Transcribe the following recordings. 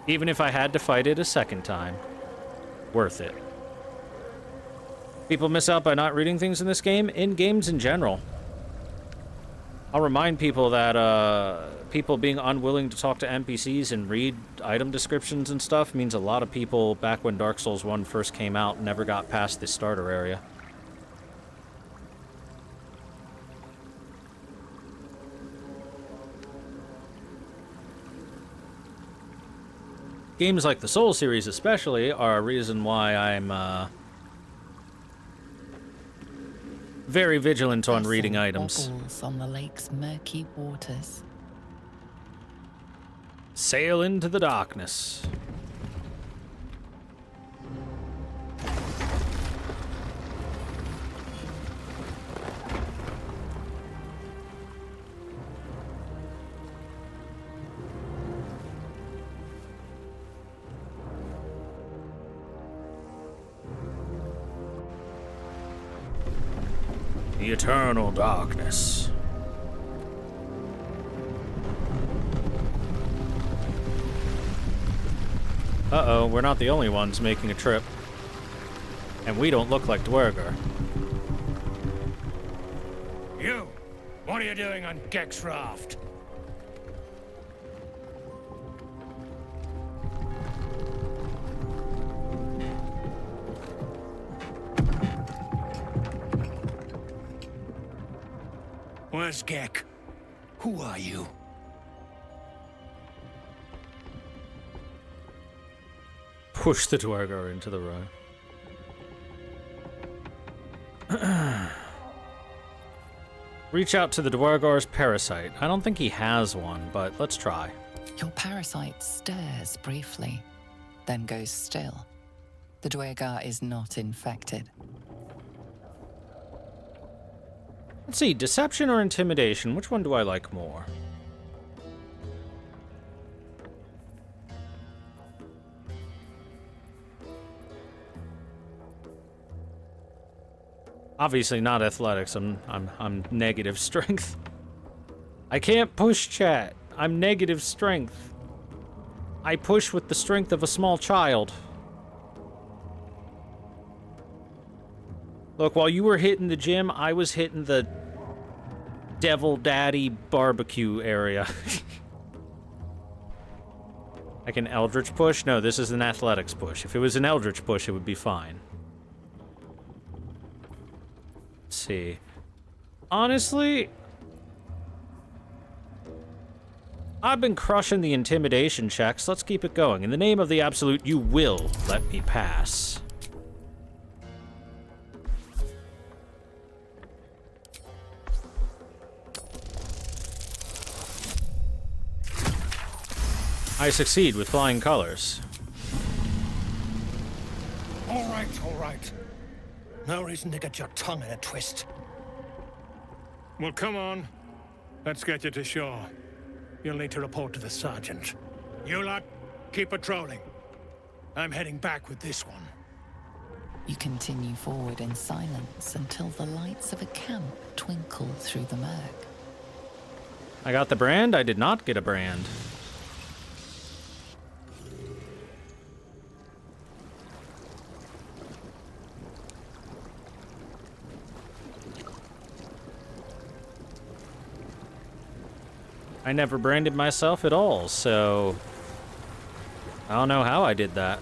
Even if I had to fight it a second time. Worth it. People miss out by not reading things in this game, in games in general. I'll remind people that people being unwilling to talk to NPCs and read item descriptions and stuff means a lot of people, back when Dark Souls 1 first came out, never got past the starter area. Games like the Souls series especially are a reason why I'm very vigilant on reading items. On the lake's murky waters. Sail into the darkness. The eternal darkness. Uh-oh, we're not the only ones making a trip. And we don't look like Duergar. You! What are you doing on Gek's raft? Where's Gek? Who are you? Push the Duergar into the road. Reach out to the Duergar's parasite. I don't think he has one, but let's try. Your parasite stirs briefly, then goes still. The Duergar is not infected. Let's see, deception or intimidation? Which one do I like more? Obviously not athletics. I'm negative strength. I can't push, chat. I'm negative strength. I push with the strength of a small child. Look, while you were hitting the gym, I was hitting the Devil Daddy barbecue area. Like an Eldritch push? No, this is an athletics push. If it was an Eldritch push, it would be fine. Let's see. Honestly, I've been crushing the intimidation checks. Let's keep it going. In the name of the absolute, you will let me pass. I succeed with flying colors. All right. No reason to get your tongue in a twist. Well, come on. Let's get you to shore. You'll need to report to the sergeant. You lot, keep patrolling. I'm heading back with this one. You continue forward in silence until the lights of a camp twinkle through the murk. I got the brand? I did not get a brand. I never branded myself at all, so I don't know how I did that.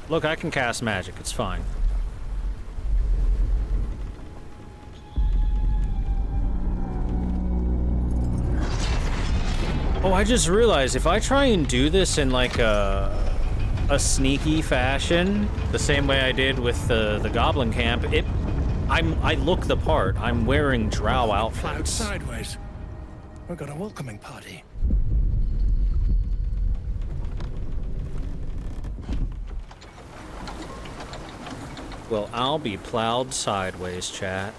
Look, I can cast magic, it's fine. Oh, I just realized if I try and do this in like a sneaky fashion, the same way I did with the Goblin Camp, I look the part. I'm wearing drow outfits. Cloud sideways. We've got a welcoming party. Well, I'll be plowed sideways, chat.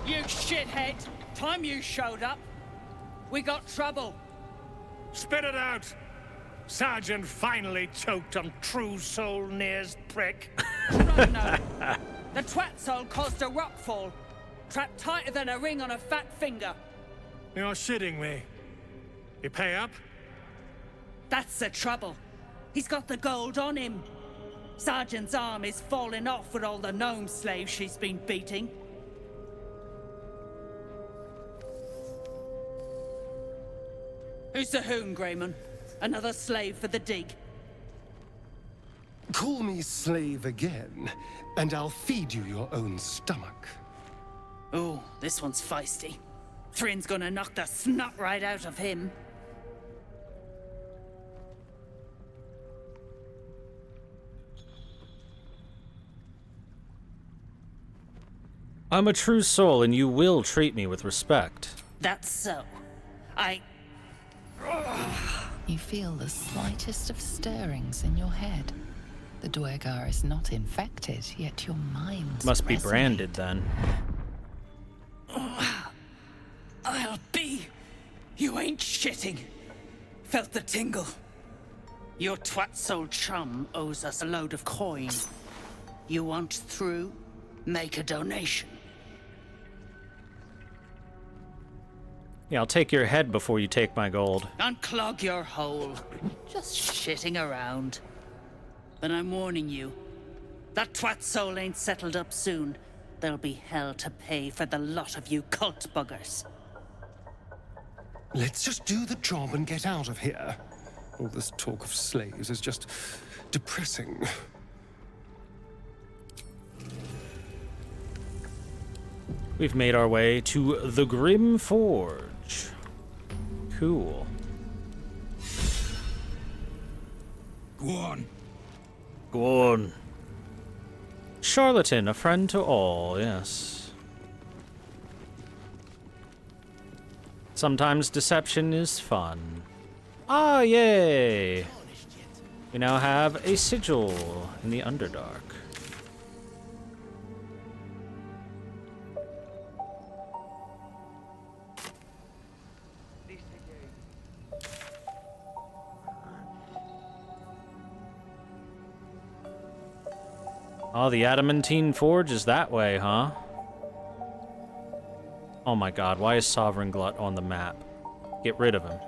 You shithead! Time you showed up, we got trouble. Spit it out! Sergeant finally choked on True Soul Near's prick. Right, no. The twat soul caused a rockfall, trapped tighter than a ring on a fat finger. You're shitting me. You pay up? That's the trouble. He's got the gold on him. Sergeant's arm is falling off with all the gnome slaves she's been beating. Who's the hoon, Greyman? Another slave for the dig? Call me slave again, and I'll feed you your own stomach. Ooh, this one's feisty. Thrin's gonna knock the snot right out of him. I'm a true soul, and you will treat me with respect. That's so. You feel the slightest of stirrings in your head. The Duergar is not infected, yet your mind Must be branded then. I'll be. You ain't shitting. Felt the tingle. Your twat-soul chum owes us a load of coin. You want through? Make a donation. Yeah, I'll take your head before you take my gold. Unclog your hole. Just shitting around. But I'm warning you. That twat soul ain't settled up soon. There'll be hell to pay for the lot of you cult buggers. Let's just do the job and get out of here. All this talk of slaves is just depressing. We've made our way to the Grim Forge. Cool. Go on. Go on. Charlatan, a friend to all, yes. Sometimes deception is fun. Ah, yay! We now have a sigil in the Underdark. Oh, the Adamantine Forge is that way, huh? Oh my god, why is Sovereign Glut on the map? Get rid of him.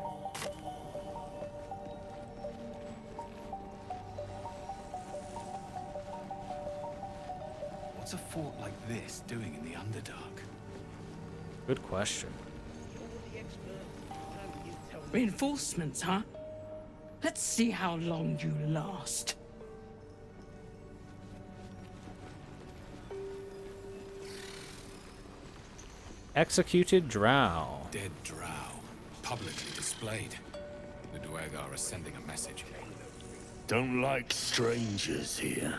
What's a fort like this doing in the Underdark? Good question. Reinforcements, huh? Let's see how long you last. Executed Drow. Dead drow, publicly displayed. The Duergar are sending a message. Don't like strangers here.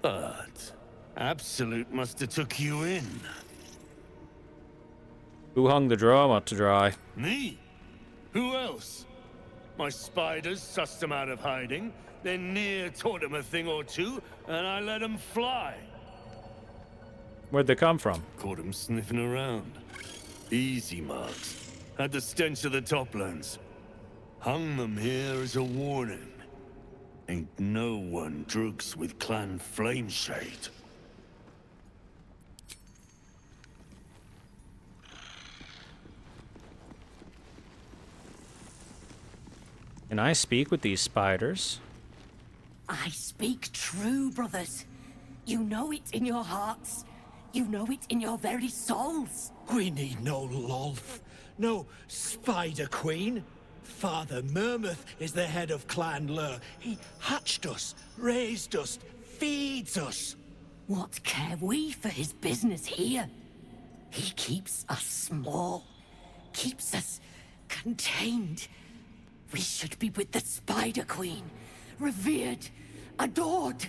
But Absolute must have took you in. Who hung the drum out to dry? Me? Who else? My spiders sussed them out of hiding, then Near taught them a thing or two, and I let them fly. Where'd they come from? Caught them sniffing around. Easy marks. Had the stench of the toplands. Hung them here as a warning. Ain't no one drugs with Clan Flameshade. Can I speak with these spiders? I speak true, brothers. You know it in your hearts. You know it in your very souls. We need no Lolth, no Spider Queen. Father Murmuth is the head of Clan Lur. He hatched us, raised us, feeds us. What care we for his business here? He keeps us small, keeps us contained. We should be with the Spider Queen, revered, adored.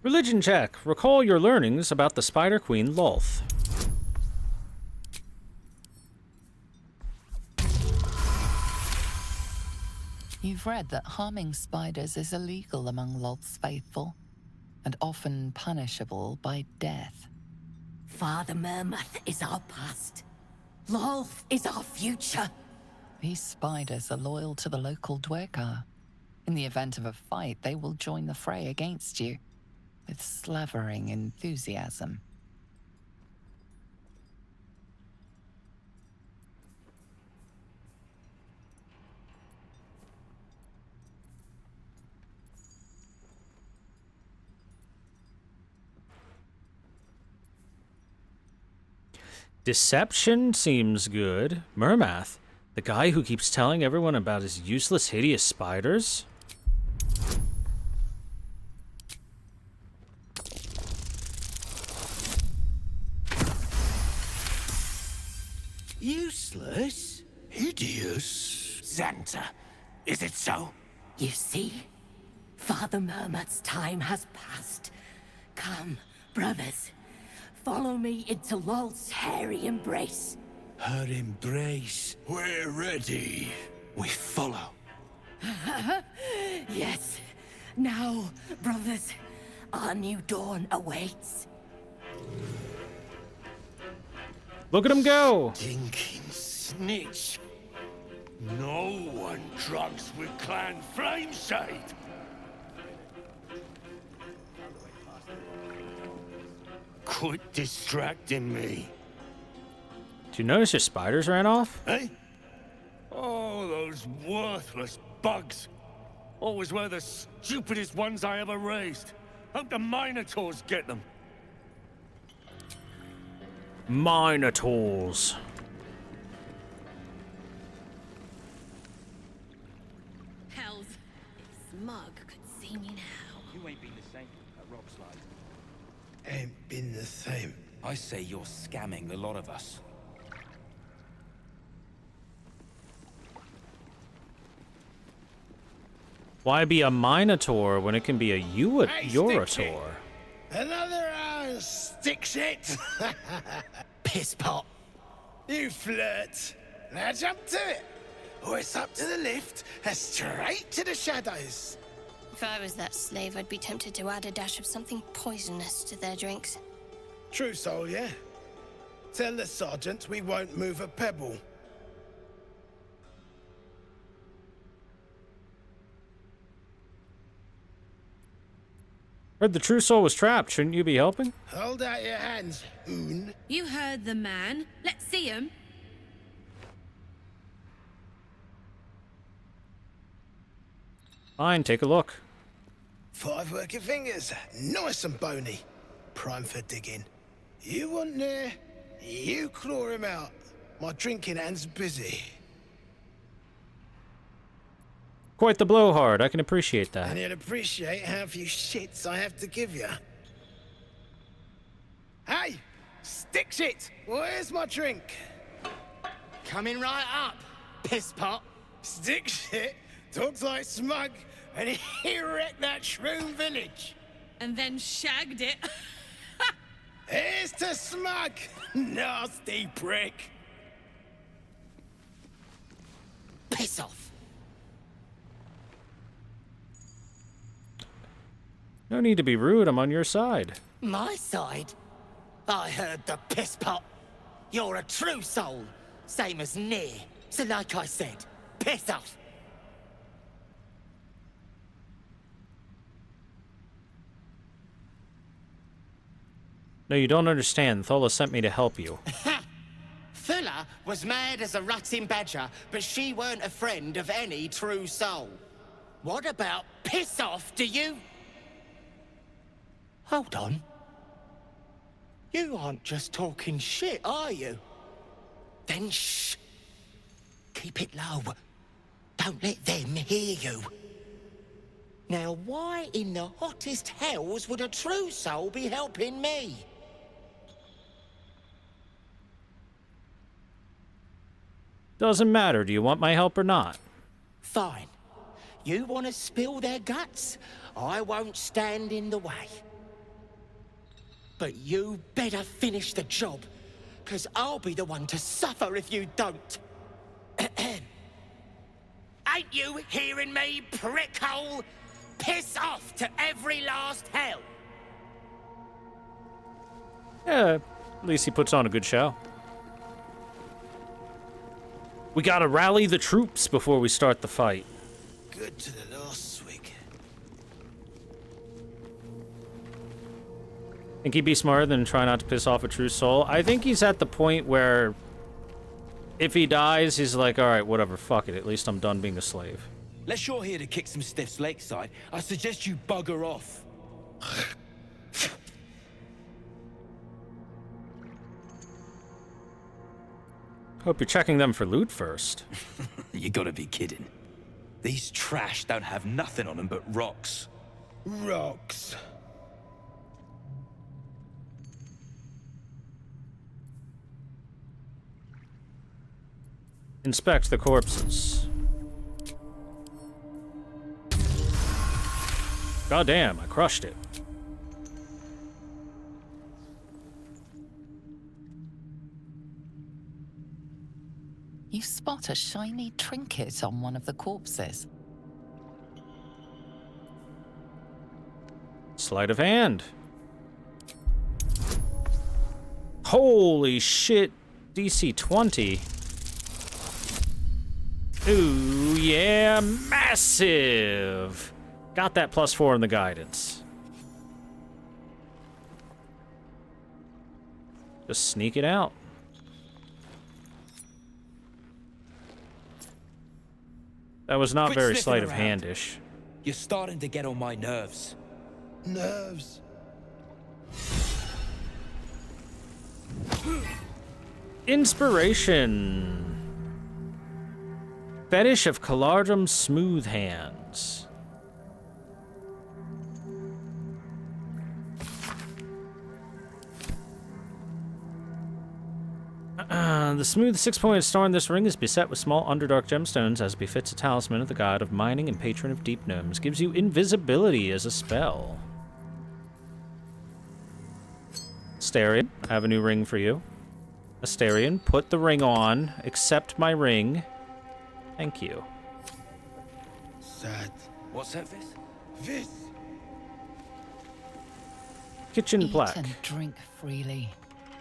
Religion check. Recall your learnings about the Spider Queen Lolth. You've read that harming spiders is illegal among Lolth's faithful, and often punishable by death. Father Murmuth is our past. Lolth is our future. These spiders are loyal to the local Duergar. In the event of a fight, they will join the fray against you, with slavering enthusiasm. Deception seems good. Murmath, the guy who keeps telling everyone about his useless, hideous spiders? Useless? Hideous? Xanta, is it so? You see? Father Murmuth's time has passed. Come, brothers. Follow me into Lolth's hairy embrace. Her embrace. We're ready. We follow. Yes. Now, brothers, our new dawn awaits. Look at him go! Stinking snitch. No one drugs with Clan Flameshade. Quit distracting me. Did you notice your spiders ran off? Eh? Oh, those worthless bugs. Always were the stupidest ones I ever raised. Hope the Minotaurs get them. Minotaurs. Hells, if Smug could see me now. You ain't been the same at Rockslide. Ain't been the same. I say you're scamming the lot of us. Why be a Minotaur when it can be a Urator? Another stick shit. Piss pot. You flirt. Now jump to it. Or it's up to the lift and straight to the shadows. If I was that slave, I'd be tempted to add a dash of something poisonous to their drinks. True soul, yeah? Tell the sergeant we won't move a pebble. Heard the true soul was trapped. Shouldn't you be helping? Hold out your hands, Hoon. You heard the man. Let's see him. Fine, take a look. 5 working fingers, nice and bony. Prime for digging. You want near, you claw him out. My drinking hand's busy. Quite the blowhard. I can appreciate that. And you'll appreciate how few shits I have to give you. Hey! Stick shit! Where's my drink? Coming right up, piss pot. Stick shit talks like Smug, and he wrecked that shroom village. And then shagged it. Here's to Smug, nasty prick. Piss off. No need to be rude. I'm on your side. My side? I heard the piss pot. You're a true soul, same as Near. So like I said, piss off. No, you don't understand. Thola sent me to help you. Thulla was mad as a rutting badger, but she weren't a friend of any true soul. What about piss off, do you? Hold on. You aren't just talking shit, are you? Then shh. Keep it low. Don't let them hear you. Now, why in the hottest hells would a true soul be helping me? Doesn't matter. Do you want my help or not? Fine. You want to spill their guts? I won't stand in the way. But you better finish the job, because I'll be the one to suffer if you don't. Ain't you hearing me, prickhole? Piss off to every last hell! Yeah, at least he puts on a good show. We gotta rally the troops before we start the fight. Good to the last swig. Think he'd be smarter than try not to piss off a true soul? I think he's at the point where if he dies, he's like, alright, whatever, fuck it. At least I'm done being a slave. Unless you're here to kick some stiffs lakeside, I suggest you bugger off. Hope you're checking them for loot first. You gotta be kidding. These trash don't have nothing on them but rocks. Rocks. Inspect the corpses. Goddamn, I crushed it. You spot a shiny trinket on one of the corpses. Sleight of hand. Holy shit, DC 20. Ooh, yeah, massive. Got that +4 in the guidance. Just sneak it out. That was not Quit very sniffing sleight of around. handish. You're starting to get on my nerves. Nerves. Inspiration. Fetish of Calardum Smooth Hands. The smooth six-pointed star in this ring is beset with small underdark gemstones, as befits a talisman of the god of mining and patron of deep gnomes. Gives you invisibility as a spell. Astarion, I have a new ring for you. Astarion, put the ring on. Accept my ring. Thank you. That. What's that, Viz? This. Kitchen Eat plaque. and drink freely,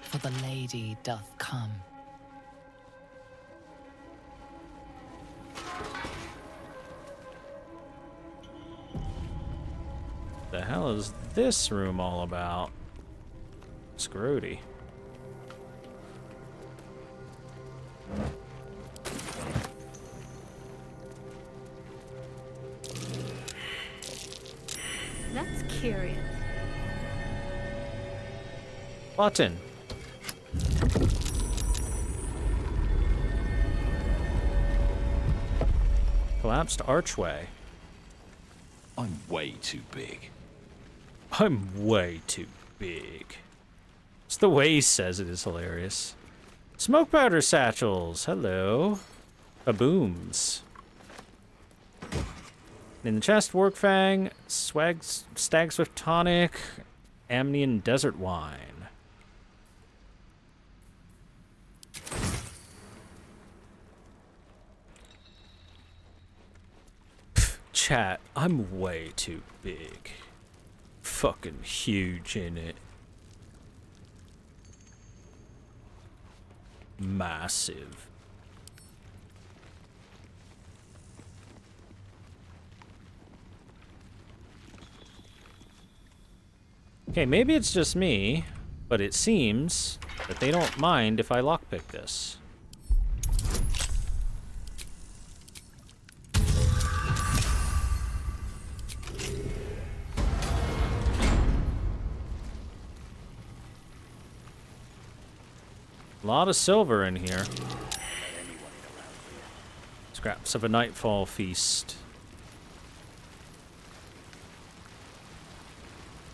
for the lady doth come. The hell is this room all about? Scrody. That's curious. Button. Collapsed archway. I'm way too big. I'm way too big. It's the way he says it is hilarious. Smoke powder satchels. Hello. Babooms. In the chest, Workfang, Stag Swift Tonic, Amnion Desert Wine. Chat, I'm way too big. Fucking huge in it. Massive. Okay, maybe it's just me, but it seems that they don't mind if I lockpick this. A lot of silver in here. Scraps of a nightfall feast.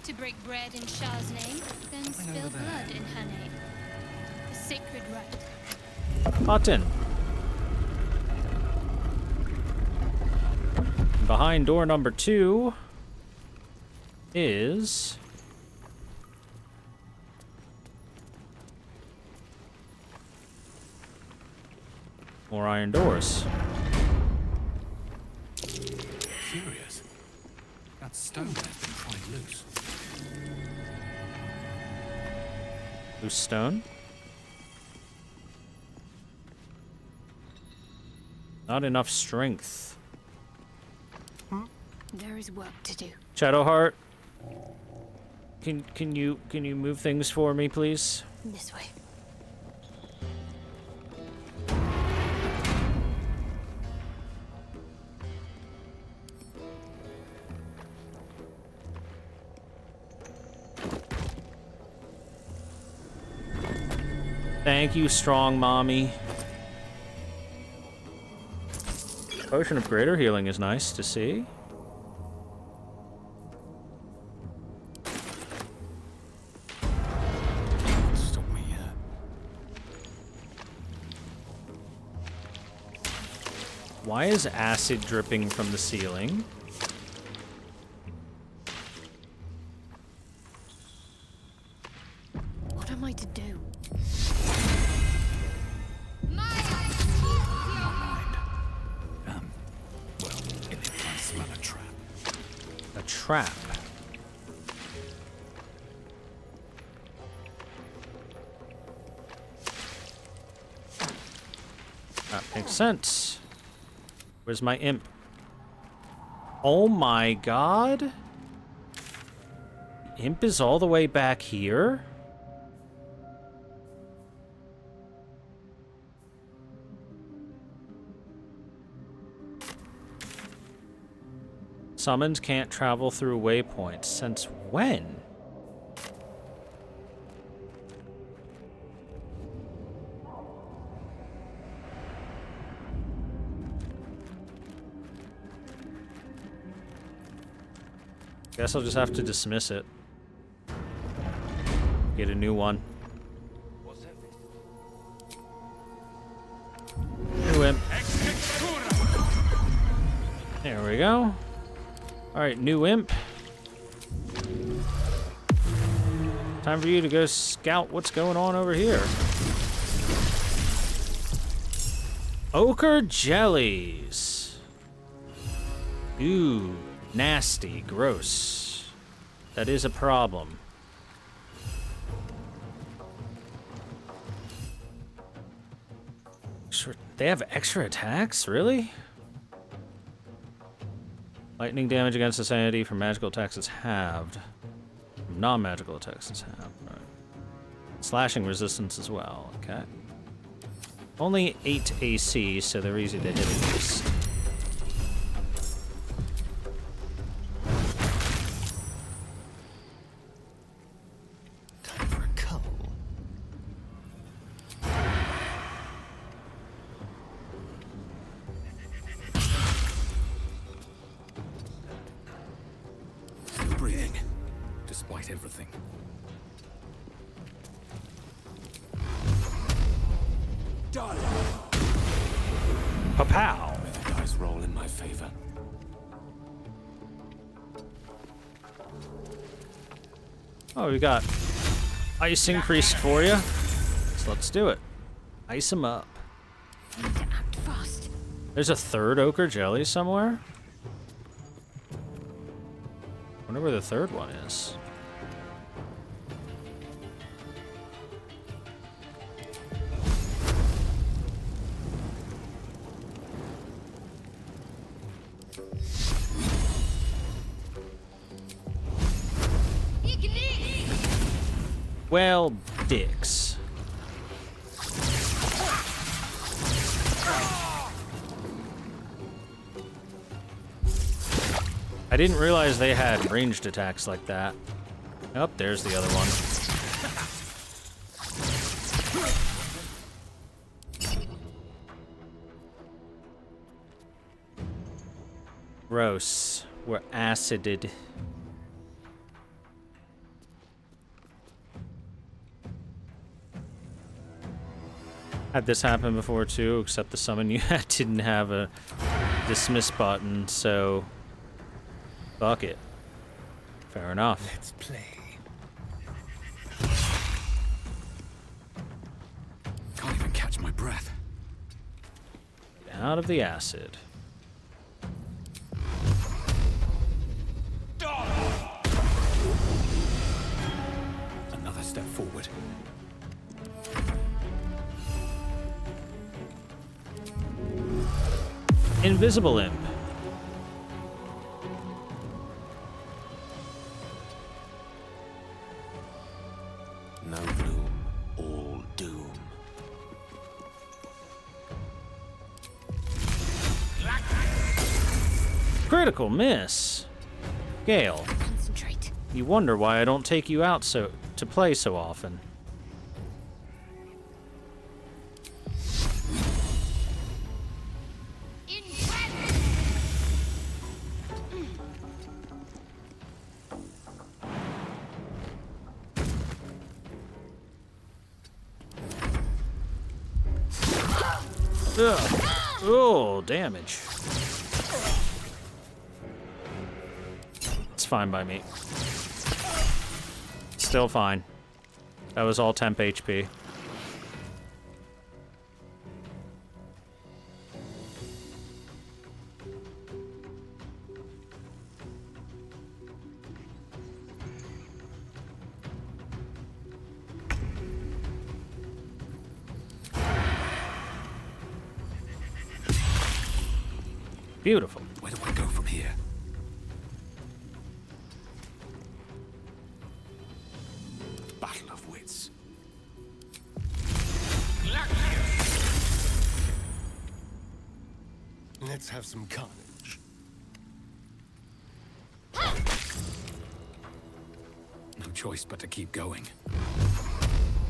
To break bread in Shah's name, then spill blood in her name. A sacred rite. Button. Behind door number 2 is more iron doors. Curious. That stone has been pried loose. Loose stone. Not enough strength. There is work to do. Shadowheart, can you move things for me, please? This way. Thank you, strong mommy. Potion of greater healing is nice to see. Stop me here. Why is acid dripping from the ceiling? What am I to do? Well, in it, I smell a trap. A trap. That makes sense. Where's my imp? Oh my god. Imp is all the way back here? Summons can't travel through waypoints. Since when? Guess I'll just have to dismiss it. Get a new one. New imp. There we go. Alright, new imp. Time for you to go scout what's going on over here. Ochre jellies. Ooh, nasty, gross. That is a problem. They have extra attacks? Really? Lightning damage against the sanity from magical attacks is halved. From non-magical attacks is halved. Right. Slashing resistance as well. Okay. Only 8 AC, so they're easy to hit at least. Time for a cull. Still breathing, despite everything. Pa-pow! May the dice roll in my favor. Oh, we got ice increased for you. So let's do it. Ice them up. Need to act fast. There's a third ochre jelly somewhere. Wonder where the third one is. Well, dicks. I didn't realize they had ranged attacks like that. Oh, there's the other one. Gross. We're acided. Had this happen before too, except the summon you had didn't have a dismiss button, so fuck it. Fair enough. Let's play. Can't even catch my breath. Out of the acid. Another step forward. Invisible imp. No gloom, all doom. Critical miss. Gale. Concentrate. You wonder why I don't take you out to play so often. Ugh. Oh, damage. It's fine by me. Still fine. That was all temp HP. Beautiful. Where do I go from here? Battle of wits. Let's have some carnage. No choice but to keep going.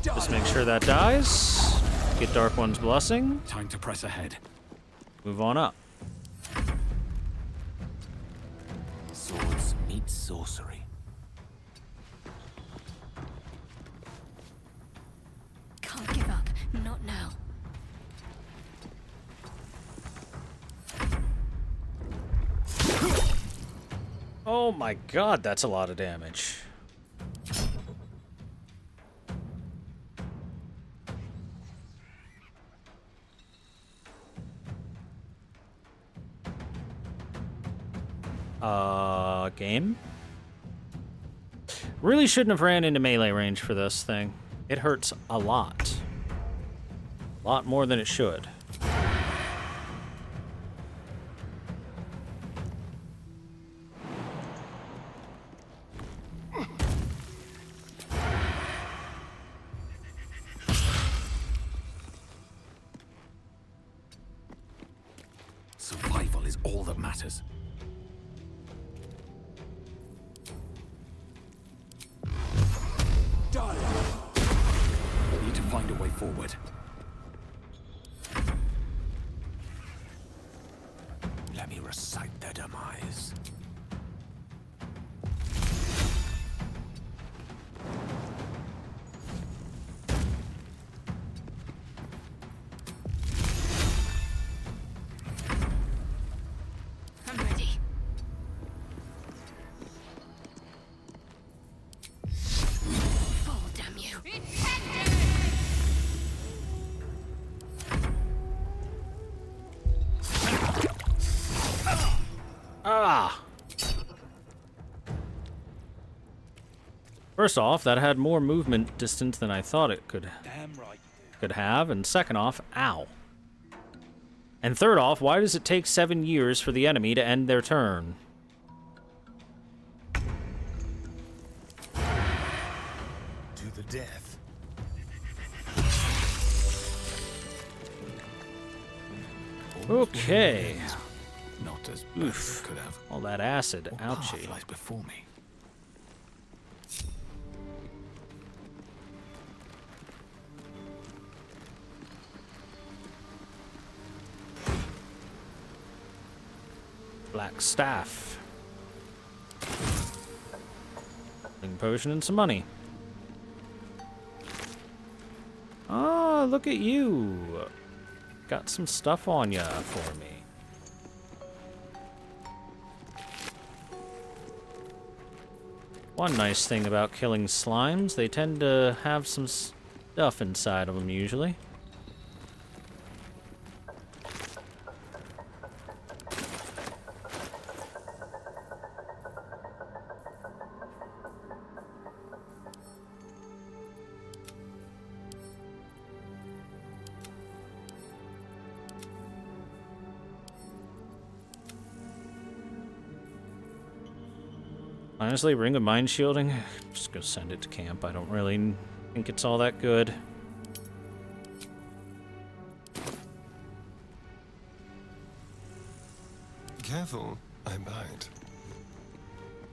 Just make sure that dies. Get Dark One's blessing. Time to press ahead. Move on up. Swords meet sorcery. Can't give up. Not now. Oh my god, that's a lot of damage. Game? Really shouldn't have ran into melee range for this thing. It hurts a lot. A lot more than it should. Survival is all that matters. Need to find a way forward. Let me recite their demise. I'm ready. Fall, damn you. Ah! First off, that had more movement distance than I thought it could have, and second off, ow. And third off, why does it take 7 years for the enemy to end their turn? To the death. Okay. Not as bad as it could have. All that acid, What path ouchie. lies before me? Black staff. Healing potion and some money. Ah, look at you. Got some stuff on ya for me. One nice thing about killing slimes, they tend to have some stuff inside of them usually. Honestly, Ring of Mind Shielding, I'm just gonna send it to camp. I don't really think it's all that good. Careful, I bite.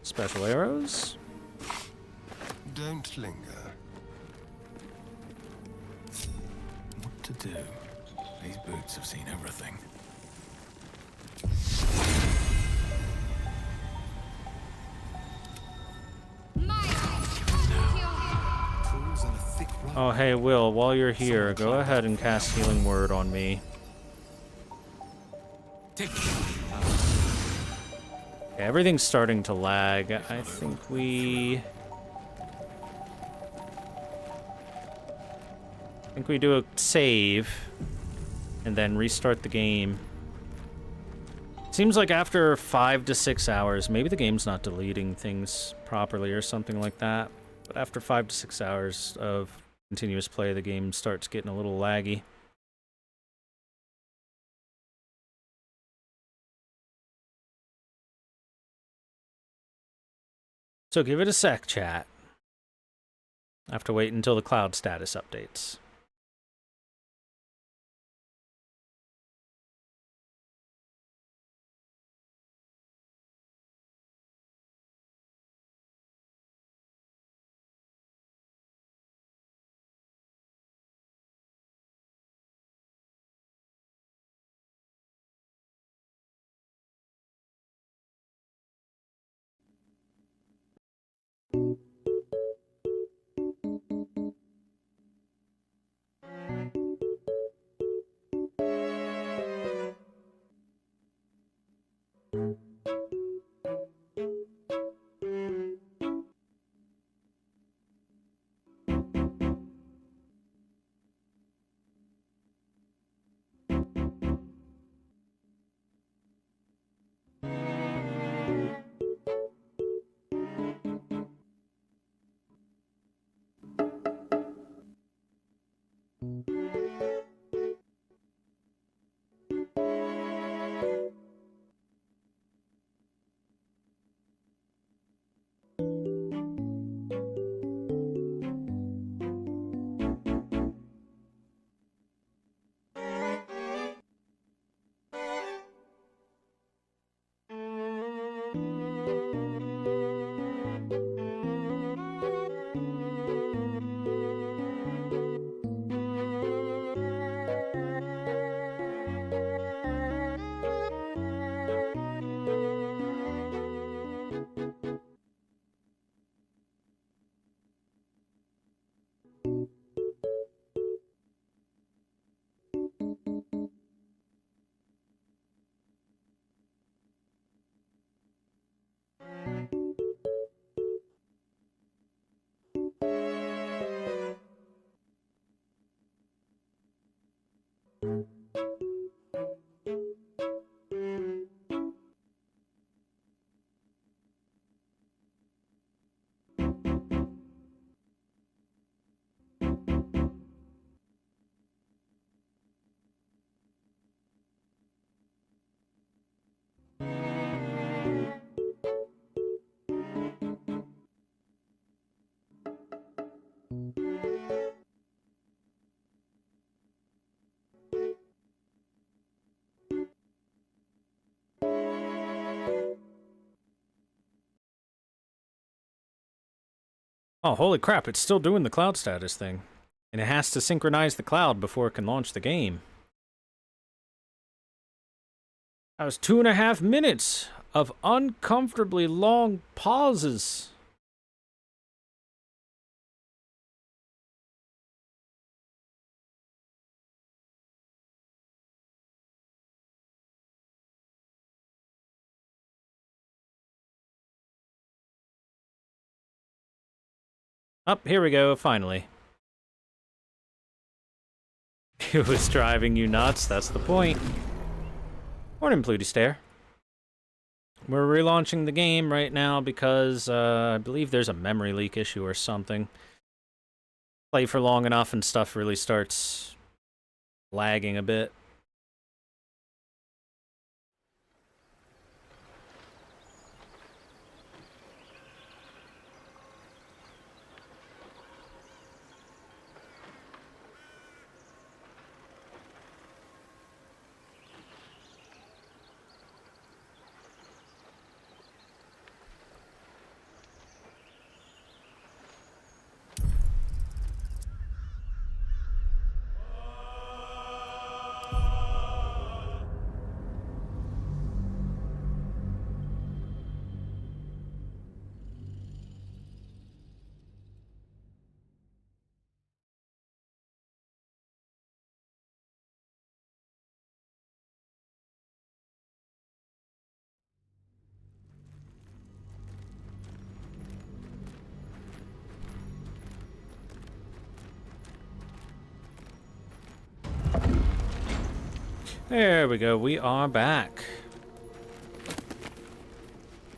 Special arrows. Don't linger. What to do? These boots have seen everything. Oh, hey, Will, while you're here, go ahead and cast Healing Word on me. Okay, everything's starting to lag. I think we do a save and then restart the game. Seems like after 5 to 6 hours, maybe the game's not deleting things properly or something like that, but after 5 to 6 hours of continuous play, the game starts getting a little laggy. So give it a sec, chat. I have to wait until the cloud status updates. Oh, holy crap, it's still doing the cloud status thing. And it has to synchronize the cloud before it can launch the game. That was 2.5 minutes of uncomfortably long pauses. Up, here we go, finally. It was driving you nuts, that's the point. Morning, Pluty Stare. We're relaunching the game right now because I believe there's a memory leak issue or something. Play for long enough and stuff really starts lagging a bit. There we go. We are back.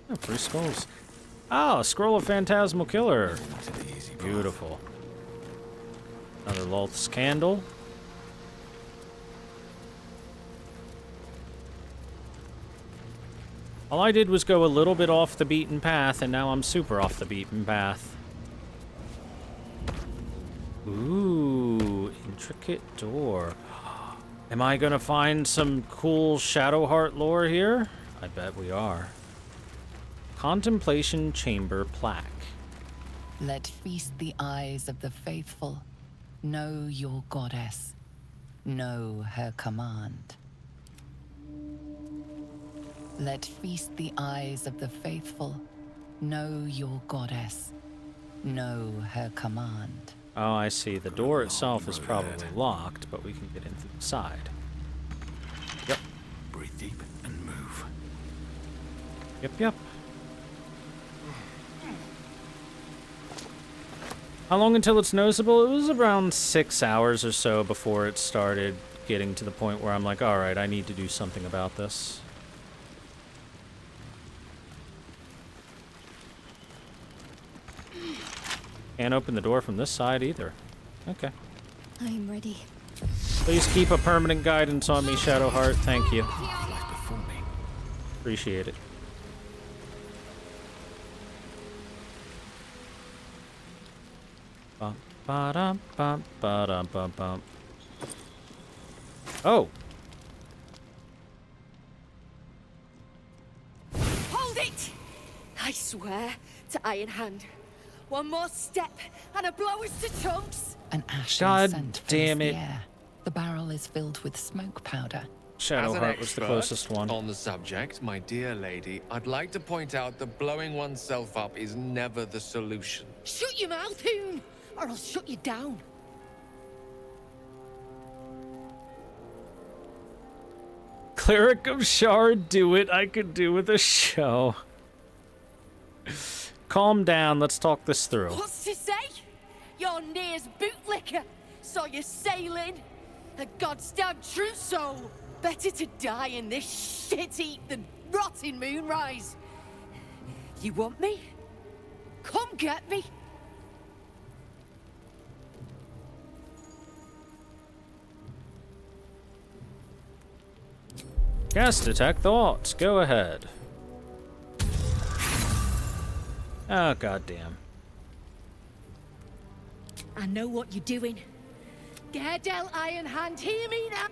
Oh, 3 skulls. Ah, Scroll of Phantasmal Killer. Beautiful. Another Lolth's Candle. All I did was go a little bit off the beaten path, and now I'm super off the beaten path. Ooh, intricate door. Am I gonna find some cool Shadowheart lore here? I bet we are. Contemplation Chamber Plaque. Let feast the eyes of the faithful. Know your goddess. Know her command. Let feast the eyes of the faithful. Know your goddess. Know her command. Oh, I see. The door itself is probably locked, but we can get in through the side. Yep. Breathe deep and move. Yep. How long until it's noticeable? It was around 6 hours or so before it started getting to the point where I'm like, alright, I need to do something about this. Can't open the door from this side either. Okay. I'm ready. Please keep a permanent guidance on me, Shadowheart. Thank you. Appreciate it. Bum, ba-dum, bum, ba-dum, bum, bum. Oh. Hold it! I swear to Iron Hand. One more step, and a blow us to chunks. An ashen God scent damn fills it. the air. The barrel is filled with smoke powder. Shadowheart was the closest one. On the subject, my dear lady, I'd like to point out that blowing oneself up is never the solution. Shut your mouth, Hoon, or I'll shut you down. Cleric of Shard, do it. I could do with a show. Calm down. Let's talk this through. What's to say? You're Near's bootlicker. Saw you sailing. A goddamn trousseau. Better to die in this shit heap than rot in Moonrise. You want me? Come get me. Cast Detect Thoughts. Go ahead. Oh, goddamn. I know what you're doing. Daredel Iron Hand, hear me now.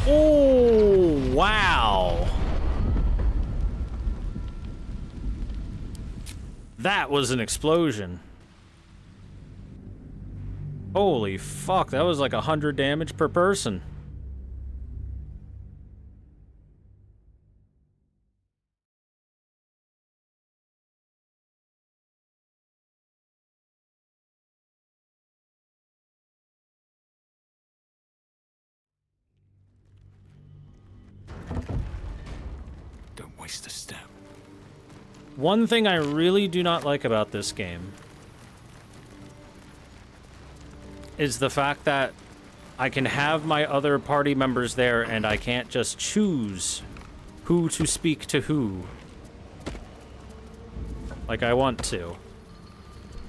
Oh, wow. That was an explosion. Holy fuck, that was like 100 damage per person. Don't waste a step. One thing I really do not like about this game is the fact that I can have my other party members there and I can't just choose who to speak to who like I want to.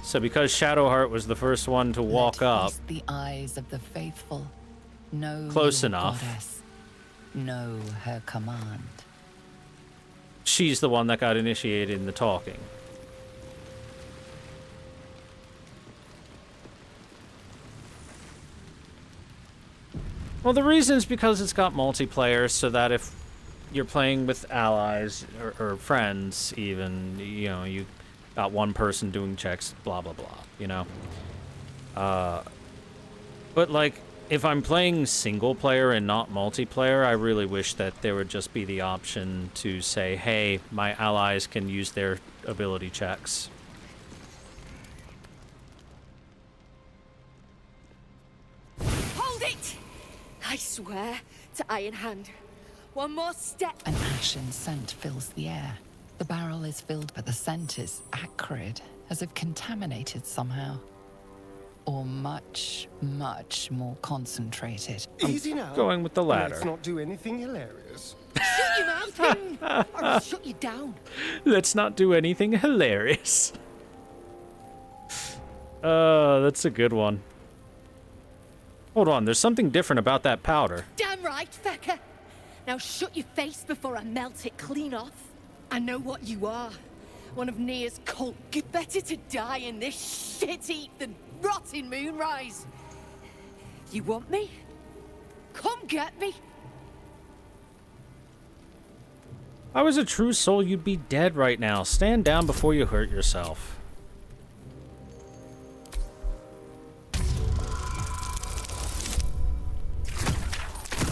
So because Shadowheart was the first one to walk up, The eyes of the faithful. Know Close your enough. goddess. Know her command. she's the one that got initiated in the talking. Well, the reason is because it's got multiplayer, so that if you're playing with allies or friends, even, you know, you got one person doing checks, blah, blah, blah, you know? But, like, if I'm playing single player and not multiplayer, I really wish that there would just be the option to say, hey, my allies can use their ability checks. Hold it! I swear to Iron Hand. One more step. An ashen scent fills the air. The barrel is filled, but the scent is acrid, as if contaminated somehow. or much, much more concentrated? Easy now. Going with the latter. Let's not do anything hilarious. Shut your mouth, or I'll shut you down. Let's not do anything hilarious. That's a good one. Hold on, there's something different about that powder. Damn right, Fecker. Now shut your face before I melt it clean off. I know what you are. One of Nia's cult. Better to die in this shit heap than rot in Moonrise. You want me? Come get me. If I was a true soul, you'd be dead right now. Stand down before you hurt yourself.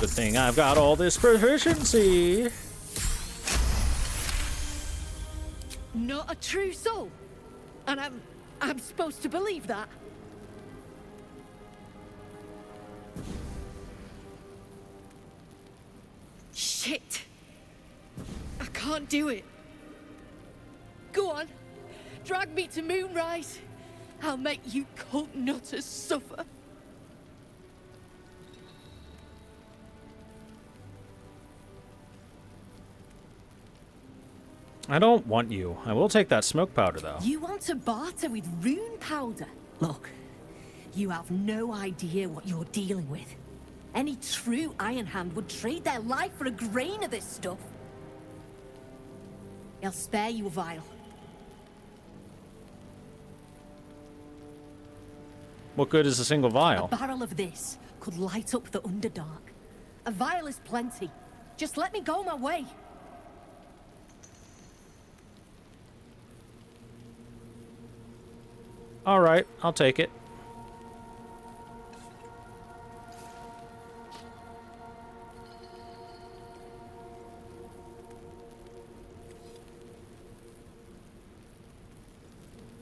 Good thing I've got all this proficiency. Not a true soul. And I'm supposed to believe that. Shit. I can't do it. Go on. Drag me to Moonrise. I'll make you cult nutters suffer. I don't want you. I will take that smoke powder, though. You want to barter with rune powder? Look, you have no idea what you're dealing with. Any true Iron Hand would trade their life for a grain of this stuff. I'll spare you a vial. What good is a single vial? A barrel of this could light up the Underdark. A vial is plenty. Just let me go my way. All right, I'll take it.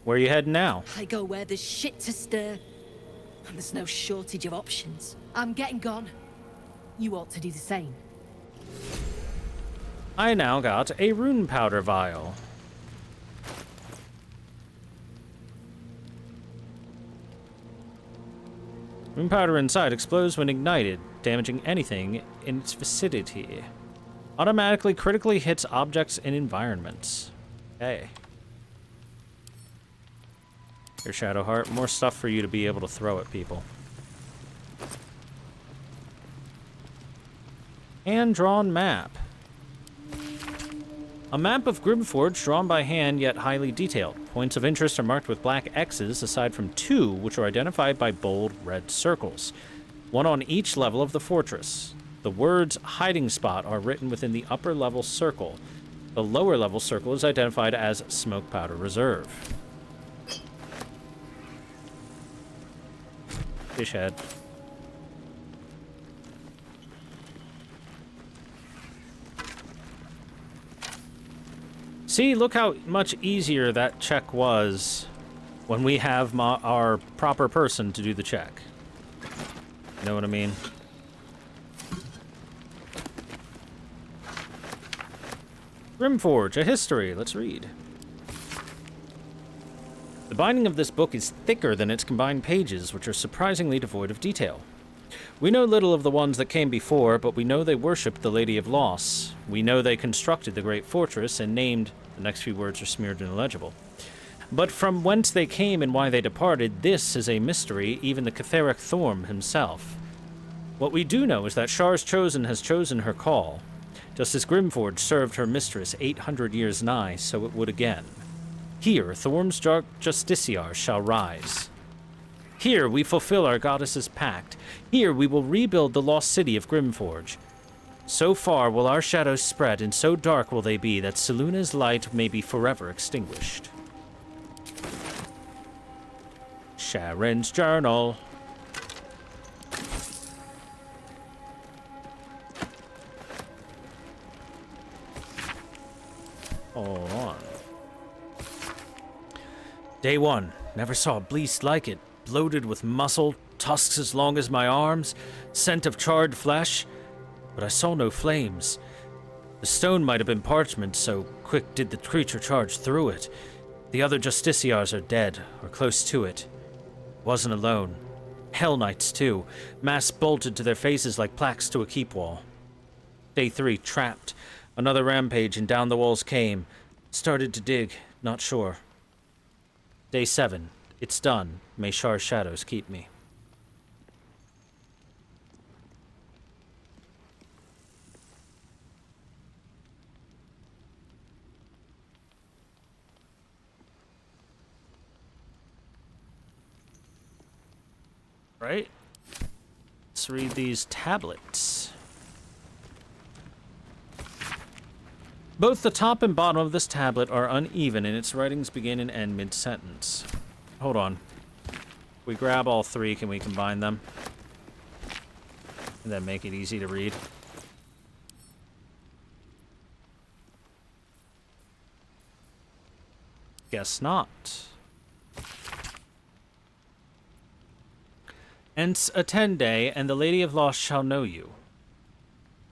Where are you heading now? I go where there's shit to stir. And there's no shortage of options. I'm getting gone. You ought to do the same. I now got a rune powder vial. Rune powder inside explodes when ignited, damaging anything in its vicinity. Automatically critically hits objects and environments. Okay. Here, Shadowheart, more stuff for you to be able to throw at people. Hand-drawn map. A map of Grimforge drawn by hand yet highly detailed. Points of interest are marked with black X's aside from 2 which are identified by bold red circles. One on each level of the fortress. The words hiding spot are written within the upper level circle. The lower level circle is identified as smoke powder reserve. Fish head. See, look how much easier that check was when we have our proper person to do the check. You know what I mean? Grimforge, a history. Let's read. The binding of this book is thicker than its combined pages, which are surprisingly devoid of detail. We know little of the ones that came before, but we know they worshipped the Lady of Loss. We know they constructed the great fortress and named... The next few words are smeared and illegible. But from whence they came and why they departed, this is a mystery, even the Catheric Thorm himself. What we do know is that Shar's Chosen has chosen her call. Just as Grimforge served her mistress 800 years nigh, so it would again. Here, Thorm's justiciars shall rise. Here we fulfill our goddess's pact. Here we will rebuild the lost city of Grimforge. So far will our shadows spread, and so dark will they be that Seluna's light may be forever extinguished. Sharon's journal. Hold on. Day 1. Never saw a beast like it. Bloated with muscle, tusks as long as my arms, scent of charred flesh. But I saw no flames. The stone might have been parchment, so quick did the creature charge through it. The other justiciars are dead, or close to it. Wasn't alone. Hell Knights, too. Masks bolted to their faces like plaques to a keep wall. Day 3, trapped. Another rampage and down the walls came. Started to dig, not sure. Day 7, it's done. May Shar's shadows keep me. Right? Let's read these tablets. Both the top and bottom of this tablet are uneven, and its writings begin and end mid-sentence. Hold on. If we grab all 3, can we combine them? And then make it easy to read. Guess not. Ence attend day, and the Lady of Lost shall know you.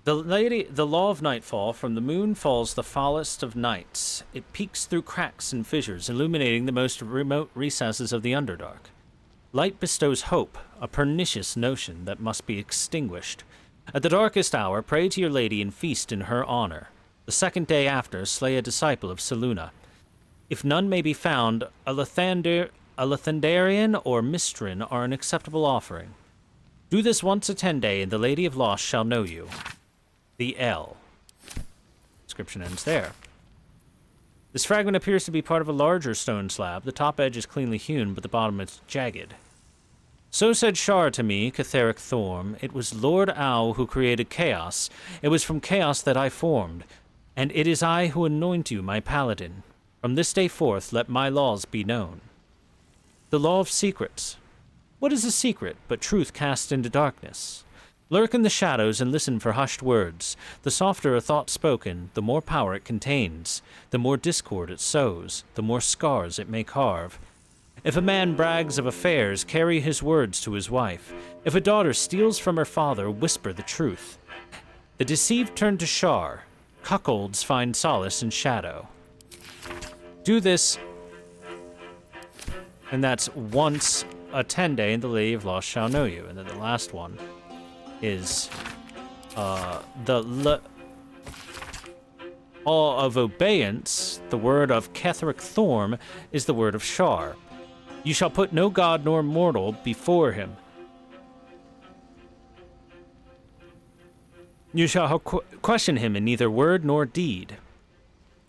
The law of nightfall, from the moon falls the foulest of nights. It peeks through cracks and fissures, illuminating the most remote recesses of the Underdark. Light bestows hope, a pernicious notion that must be extinguished. At the darkest hour, pray to your lady and feast in her honor. The second day after, slay a disciple of Selûne. If none may be found, a Lathandarian or Mistrin are an acceptable offering. Do this once a 10 day, and the Lady of Lost shall know you. The L. Description ends there. This fragment appears to be part of a larger stone slab. The top edge is cleanly hewn, but the bottom is jagged. So said Shar to me, Catheric Thorm. It was Lord Au who created chaos. It was from chaos that I formed, and it is I who anoint you my paladin. From this day forth, let my laws be known. The law of secrets. What is a secret but truth cast into darkness? Lurk in the shadows and listen for hushed words. The softer a thought spoken, the more power it contains. The more discord it sows, the more scars it may carve. If a man brags of affairs, carry his words to his wife. If a daughter steals from her father, whisper the truth. The deceived turn to Shar. Cuckolds find solace in shadow. Do this, and that's once a 10 day, and the Lady of Lost shall know you. And then the last one is the law of obeyance. The word of Catheric Thorm is the word of Shar. You shall put no god nor mortal before him. You shall question him in neither word nor deed.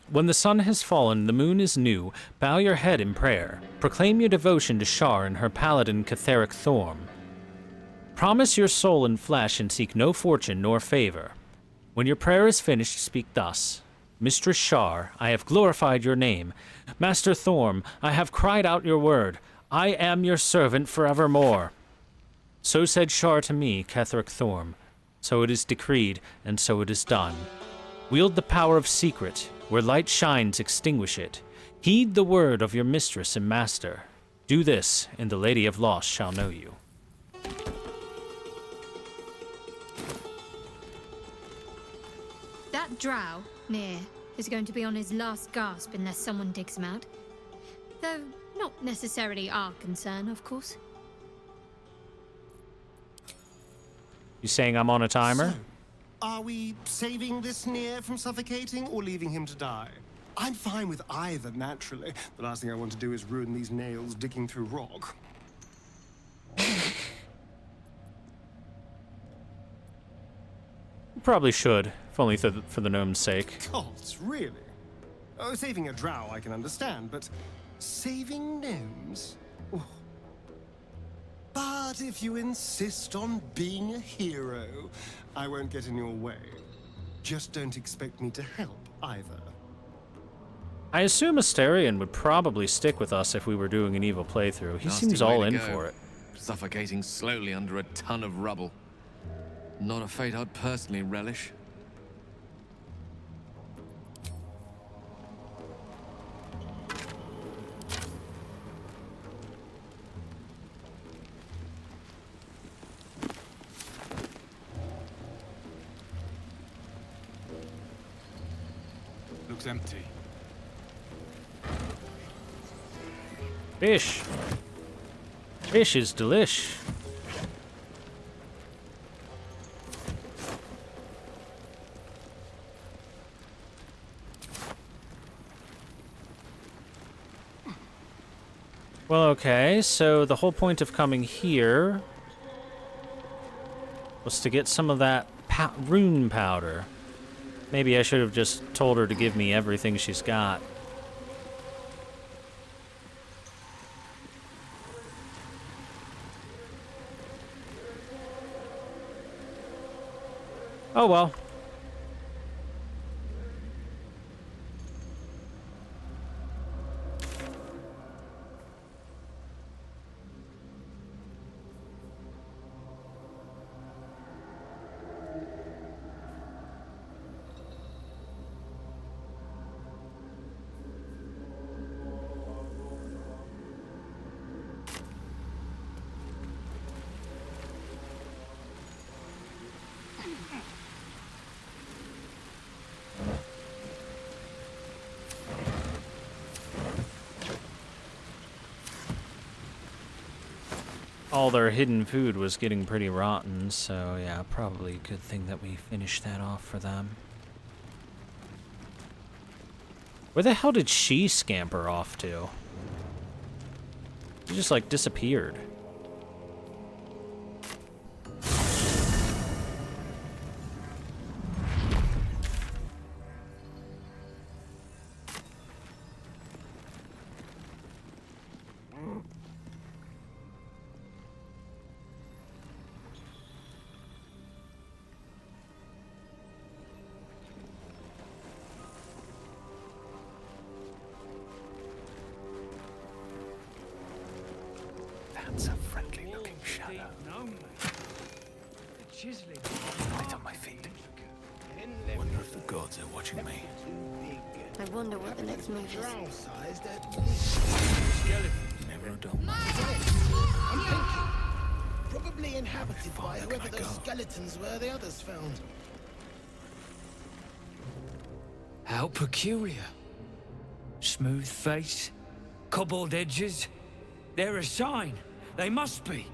When the sun has fallen and the moon is new, bow your head in prayer. Proclaim your devotion to Shar and her paladin Catheric Thorm. Promise your soul and flesh and seek no fortune nor favor. When your prayer is finished, speak thus. Mistress Shar, I have glorified your name. Master Thorm, I have cried out your word. I am your servant forevermore. So said Shar to me, Catheric Thorm. So it is decreed, and so it is done. Wield the power of secret. Where light shines, extinguish it. Heed the word of your mistress and master. Do this, and the Lady of Lost shall know you. That drow, near, is going to be on his last gasp unless someone digs him out. Though not necessarily our concern, of course. You saying I'm on a timer? So, are we saving this Nier from suffocating or leaving him to die? I'm fine with either, naturally. The last thing I want to do is ruin these nails digging through rock. Probably should, if only for the gnome's sake. Gods, really? Oh, saving a drow I can understand, but saving gnomes? Oh. But if you insist on being a hero, I won't get in your way. Just don't expect me to help, either. I assume Asterion would probably stick with us if we were doing an evil playthrough. He seems all in for it. Suffocating slowly under a ton of rubble. Not a fate I'd personally relish. Looks empty. Fish is delish. Well, okay, so the whole point of coming here was to get some of that rune powder. Maybe I should have just told her to give me everything she's got. Oh well. All their hidden food was getting pretty rotten, so yeah, probably a good thing that we finished that off for them. Where the hell did she scamper off to? She just, like, disappeared. That's a friendly-looking shadow. Right on my feet. Wonder if the gods are watching me. I wonder what the next move is. Never a dull I'm thinking. Probably inhabited by whoever those skeletons were the others found. How peculiar. Smooth face, cobbled edges. They're a sign. They must be.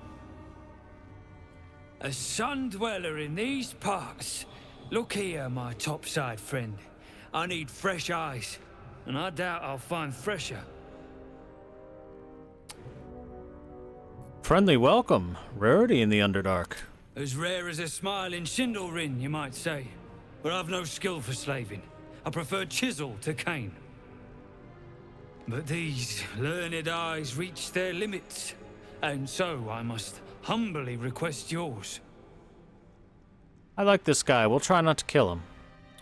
A sun dweller in these parts. Look here, my topside friend. I need fresh eyes, and I doubt I'll find fresher. Friendly welcome. Rarity in the Underdark. As rare as a smile in Sindelrin, you might say. But I've no skill for slaving. I prefer chisel to cane. But these learned eyes reach their limits, and so I must humbly request yours. I like this guy. We'll try not to kill him.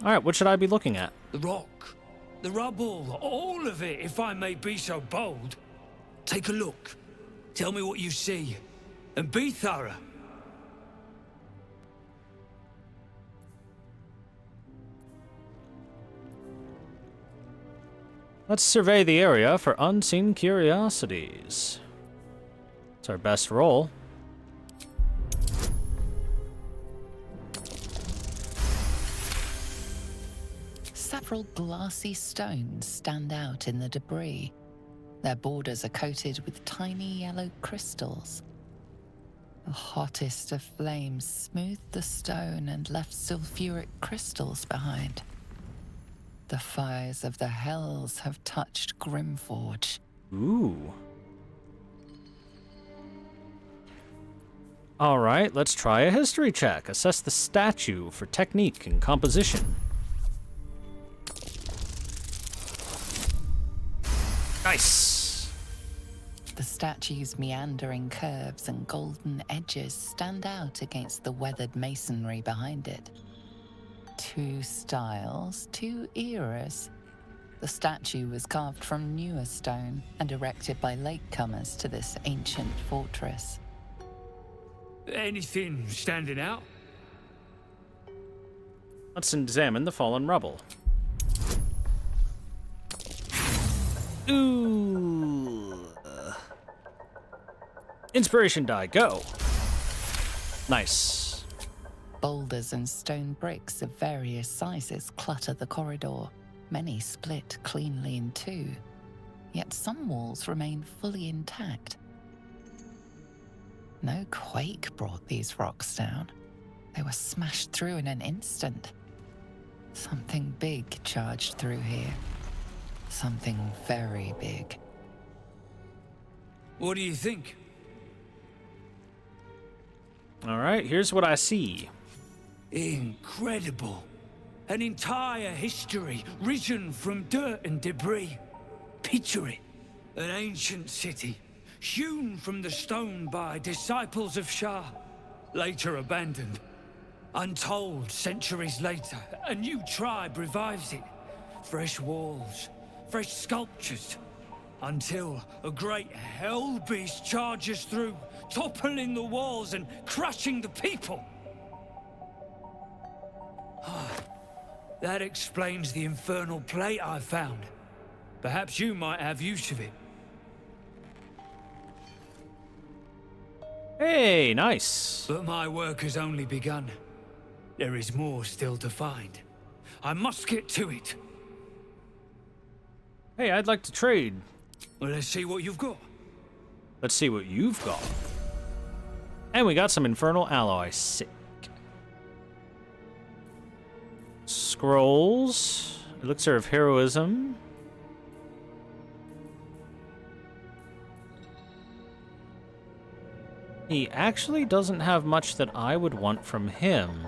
Alright, what should I be looking at? The rock, the rubble, all of it, if I may be so bold. Take a look. Tell me what you see, and be thorough. Let's survey the area for unseen curiosities. It's our best roll. Several glassy stones stand out in the debris. Their borders are coated with tiny yellow crystals. The hottest of flames smoothed the stone and left sulfuric crystals behind. The fires of the hells have touched Grimforge. Ooh. Alright, let's try a history check. Assess the statue for technique and composition. Nice! The statue's meandering curves and golden edges stand out against the weathered masonry behind it. Two styles, two eras. The statue was carved from newer stone and erected by latecomers to this ancient fortress. Anything standing out? Let's examine the fallen rubble. Ooh. Inspiration die, go! Nice. Boulders and stone bricks of various sizes clutter the corridor, many split cleanly in two. Yet some walls remain fully intact. No quake brought these rocks down. They were smashed through in an instant. Something big charged through here. Something very big. What do you think? All right, here's what I see. Incredible. An entire history risen from dirt and debris. Picture it. An ancient city, hewn from the stone by disciples of Shah, later abandoned. Untold centuries later, a new tribe revives it. Fresh walls, fresh sculptures. Until a great hell beast charges through, toppling the walls and crushing the people. That explains the infernal plate I found. Perhaps you might have use of it. Hey, nice. But my work has only begun. There is more still to find. I must get to it. Hey, I'd like to trade. Well, let's see what you've got. Let's see what you've got. And we got some infernal alloy. Sick. Scrolls. Elixir of heroism. He actually doesn't have much that I would want from him.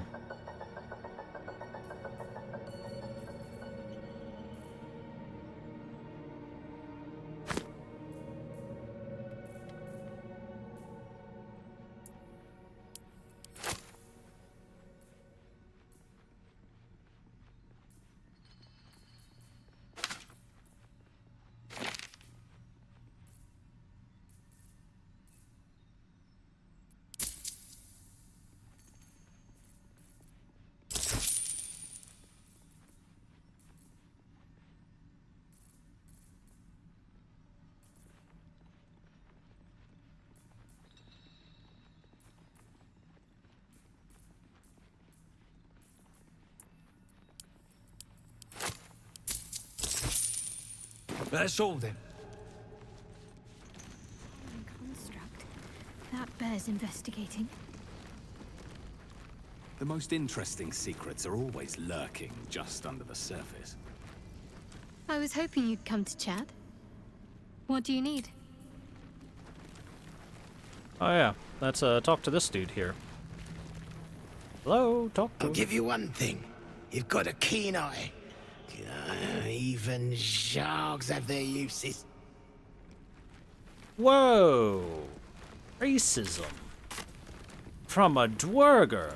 That's all then. Construct. That bears investigating. The most interesting secrets are always lurking just under the surface. I was hoping you'd come to chat. What do you need? Oh yeah, let's talk to this dude here. Hello, talk to I'll give you one thing. You've got a keen eye. Even Zhargs have their uses. Whoa! Racism. From a Duergar.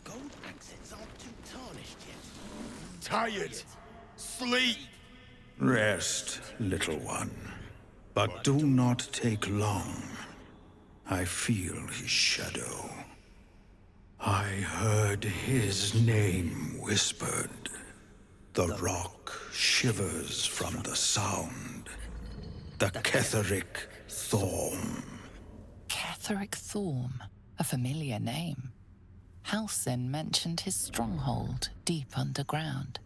Gold accents aren't too tarnished yet. Tired. Sleep. Rest, little one. But do not take long. I feel his shadow. I heard his name whispered. The rock shivers from the sound. The Ketheric Thorm. Ketheric Thorm, a familiar name. Halsin mentioned his stronghold deep underground.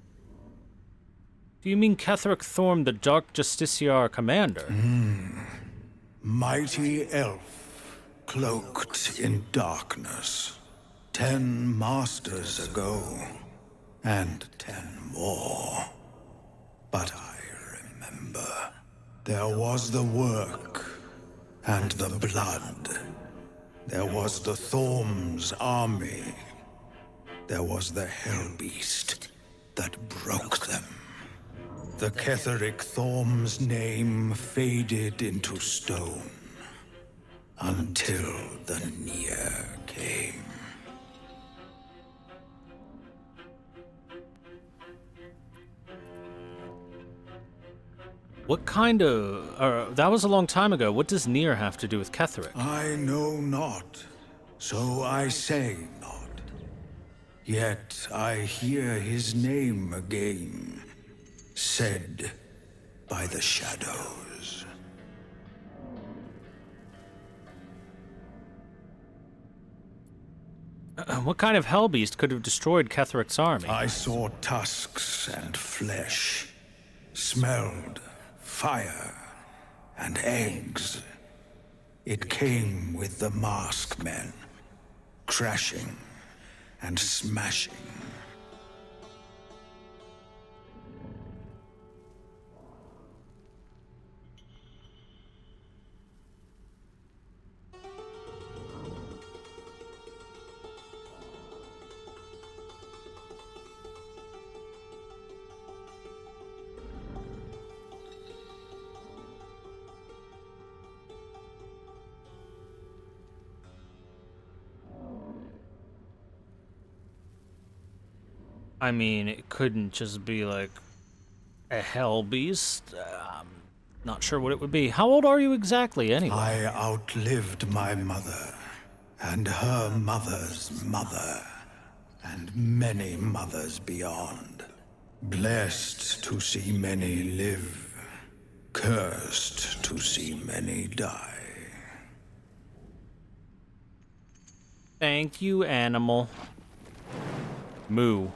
Do you mean Ketheric Thorm, the Dark Justiciar commander? Mighty elf, cloaked in darkness. 10 masters ago, and 10 more. But I remember. There was the work, and the blood. There was the Thorm's army. There was the Hell Beast that broke them. The Ketheric Thorm's name faded into stone. Until the Nier came. What kind of... that was a long time ago. What does Nier have to do with Ketheric? I know not, so I say not. Yet I hear his name again, said by the shadows. What kind of hellbeast could have destroyed Ketheric's army? I saw tusks and flesh, smelled fire and eggs. It came with the masked men, crashing and smashing. I mean, it couldn't just be like a hell beast. Not sure what it would be. How old are you exactly, anyway? I outlived my mother, and her mother's mother, and many mothers beyond. Blessed to see many live, cursed to see many die. Thank you, animal. Moo.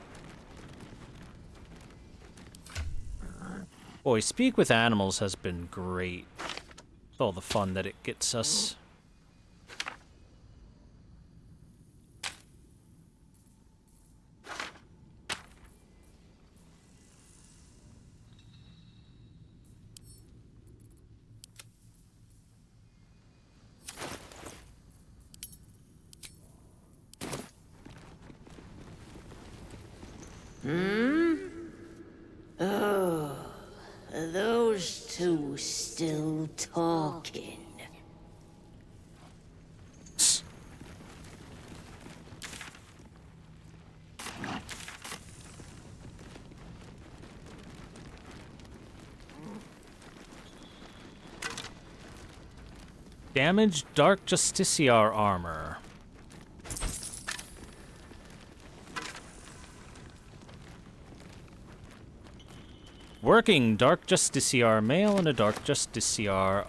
Boy, Speak with Animals has been great. With all the fun that it gets us. Oh, are those two still talking? Damaged Dark Justiciar armor. Working Dark Justiciar male and a Dark Justiciar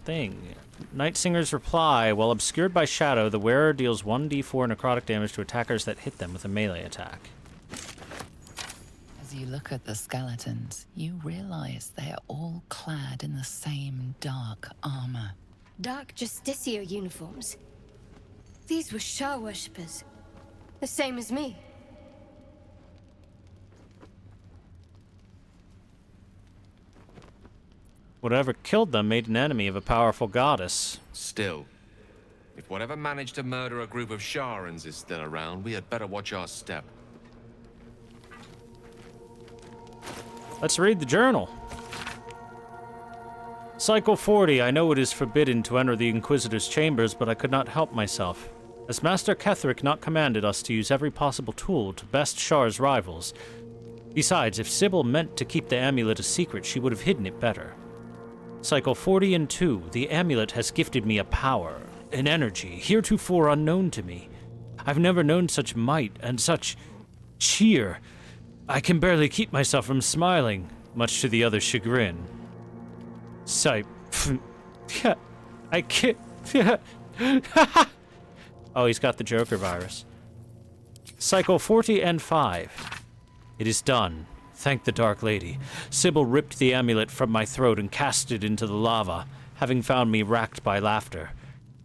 thing. Night Singer's reply. While obscured by shadow, the wearer deals 1d4 necrotic damage to attackers that hit them with a melee attack. As you look at the skeletons, you realize they are all clad in the same dark armor. Dark Justiciar uniforms. These were Shah worshippers. The same as me. Whatever killed them made an enemy of a powerful goddess. Still, if whatever managed to murder a group of Sharans is still around, we had better watch our step. Let's read the journal. Cycle 40. I know it is forbidden to enter the Inquisitor's chambers, but I could not help myself. As Master Ketheric not commanded us to use every possible tool to best Shar's rivals. Besides, if Sybil meant to keep the amulet a secret, she would have hidden it better. Cycle 40 and 2. The amulet has gifted me a power, an energy, heretofore unknown to me. I've never known such might and such cheer. I can barely keep myself from smiling, much to the other's chagrin. Yeah, I can't. Oh, he's got the Joker virus. Cycle 40 and 5. It is done. Thank the Dark Lady. Sybil ripped the amulet from my throat and cast it into the lava, having found me racked by laughter.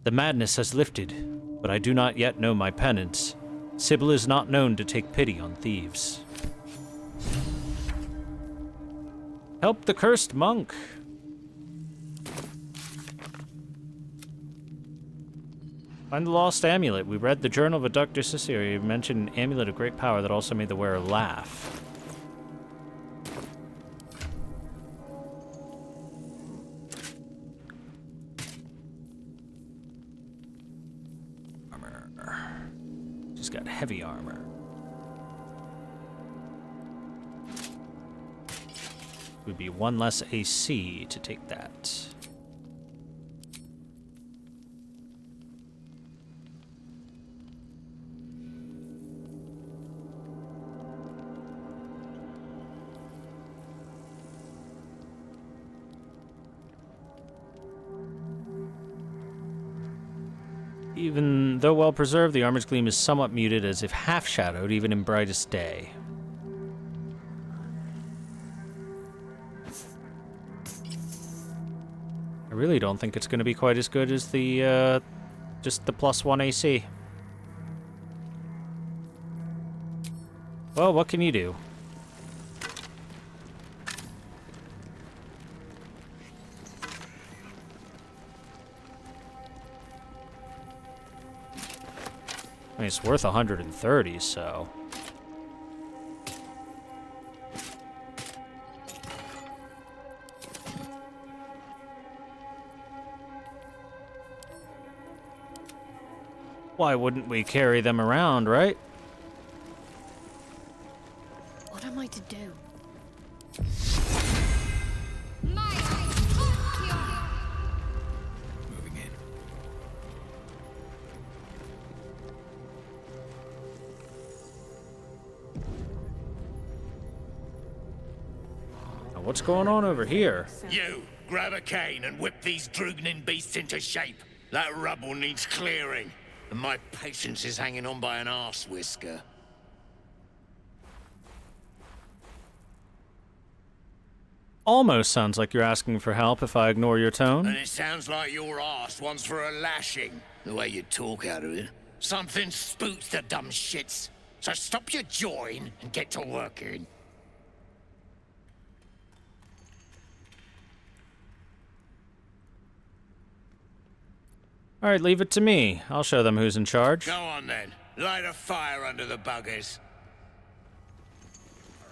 The madness has lifted, but I do not yet know my penance. Sybil is not known to take pity on thieves. Help the cursed monk. Find the lost amulet. We read the journal of a Dark Justiciar. You mentioned an amulet of great power that also made the wearer laugh. She's got heavy armor. Would be one less AC to take that. Even though well preserved, the armor's gleam is somewhat muted, as if half shadowed, even in brightest day. I really don't think it's going to be quite as good as the, just the +1 AC. Well, what can you do? I mean, it's worth 130, so... Why wouldn't we carry them around, right? What am I to do? Moving in. Now, what's going on over here? You, grab a cane and whip these Drugnin beasts into shape. That rubble needs clearing, and my patience is hanging on by an arse whisker. Almost sounds like you're asking for help if I ignore your tone. And it sounds like your arse wants for a lashing, the way you talk out of it. Something spooks the dumb shits. So stop your jawing and get to working. All right, leave it to me. I'll show them who's in charge. Go on then. Light a fire under the buggers.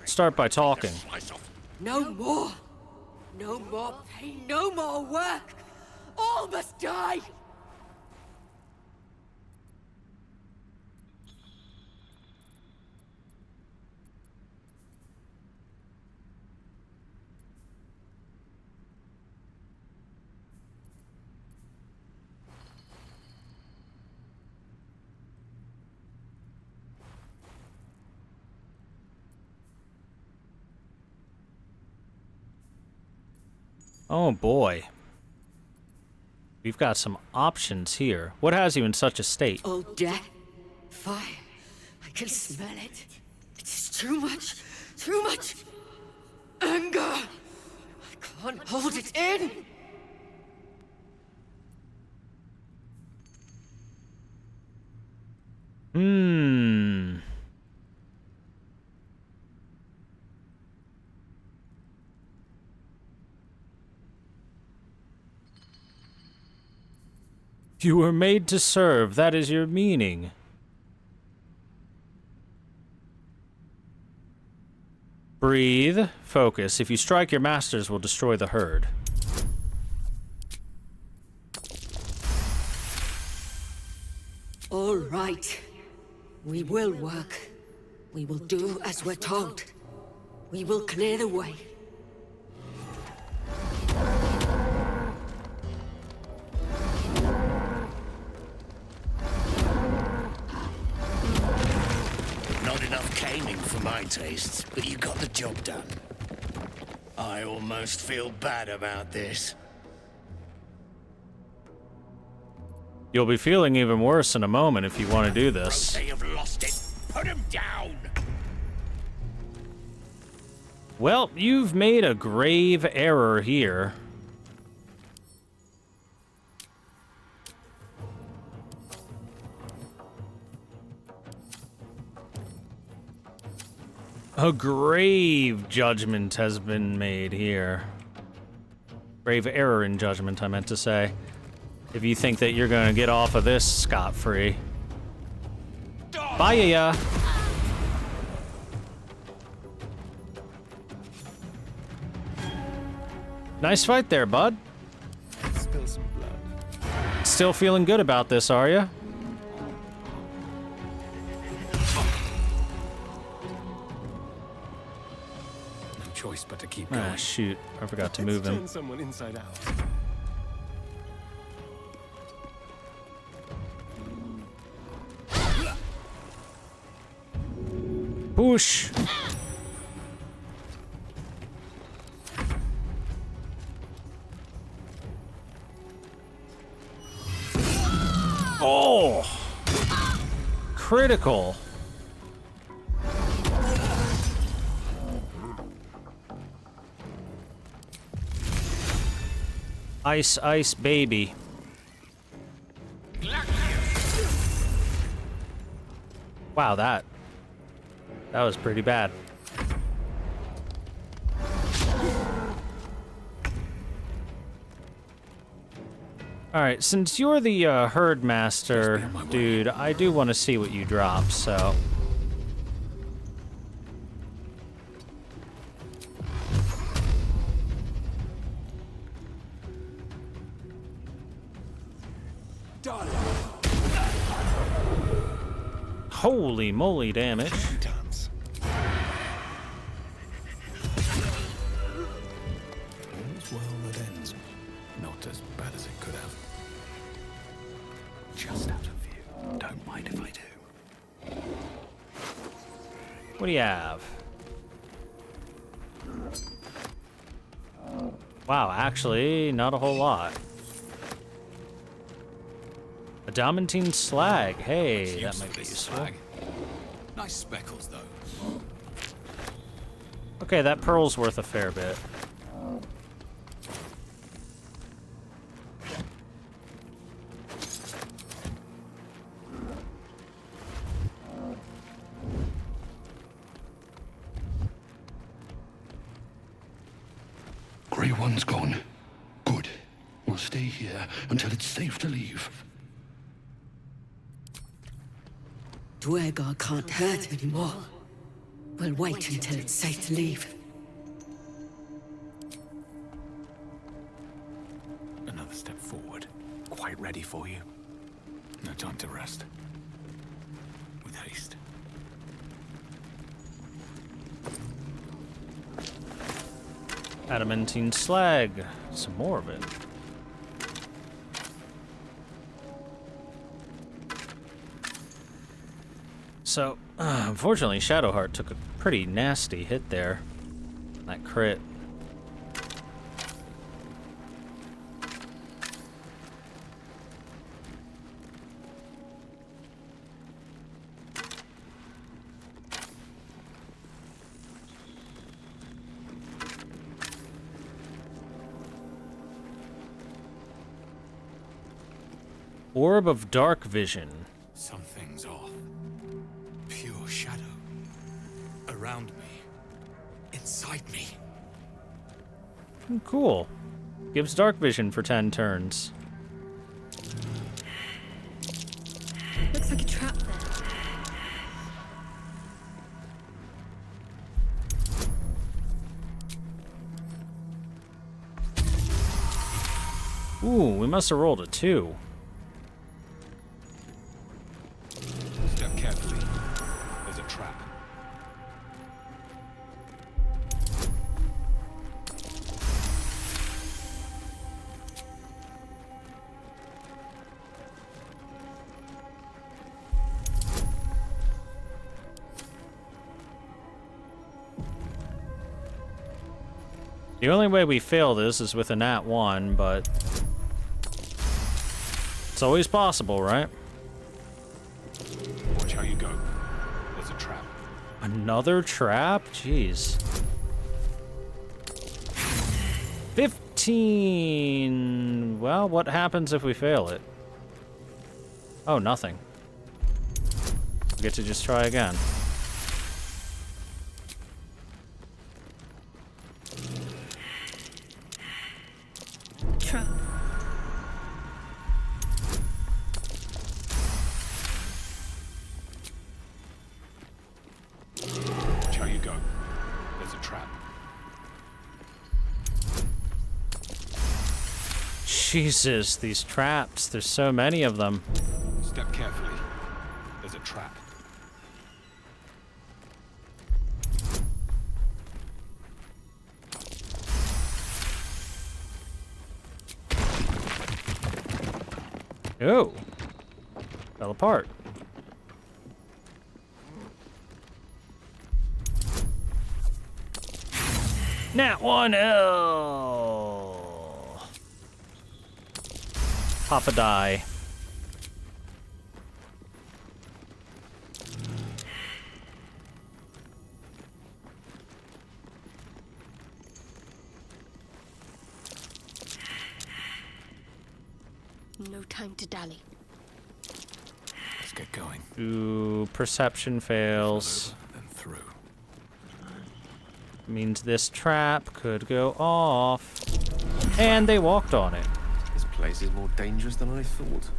Start by talking. No more. No more pain, no more work. All must die. Oh boy. We've got some options here. What has you in such a state? Oh, death. Fire. I can smell it. It's too much. Too much. Anger. I can't hold it in. You were made to serve. That is your meaning. Breathe. Focus. If you strike, your masters will destroy the herd. All right. We will work. We will do as we're told. We will clear the way. Not enough caning for my tastes, but you got the job done. I almost feel bad about this. You'll be feeling even worse in a moment if you want to do this. They have lost it. Put him down. Well, you've made a grave error here. A grave judgment has been made here. Grave error in judgment, I meant to say. If you think that you're gonna get off of this scot-free. Bye, ya. Nice fight there, bud. Spill some blood. Still feeling good about this, are you? No choice but to keep going. Ah, shoot. I forgot to move him. Turn someone inside out. Push. Oh! Critical. Ice, ice, baby. Wow, that was pretty bad. Alright, since you're the herd master, dude, I do want to see what you drop, so... Holy moly damage. All's well that ends. Not as bad as it could have. Just out of view. Don't mind if I do. What do you have? Wow, actually, not a whole lot. Adamantine slag. Hey, that might be useful. Slag. Nice speckles, though. Okay, that pearl's worth a fair bit. Grey One's gone. Good. We'll stay here until it's safe to leave. Duergar can't hurt anymore. We'll wait until it's safe to leave. Another step forward. Quite ready for you. No time to rest. With haste. Adamantine slag. Some more of it. So, unfortunately, Shadowheart took a pretty nasty hit there. That crit. Orb of Dark Vision. Something's off. Pure shadow. Around me. Inside me. Cool. Gives dark vision for 10 turns. Looks like a trap there. Ooh, we must have rolled a 2. Step carefully. There's a trap. The only way we fail this is with a nat 1, but it's always possible, right? Watch how you go. There's a trap. Another trap? Jeez. 15. Well, what happens if we fail it? Oh, nothing. We get to just try again. Trap. Watch how you go. There's a trap. Jesus, these traps. There's so many of them. Step carefully. There's a trap. Oh. Fell apart. Nat 1L. Papa die. time to dally. Let's get going. Ooh, perception fails. Then through. Means this trap could go off. And they walked on it. This place is more dangerous than I thought.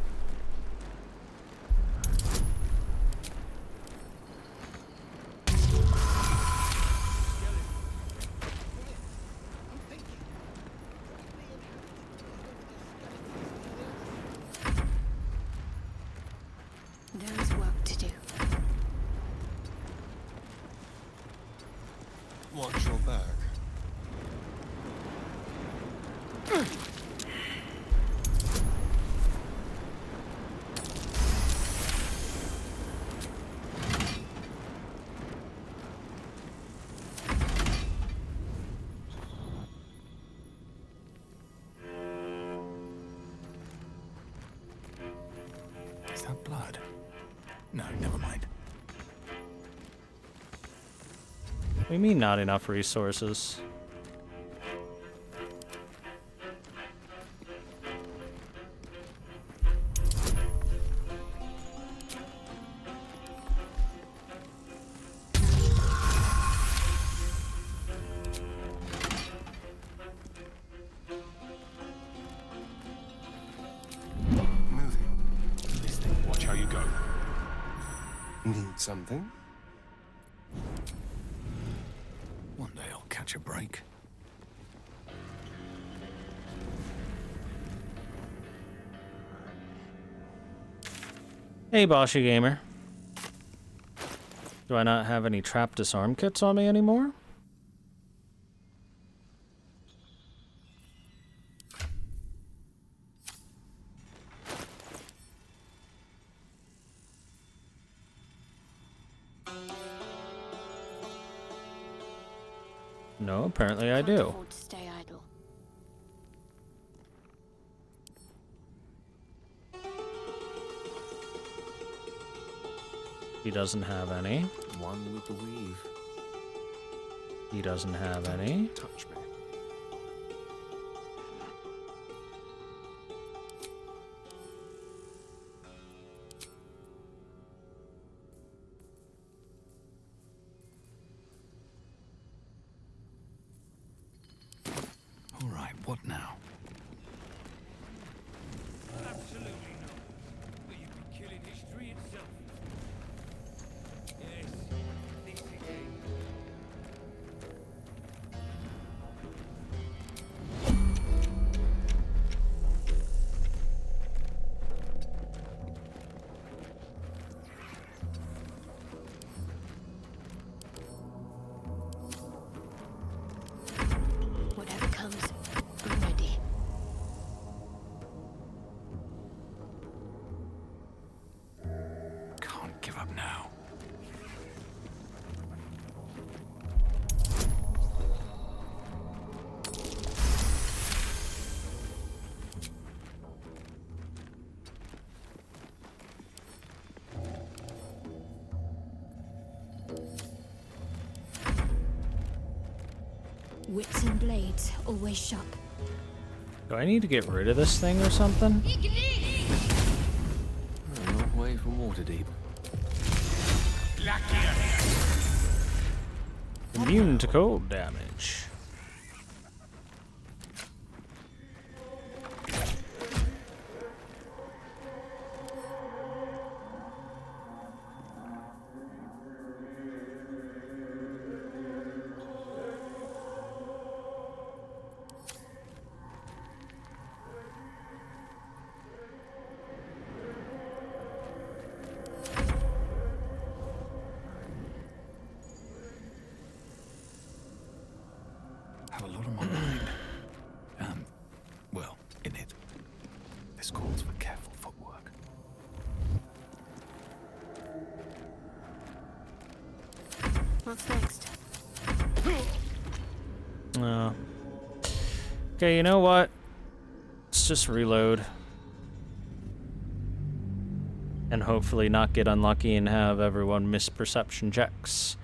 There is work to do. Watch your back. Is that blood? No, never mind. What do you mean not enough resources? Watch how you go. Need something? One day I'll catch a break. Hey, Boshy Gamer. Do I not have any trap disarm kits on me anymore? No, apparently I do. Can't afford to stay idle. He doesn't have any. One with the weave. He doesn't have any. Touch me. All right, what now? Absolutely not. But you'd be killing history itself. Yes, this again. Whatever comes, I'm ready. Can't give up now. Wits and blades, always sharp. Do I need to get rid of this thing or something? A long way from Waterdeep. Immune to cold damage. Have a lot on my mind. Well, in it. This calls for careful footwork. What's next? Okay, you know what? Let's just reload. And hopefully not get unlucky and have everyone miss perception checks.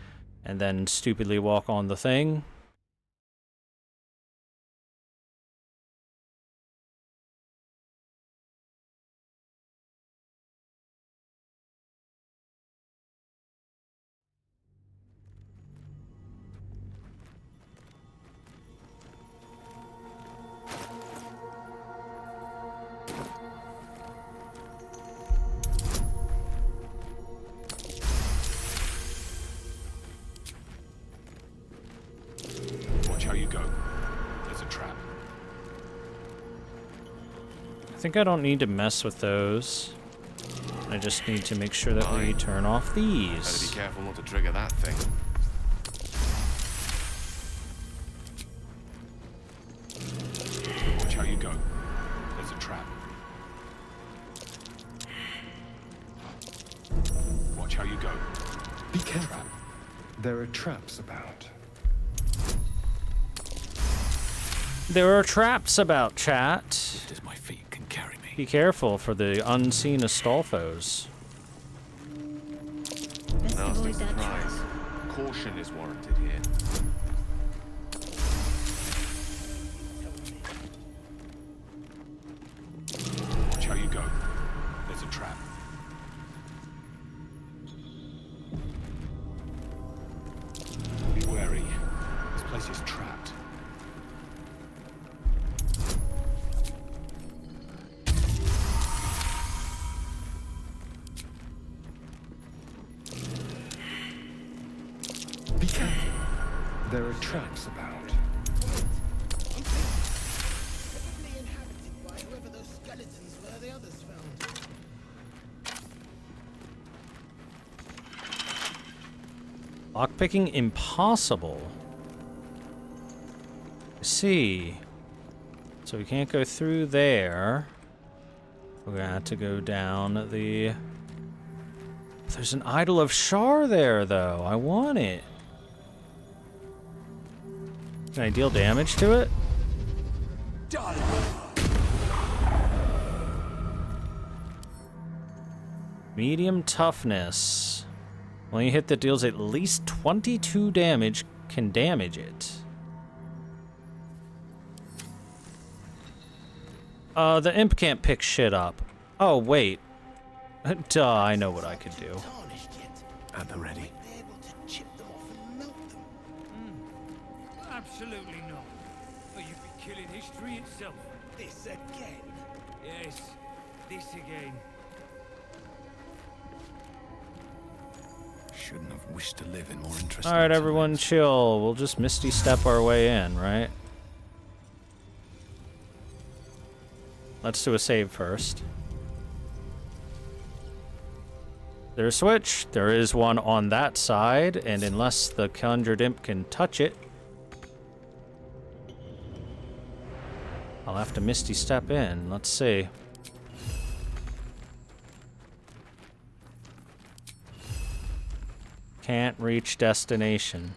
And then stupidly walk on the thing. go. There's a trap. I think I don't need to mess with those. I just need to make sure that we turn off these. Better be careful not to trigger that thing. Watch how you go. There's a trap. Watch how you go. Be careful. There are traps about. There are traps about, chat. As my feet can carry me. Be careful for the unseen Astolfos. Nasty surprise. Caution is warranted here. Watch how you go. There's a trap. Be wary. This place is trapped. Be careful. There are traps about. Probably inhabited by whoever those skeletons were the others found. Lockpicking impossible. I see. So we can't go through there. We're gonna have to go down the... There's an Idol of Shar there, though. I want it. Can I deal damage to it? Medium toughness. When you hit that deals at least 22 damage, can damage it. The imp can't pick shit up. Oh, wait. Duh, I know what I could do. At the ready. Absolutely not. But you'd be killing history itself. This again? Yes, this again. Shouldn't have wished to live in more interesting. Alright, everyone chill. We'll just Misty Step our way in, right? Let's do a save first. There's a switch. There is one on that side, and unless the conjured imp can touch it, I'll have to Misty Step in. Let's see. Can't reach destination.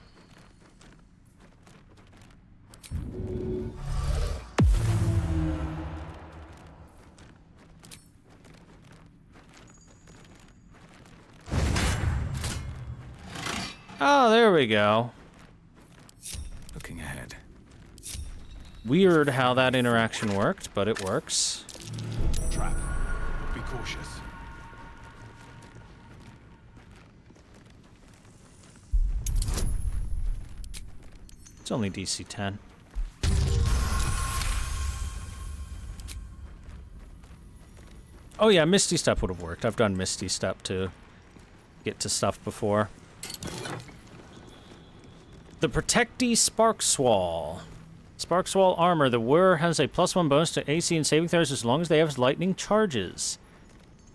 Oh, there we go. Looking ahead. Weird how that interaction worked, but it works. Trap. Be cautious. It's only DC 10. Oh yeah, Misty Step would have worked. I've done Misty Step to get to stuff before. The Protectee Sparkswall. Sparkswall armor. The wearer has a +1 bonus to AC and saving throws as long as they have lightning charges.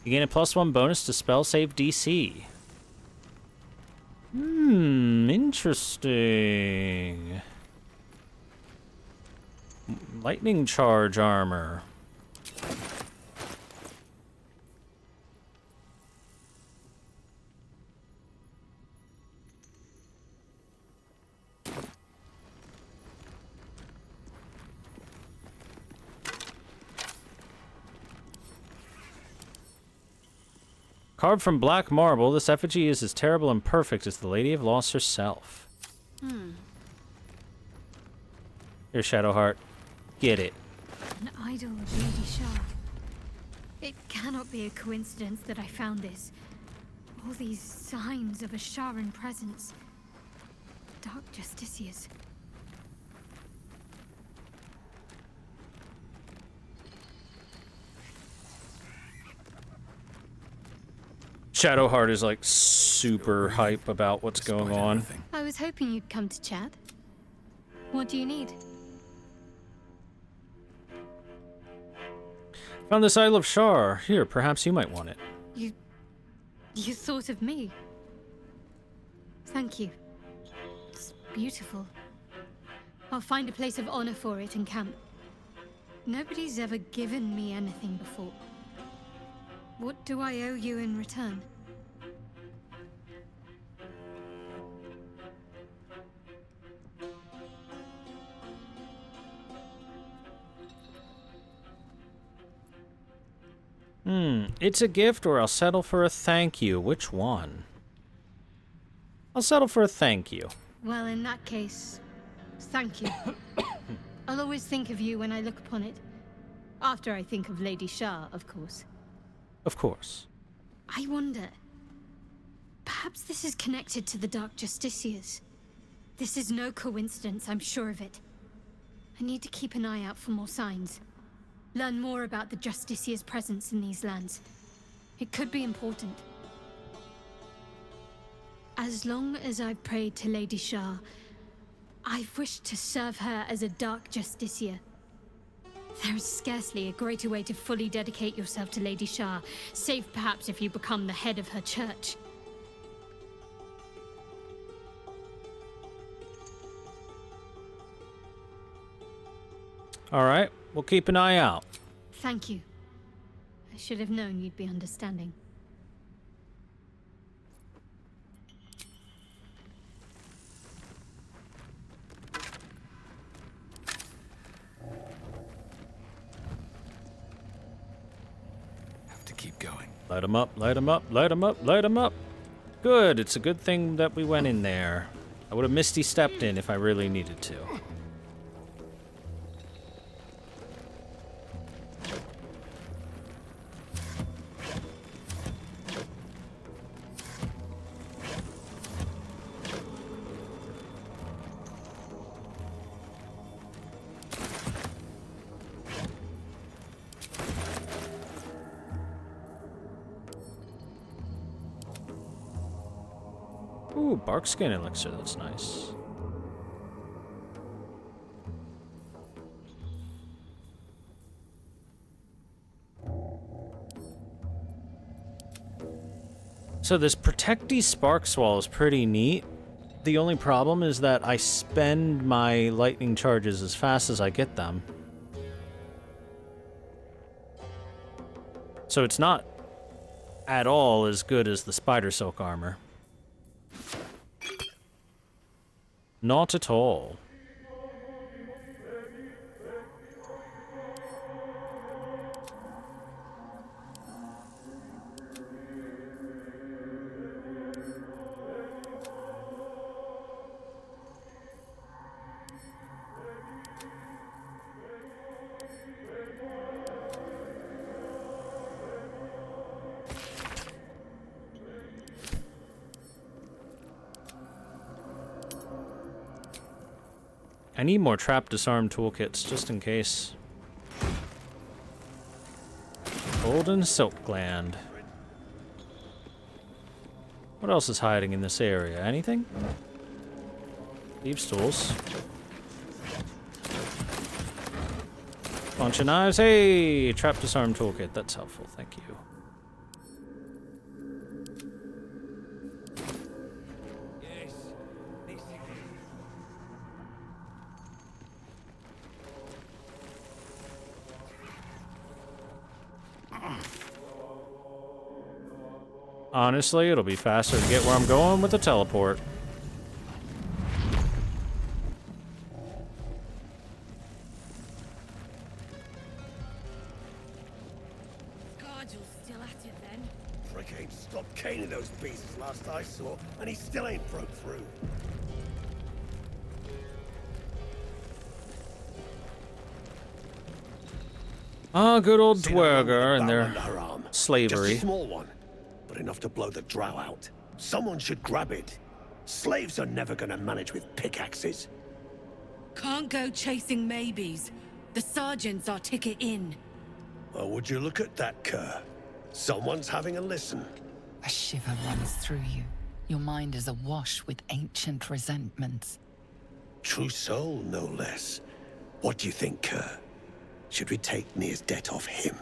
You gain a +1 bonus to spell save DC. Interesting. Lightning charge armor. Carved from black marble, this effigy is as terrible and perfect as the Lady of Loss herself. Here, Shadowheart. Get it. An idol of Lady Shar. It cannot be a coincidence that I found this. All these signs of a Sharan presence. Dark Justiciars. Shadowheart is like super hype about what's going on. I was hoping you'd come to chat. What do you need? Found this Isle of Shar. Here, perhaps you might want it. You thought of me. Thank you. It's beautiful. I'll find a place of honor for it and camp. Nobody's ever given me anything before. What do I owe you in return? It's a gift or I'll settle for a thank you. Which one? I'll settle for a thank you. Well, in that case, thank you. I'll always think of you when I look upon it. After I think of Lady Shar, of course. Of course. I wonder... perhaps this is connected to the Dark Justiciars. This is no coincidence, I'm sure of it. I need to keep an eye out for more signs. Learn more about the Justiciars' presence in these lands. It could be important. As long as I've prayed to Lady Shar, I've wished to serve her as a Dark Justiciar. There is scarcely a greater way to fully dedicate yourself to Lady Shar, save perhaps if you become the head of her church. All right, we'll keep an eye out. Thank you. I should have known you'd be understanding. Have to keep going. Light 'em up, light 'em up, light 'em up, light 'em up. Good, it's a good thing that we went in there. I would have Misty stepped in if I really needed to. Ooh, bark skin elixir, that's nice. So this Protecty Spark Swall is pretty neat. The only problem is that I spend my lightning charges as fast as I get them. So it's not at all as good as the Spider Silk armor. Not at all. I need more trap disarm toolkits, just in case. Golden Silk Gland. What else is hiding in this area? Anything? Thieves' tools. Bunch of knives. Hey! Trap disarm toolkit. That's helpful. Thank you. Honestly, it'll be faster to get where I'm going with the teleport. God, you're still at it then. Frick ain't stopped caning those beasts last I saw, and he still ain't broke through. Ah, good old See that one with Duergar the and bow their under her arm? slavery. Just a small one, but enough to blow the drow out. Someone should grab it. Slaves are never gonna manage with pickaxes. Can't go chasing maybes. The sergeant's our ticket in. Well, would you look at that, Kerr? Someone's having a listen. A shiver runs through you. Your mind is awash with ancient resentments. Trousseau, no less. What do you think, Kerr? Should we take Nir's debt off him?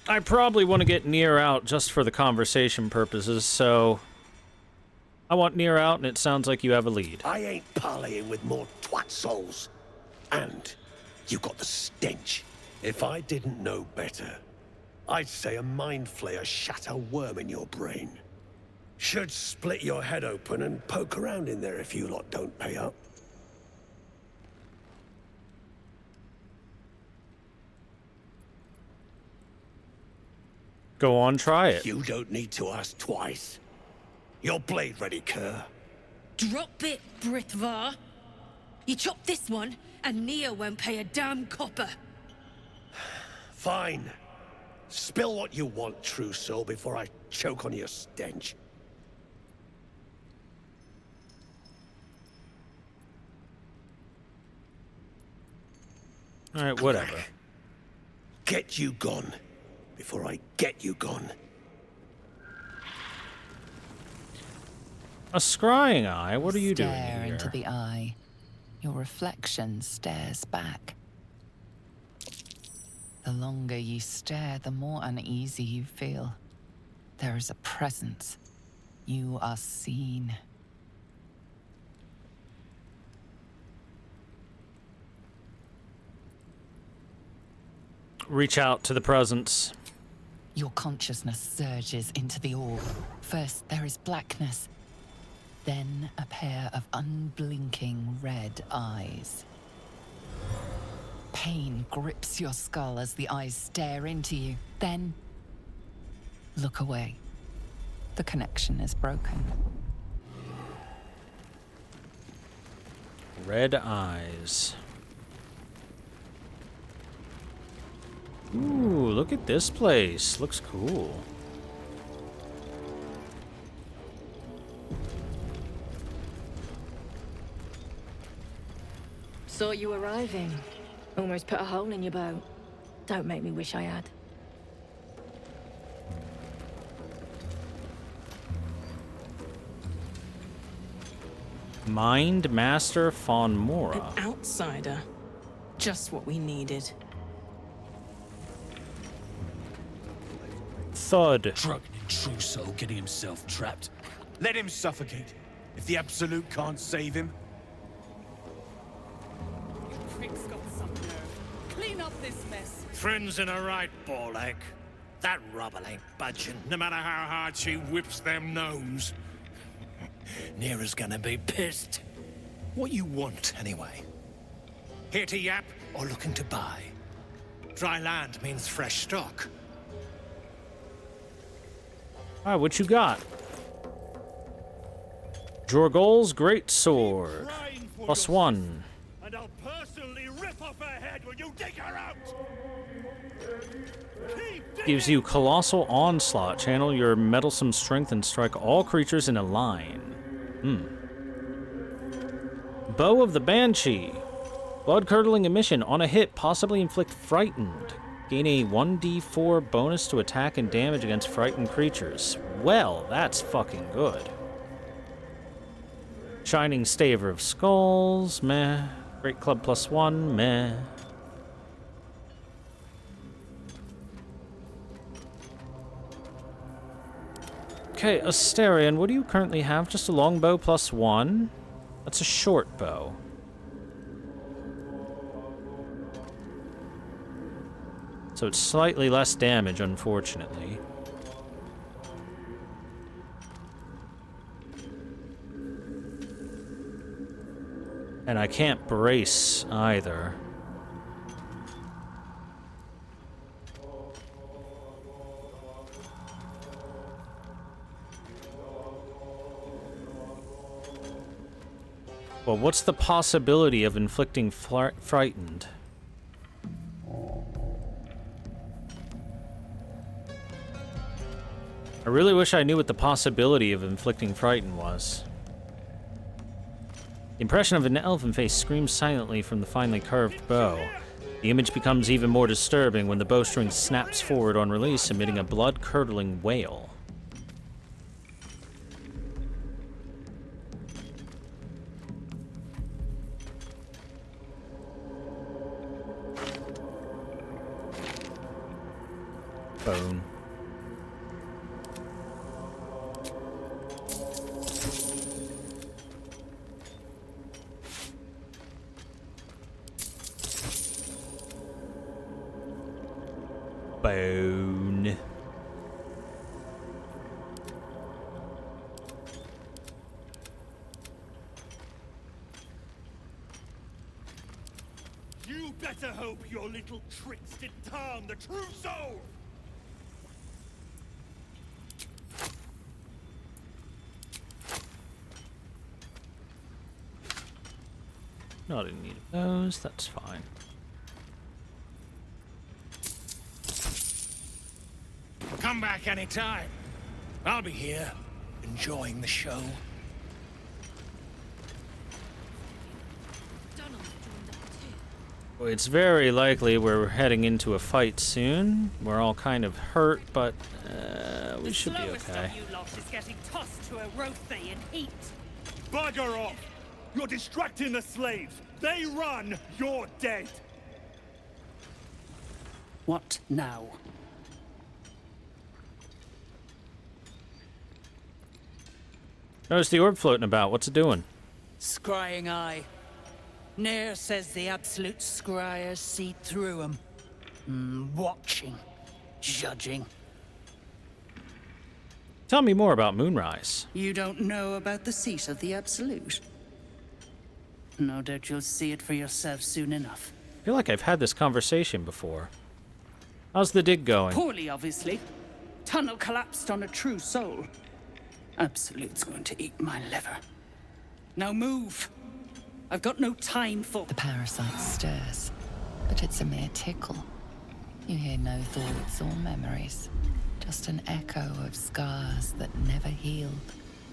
I probably want to get Nier out just for the conversation purposes, so I want Nier out, and it sounds like you have a lead. I ain't parleying with more twat souls. And you got the stench. If I didn't know better, I'd say a mind flayer shat a worm in your brain. Should split your head open and poke around in there if you lot don't pay up. Go on, try it. You don't need to ask twice. Your blade ready, Kerr. Drop it, Britvar. You chop this one, and Neo won't pay a damn copper. Fine. Spill what you want, Trousseau, before I choke on your stench. All right, whatever. Get you gone, before I get you gone. A scrying eye? What are you doing Stare here? into the eye. Your reflection stares back. The longer you stare, the more uneasy you feel. There is a presence. You are seen. Reach out to the presence. Your consciousness surges into the orb. First, there is blackness. Then, a pair of unblinking red eyes. Pain grips your skull as the eyes stare into you. Then, look away. The connection is broken. Red eyes. Ooh, look at this place. Looks cool. Saw you arriving. Almost put a hole in your bow. Don't make me wish I had. Mind Master von Mora. An outsider. Just what we needed. Thud. Drug Trousseau getting himself trapped. Let him suffocate. If the Absolute can't save him. Prick's got some nerve. Clean up this mess. Friends in a right, Borlak. That rubble ain't budging, no matter how hard she whips them gnomes. Nira's gonna be pissed. What you want, anyway? Here to yap or looking to buy? Dry land means fresh stock. Alright, what you got? Jorgol's Great Sword. +1. And I'll personally rip off her head when you dig her out! Gives you Colossal Onslaught. Channel your meddlesome strength and strike all creatures in a line. Bow of the Banshee. Blood-curdling emission. On a hit, possibly inflict frightened. Gain a 1d4 bonus to attack and damage against frightened creatures. Well, that's fucking good. Shining Staver of Skulls. Meh. Great Club +1. Meh. Okay, Asterion, what do you currently have? Just a longbow +1? That's a short bow. So it's slightly less damage, unfortunately. And I can't brace either. Well, what's the possibility of inflicting frightened? I really wish I knew what the possibility of inflicting frightened was. The impression of an elven face screams silently from the finely curved bow. The image becomes even more disturbing when the bowstring snaps forward on release, emitting a blood-curdling wail. Bone. Bone. You better hope your little tricks didn't harm the true soul! Not in need of those, that's fine. Come back anytime. I'll be here, enjoying the show. It's very likely we're heading into a fight soon. We're all kind of hurt, but we should be okay. You lot is getting tossed to a Rothay in heat. Bugger off! You're distracting the slaves. They run, you're dead. What now? Notice the orb floating about. What's it doing? Scrying eye. Nair says the absolute scryers see through 'em. Watching. Judging. Tell me more about Moonrise. You don't know about the seat of the absolute? No doubt you'll see it for yourself soon enough. I feel like I've had this conversation before. How's the dig going? Poorly, obviously. Tunnel collapsed on a true soul. Absolute's going to eat my liver. Now move. I've got no time for... The parasite stirs, but it's a mere tickle. You hear no thoughts or memories. Just an echo of scars that never healed.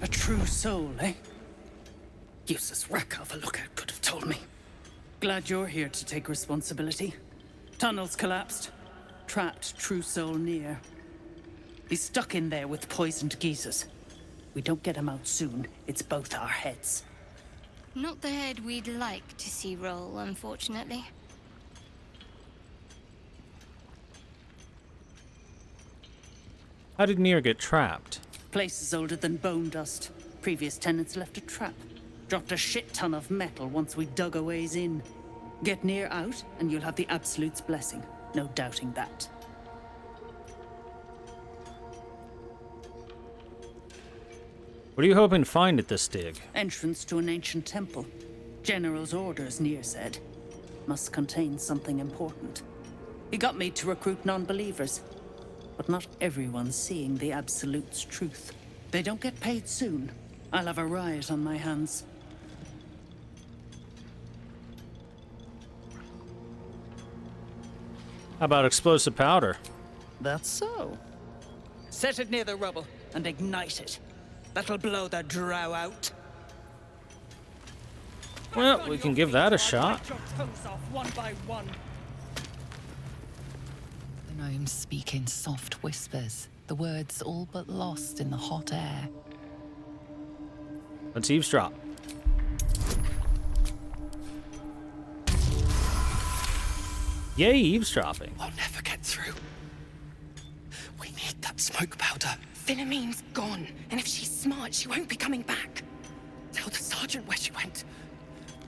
A true soul, eh? Useless wreck of a lookout could have told me. Glad you're here to take responsibility. Tunnels collapsed. Trapped true soul near. He's stuck in there with poisoned geezers. We don't get him out soon, it's both our heads. Not the head we'd like to see roll, unfortunately. How did Nier get trapped? Place is older than bone dust. Previous tenants left a trap. Dropped a shit ton of metal once we dug a ways in. Get Nier out, and you'll have the Absolute's blessing. No doubting that. What are you hoping to find at this dig? Entrance to an ancient temple. General's orders, Nier said. Must contain something important. He got me to recruit non-believers. But not everyone's seeing the Absolute's truth. They don't get paid soon. I'll have a riot on my hands. How about explosive powder? That's so. Set it near the rubble and ignite it. That'll blow the drow out. Well, we can give that a shot. Your toes off one by one. The gnomes speak in soft whispers, the words all but lost in the hot air. Let's eavesdrop. Yay, eavesdropping. I'll never get through. We need that smoke powder. Philommene's gone, and if she's smart, she won't be coming back. Tell the sergeant where she went.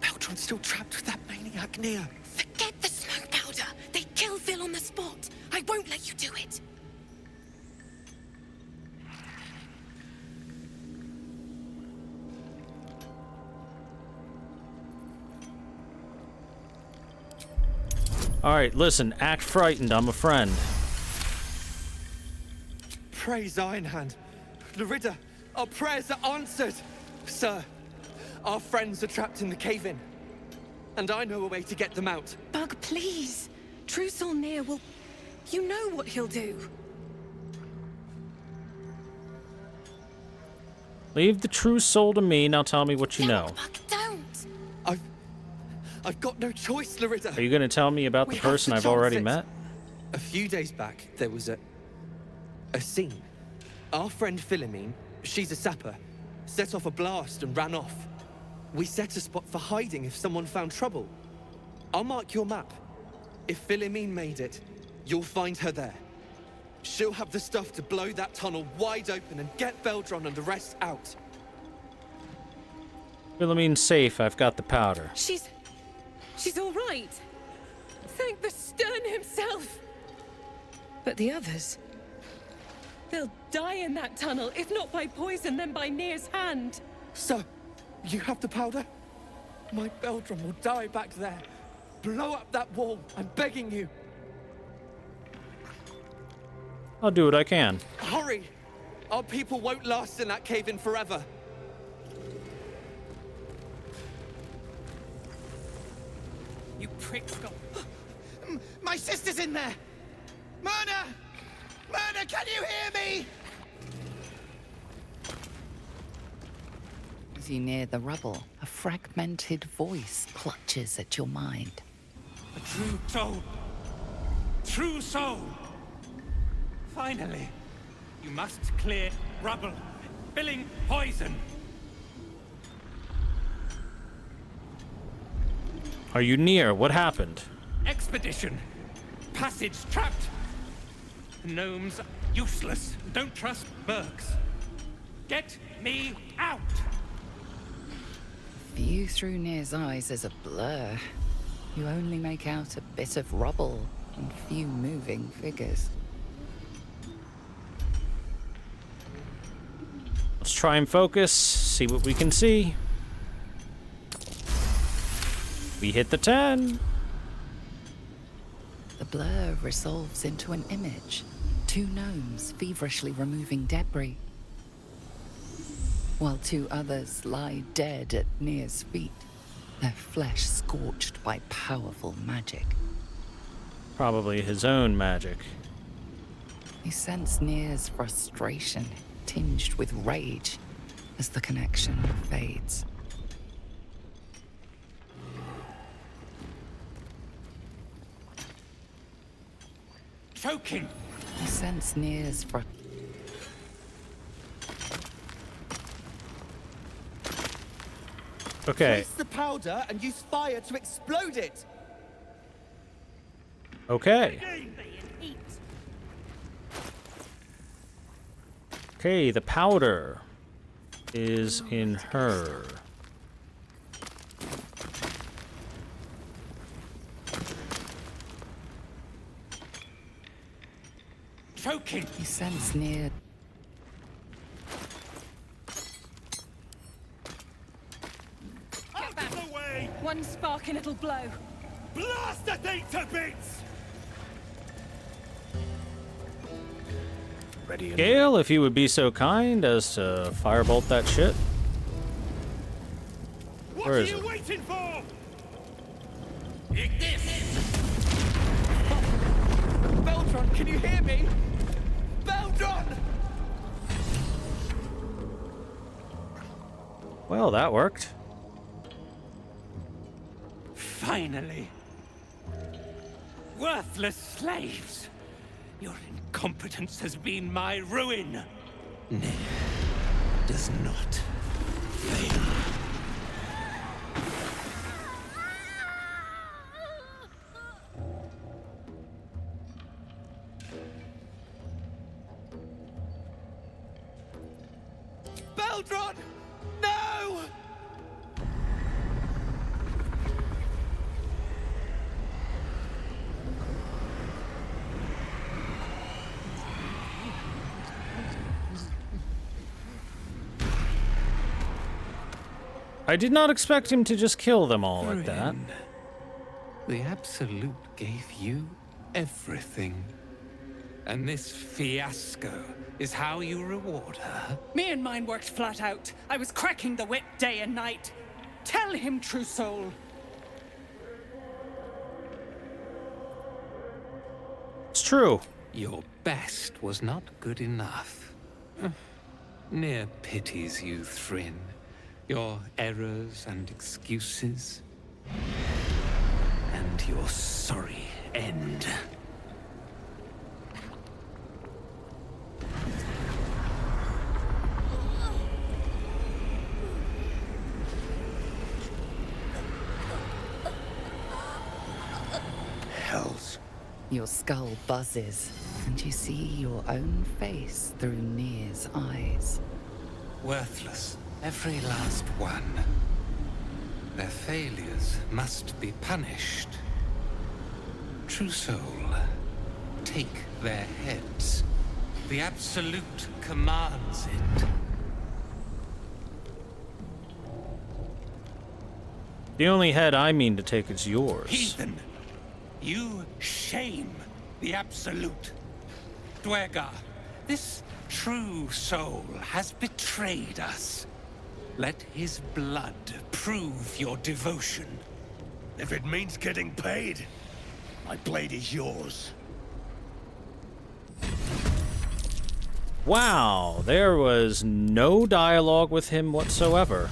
Baltur's still trapped with that maniac Nier. Forget the smoke powder. They kill Phil on the spot. I won't let you do it. Alright, listen, act frightened, I'm a friend. Praise Ironhand. Larida, our prayers are answered. Sir, our friends are trapped in the cave-in. And I know a way to get them out. Bug, please. True Soul Nier will... You know what he'll do. Leave the true soul to me, now tell me what you know. Bug, don't. I've got no choice, Larissa. Are you going to tell me about the person I've already met? A few days back, there was a scene. Our friend Philomene, she's a sapper, set off a blast and ran off. We set a spot for hiding if someone found trouble. I'll mark your map. If Philomene made it, you'll find her there. She'll have the stuff to blow that tunnel wide open and get Baldur and the rest out. Philomene's safe. I've got the powder. She's all right. Thank the Stern himself. But the others, they'll die in that tunnel, if not by poison, then by Nir's hand. So, you have the powder? My Baldur will die back there. Blow up that wall. I'm begging you. I'll do what I can. Hurry! Our people won't last in that cave-in forever. You prick, Scott. My sister's in there! Myrna! Myrna, can you hear me? As you near the rubble, a fragmented voice clutches at your mind. A true soul. True soul. Finally. You must clear rubble. Spilling poison. Are you near? What happened? Expedition. Passage trapped. Gnomes useless. Don't trust Burks. Get me out. View through Nir's eyes is a blur. You only make out a bit of rubble and few moving figures. Let's try and focus, see what we can see. We hit the 10. The blur resolves into an image. Two gnomes feverishly removing debris, while two others lie dead at Nir's feet, their flesh scorched by powerful magic. Probably his own magic. You sense Nir's frustration, tinged with rage, as the connection fades. Choking. You sense Nir's Okay. Place the powder and use fire to explode it. Okay. Okay, the powder is in her. Choking. You sense Nir. Get back. Away. One spark and it'll blow. Blast the thing to bits! Ready. Gale, if you would be so kind as to firebolt that shit. Where is it? Waiting for? Eat this! Baldur, can you hear me? Baldur! Well, that worked. Finally. Worthless slaves. Your incompetence has been my ruin. Nir does not fail. Baldur! No! I did not expect him to just kill them all like that. The Absolute gave you everything. And this fiasco is how you reward her? Me and mine worked flat out. I was cracking the whip day and night. Tell him, true soul. It's true. Your best was not good enough. Nir pities you, Thryn. Your errors and excuses. and your sorry end. Hells. Your skull buzzes, and you see your own face through Nir's eyes. Worthless, every last one. Their failures must be punished. True soul, take their heads. The Absolute commands it. The only head I mean to take is yours. Heathen, you shame the Absolute. Duergar, this true soul has betrayed us. Let his blood prove your devotion. If it means getting paid, my blade is yours. Wow, there was no dialogue with him whatsoever.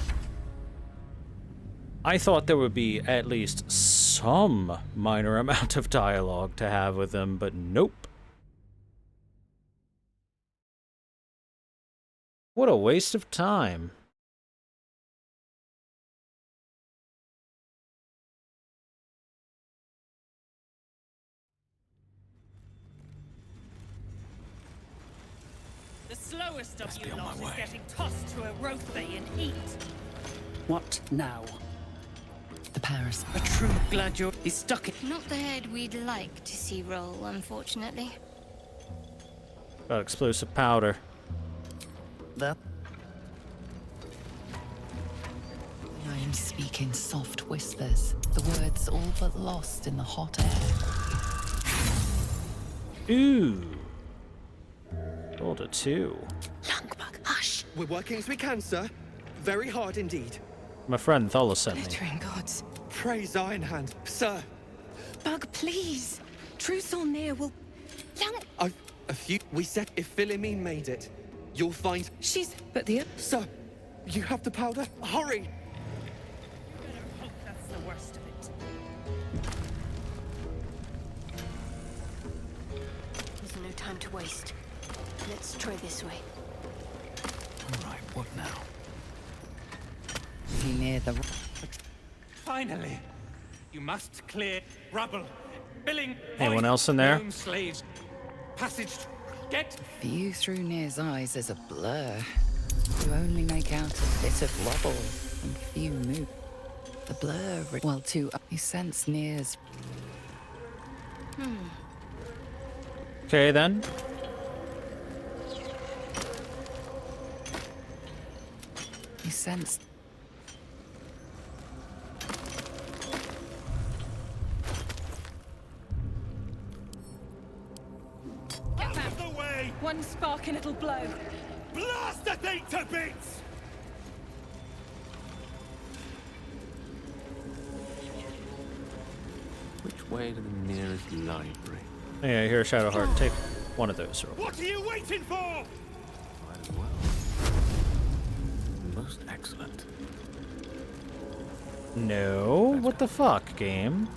I thought there would be at least some minor amount of dialogue to have with him, but nope. What a waste of time. The slowest of you lot is getting tossed to a rothe in heat. What now? The Paris. A true gladiator is stuck in. Not the head we'd like to see roll, unfortunately. Got explosive powder. I speak in soft whispers, the words all but lost in the hot air. Ooh. Rolled a 2. Lungbug, hush. We're working as we can, sir. Very hard indeed. My friend Thola sent me. Glittering gods. Praise Ironhand, sir. Bug, please. Truce or near will... A few... We said if Philomene made it, you'll find... She's... But the... Sir, you have the powder? Hurry! Hope that's the worst of it. There's no time to waste. Let's try this way. All right, what now? Near the... Finally, you must clear rubble. Billing. Anyone else in there? Known slaves. Passage. Get. View through Nir's eyes is a blur. You only make out a bit of rubble and few move. The blur, well, too, you sense Nir's. Okay, then. You sense. Out of the way! One spark and it'll blow. Blast the thing to bits! Which way to the nearest library? Yeah, here, Shadowheart. Take one of those. What are you waiting for? Might as well. Most excellent. No, what the fuck, game?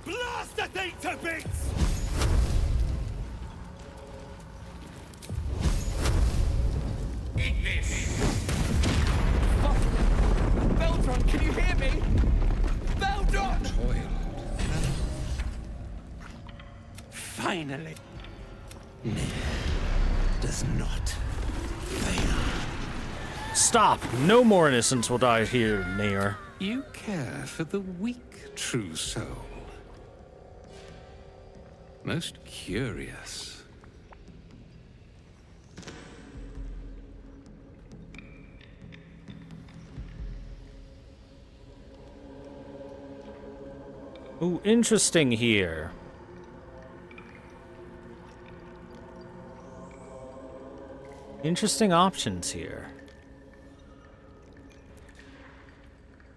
Blast the thing to bits! Eat this! Baldur, can you hear me? Baldur! Finally. Does not fail. Stop! No more innocents will die here, Mayor. You care for the weak, true soul. Most curious. Ooh, interesting here. Interesting options here.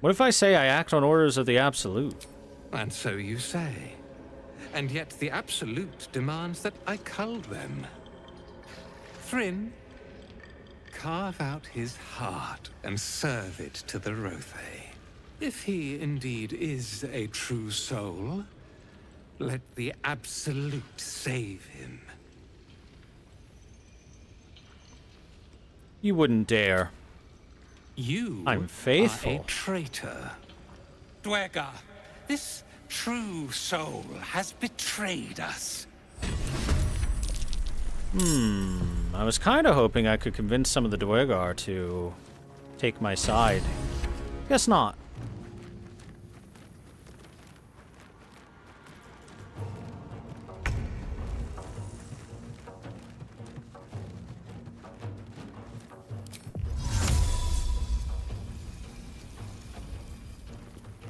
What if I say I act on orders of the Absolute? And so you say. And yet the Absolute demands that I cull them. Thryn, carve out his heart and serve it to the Rothe. If he indeed is a true soul, let the Absolute save him. You wouldn't dare. I'm Are faithful. a traitor. Duergar, this true soul has betrayed us. I was kind of hoping I could convince some of the Duergar to take my side. Guess not.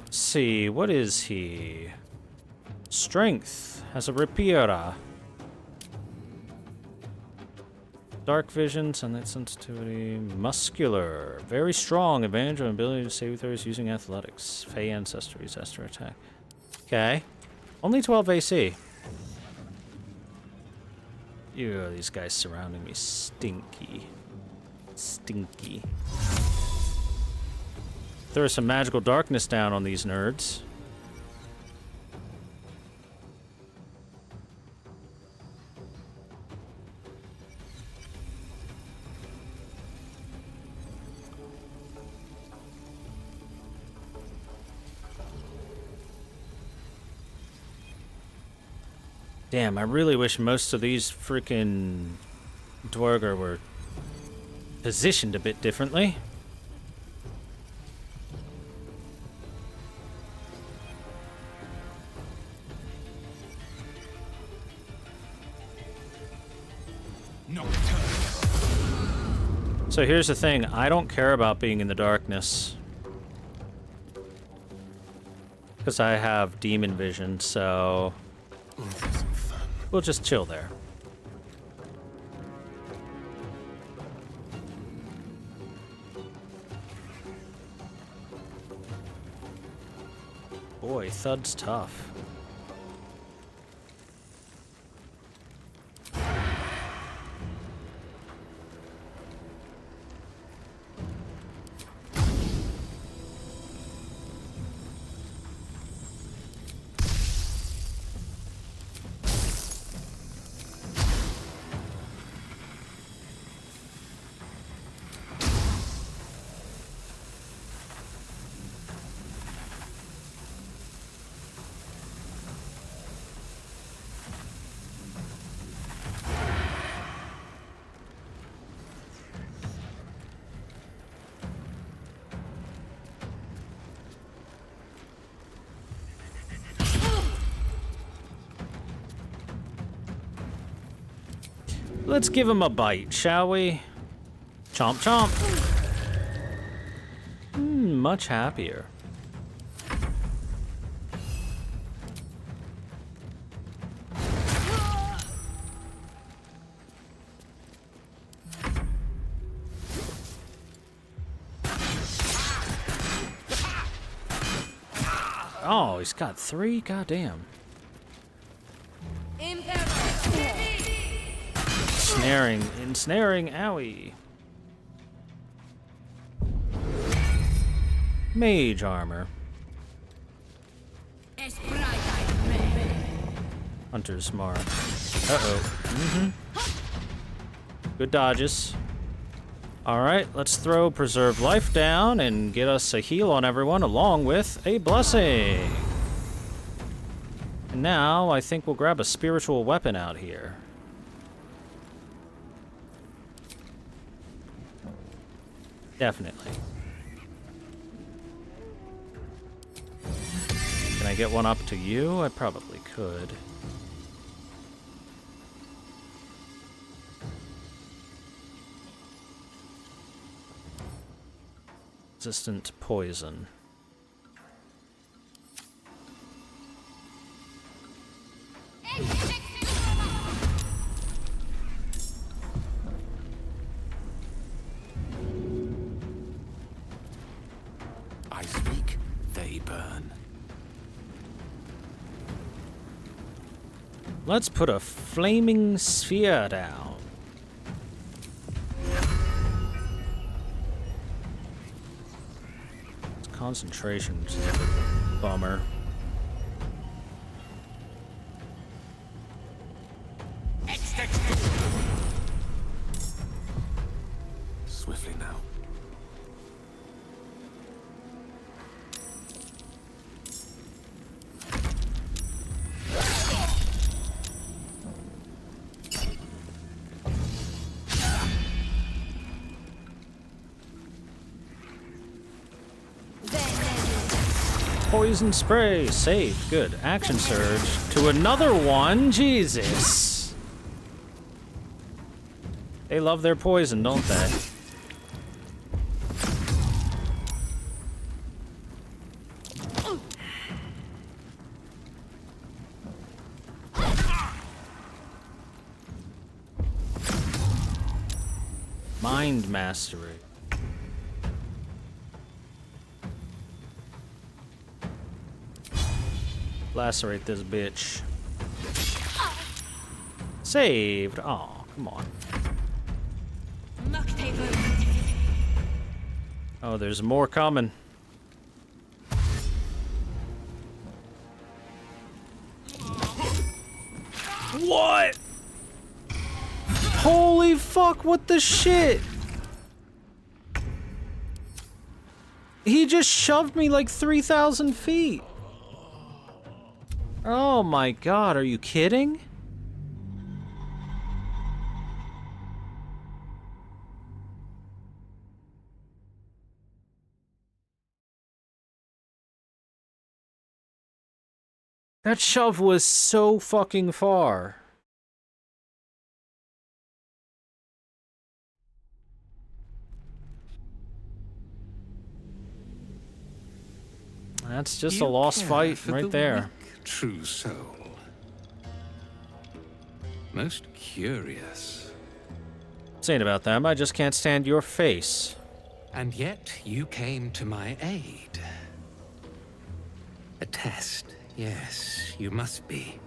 Let's see, what is he? Strength. Has a rapiera. Dark vision, sunlight sensitivity, muscular, very strong, advantage on ability to save throws using athletics. Fey ancestry, disaster attack. Okay. Only 12 AC. Ew, these guys surrounding me stinky. Stinky. Throw some magical darkness down on these nerds. Damn, I really wish most of these freaking Duergar were positioned a bit differently. So here's the thing, I don't care about being in the darkness. Because I have demon vision, so we'll just chill there. Boy, Thud's tough. Let's give him a bite, shall we? Chomp chomp. Much happier. Oh, he's got 3? Goddamn. Ensnaring, owie. Mage armor. Hunter's mark. Uh-oh. Good dodges. Alright, let's throw Preserve Life down and get us a heal on everyone along with a blessing. And now I think we'll grab a spiritual weapon out here. Definitely. Can I get one up to you? I probably could. Resistant to poison. I speak, they burn. Let's put a flaming sphere down. Concentration's a bummer. Swiftly now. Poison spray, saved, good. Action surge to another one, Jesus. They love their poison, don't they? Mind mastery. Lacerate this bitch. Saved. Oh, come on. Oh, there's more coming. What? Holy fuck, what the shit? He just shoved me like 3,000 feet. Oh my god, are you kidding? That shove was so fucking far. That's just a lost fight right there. True soul. Most curious. Saying about them, I just can't stand your face. And yet you came to my aid. A test, yes, you must be.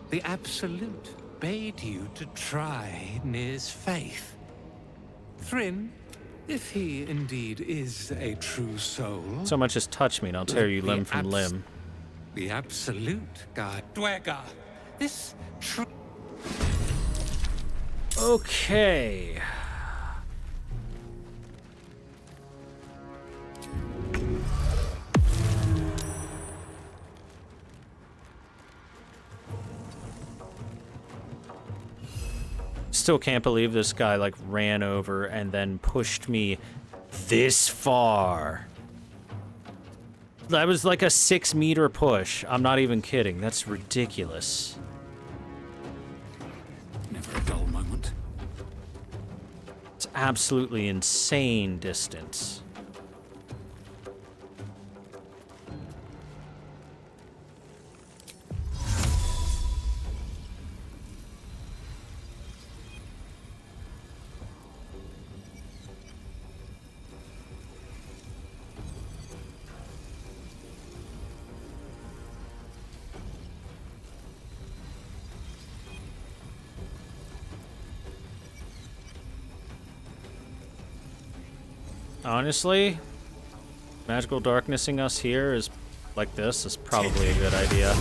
The Absolute bade you to try Nir's faith. Thryn, if he indeed is a true soul... So much as touch me and I'll tear you limb from limb. The Absolute guide... Duergar, this true... Okay. Still can't believe this guy like ran over and then pushed me this far. That was like a 6-meter push. I'm not even kidding. That's ridiculous. Never a dull moment. It's absolutely insane distance. Honestly, magical darknessing us here is like this is probably a good idea.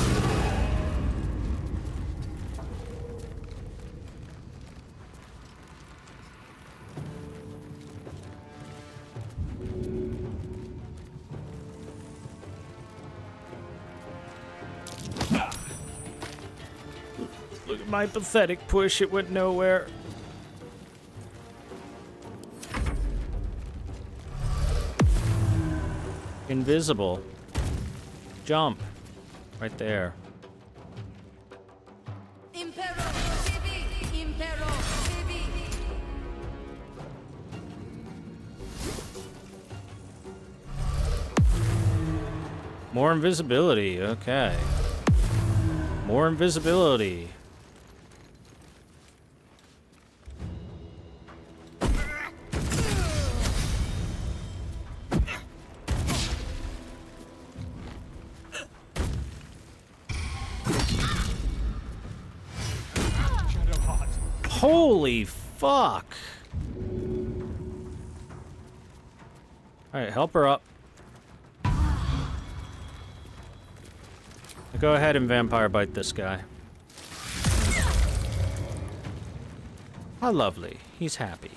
Look at my pathetic push, it went nowhere. Invisible. Jump. Right there. More invisibility. Okay. More invisibility. Holy fuck. Alright, help her up. Go ahead and vampire bite this guy. How lovely. He's happy.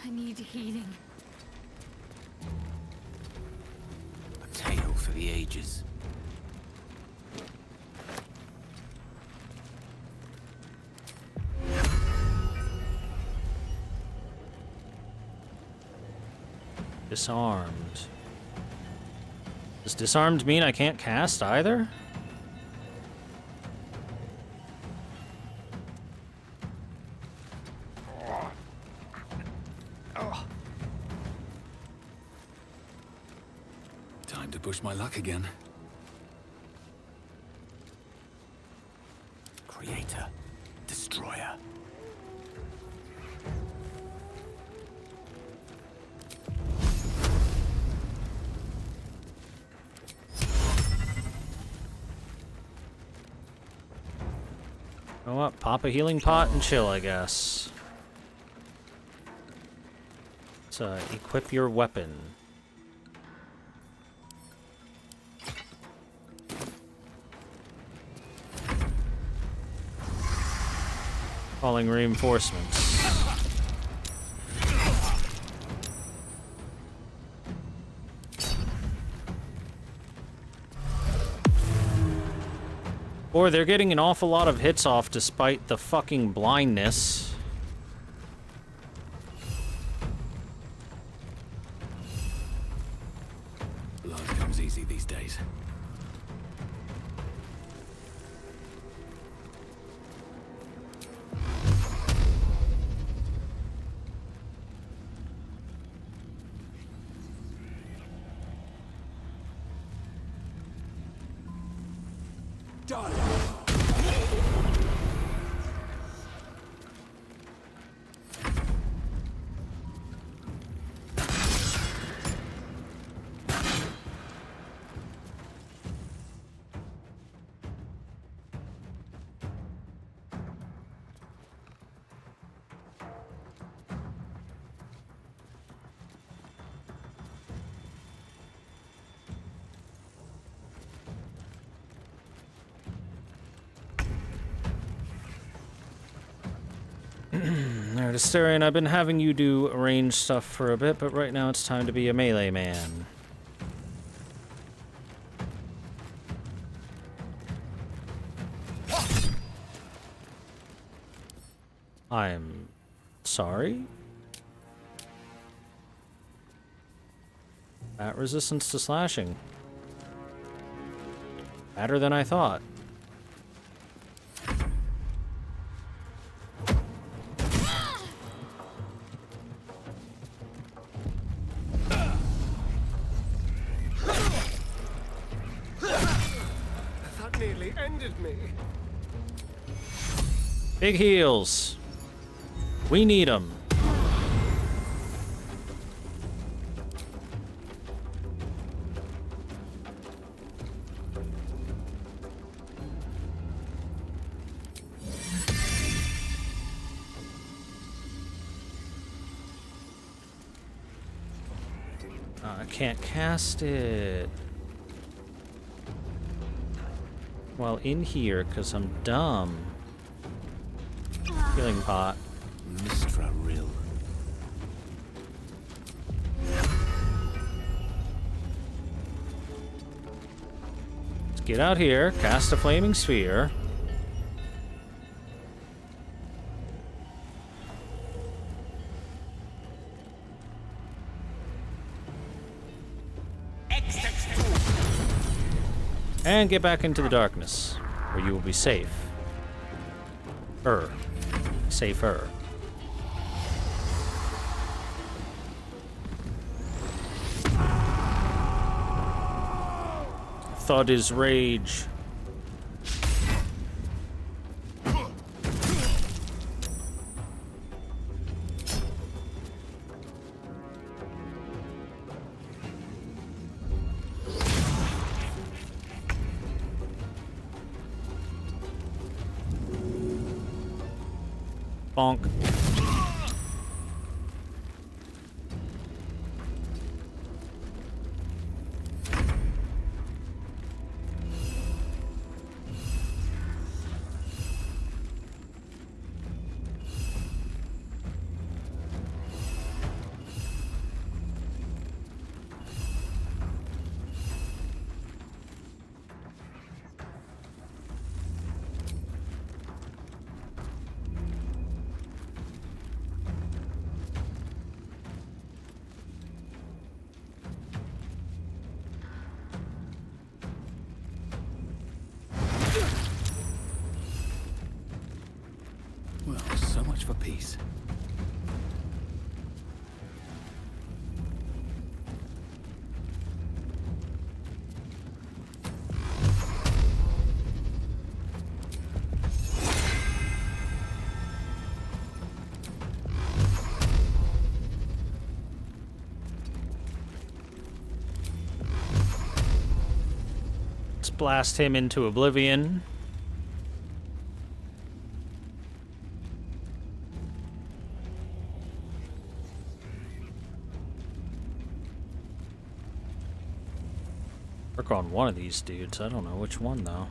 I need healing. A tale for the ages. Disarmed. Does disarmed mean I can't cast either? Time to push my luck again. Creator. Destroyer. You know what? Pop a healing pot and chill, I guess. So, equip your weapon. Calling reinforcements. Or they're getting an awful lot of hits off despite the fucking blindness. Blood comes easy these days. Done. Alright, Asterion, I've been having you do range stuff for a bit, but right now it's time to be a melee man. I'm sorry? That resistance to slashing. Better than I thought. That nearly ended me. Big heals. We need them. I can't cast it. Well, in here, because I'm dumb. Healing pot. Mistra Rill. Let's get out here, cast a flaming sphere. And get back into the darkness, where you will be safe. Safer. thud is rage. Bonk. Well, so much for peace. Let's blast him into oblivion. Work on one of these dudes. I don't know which one though.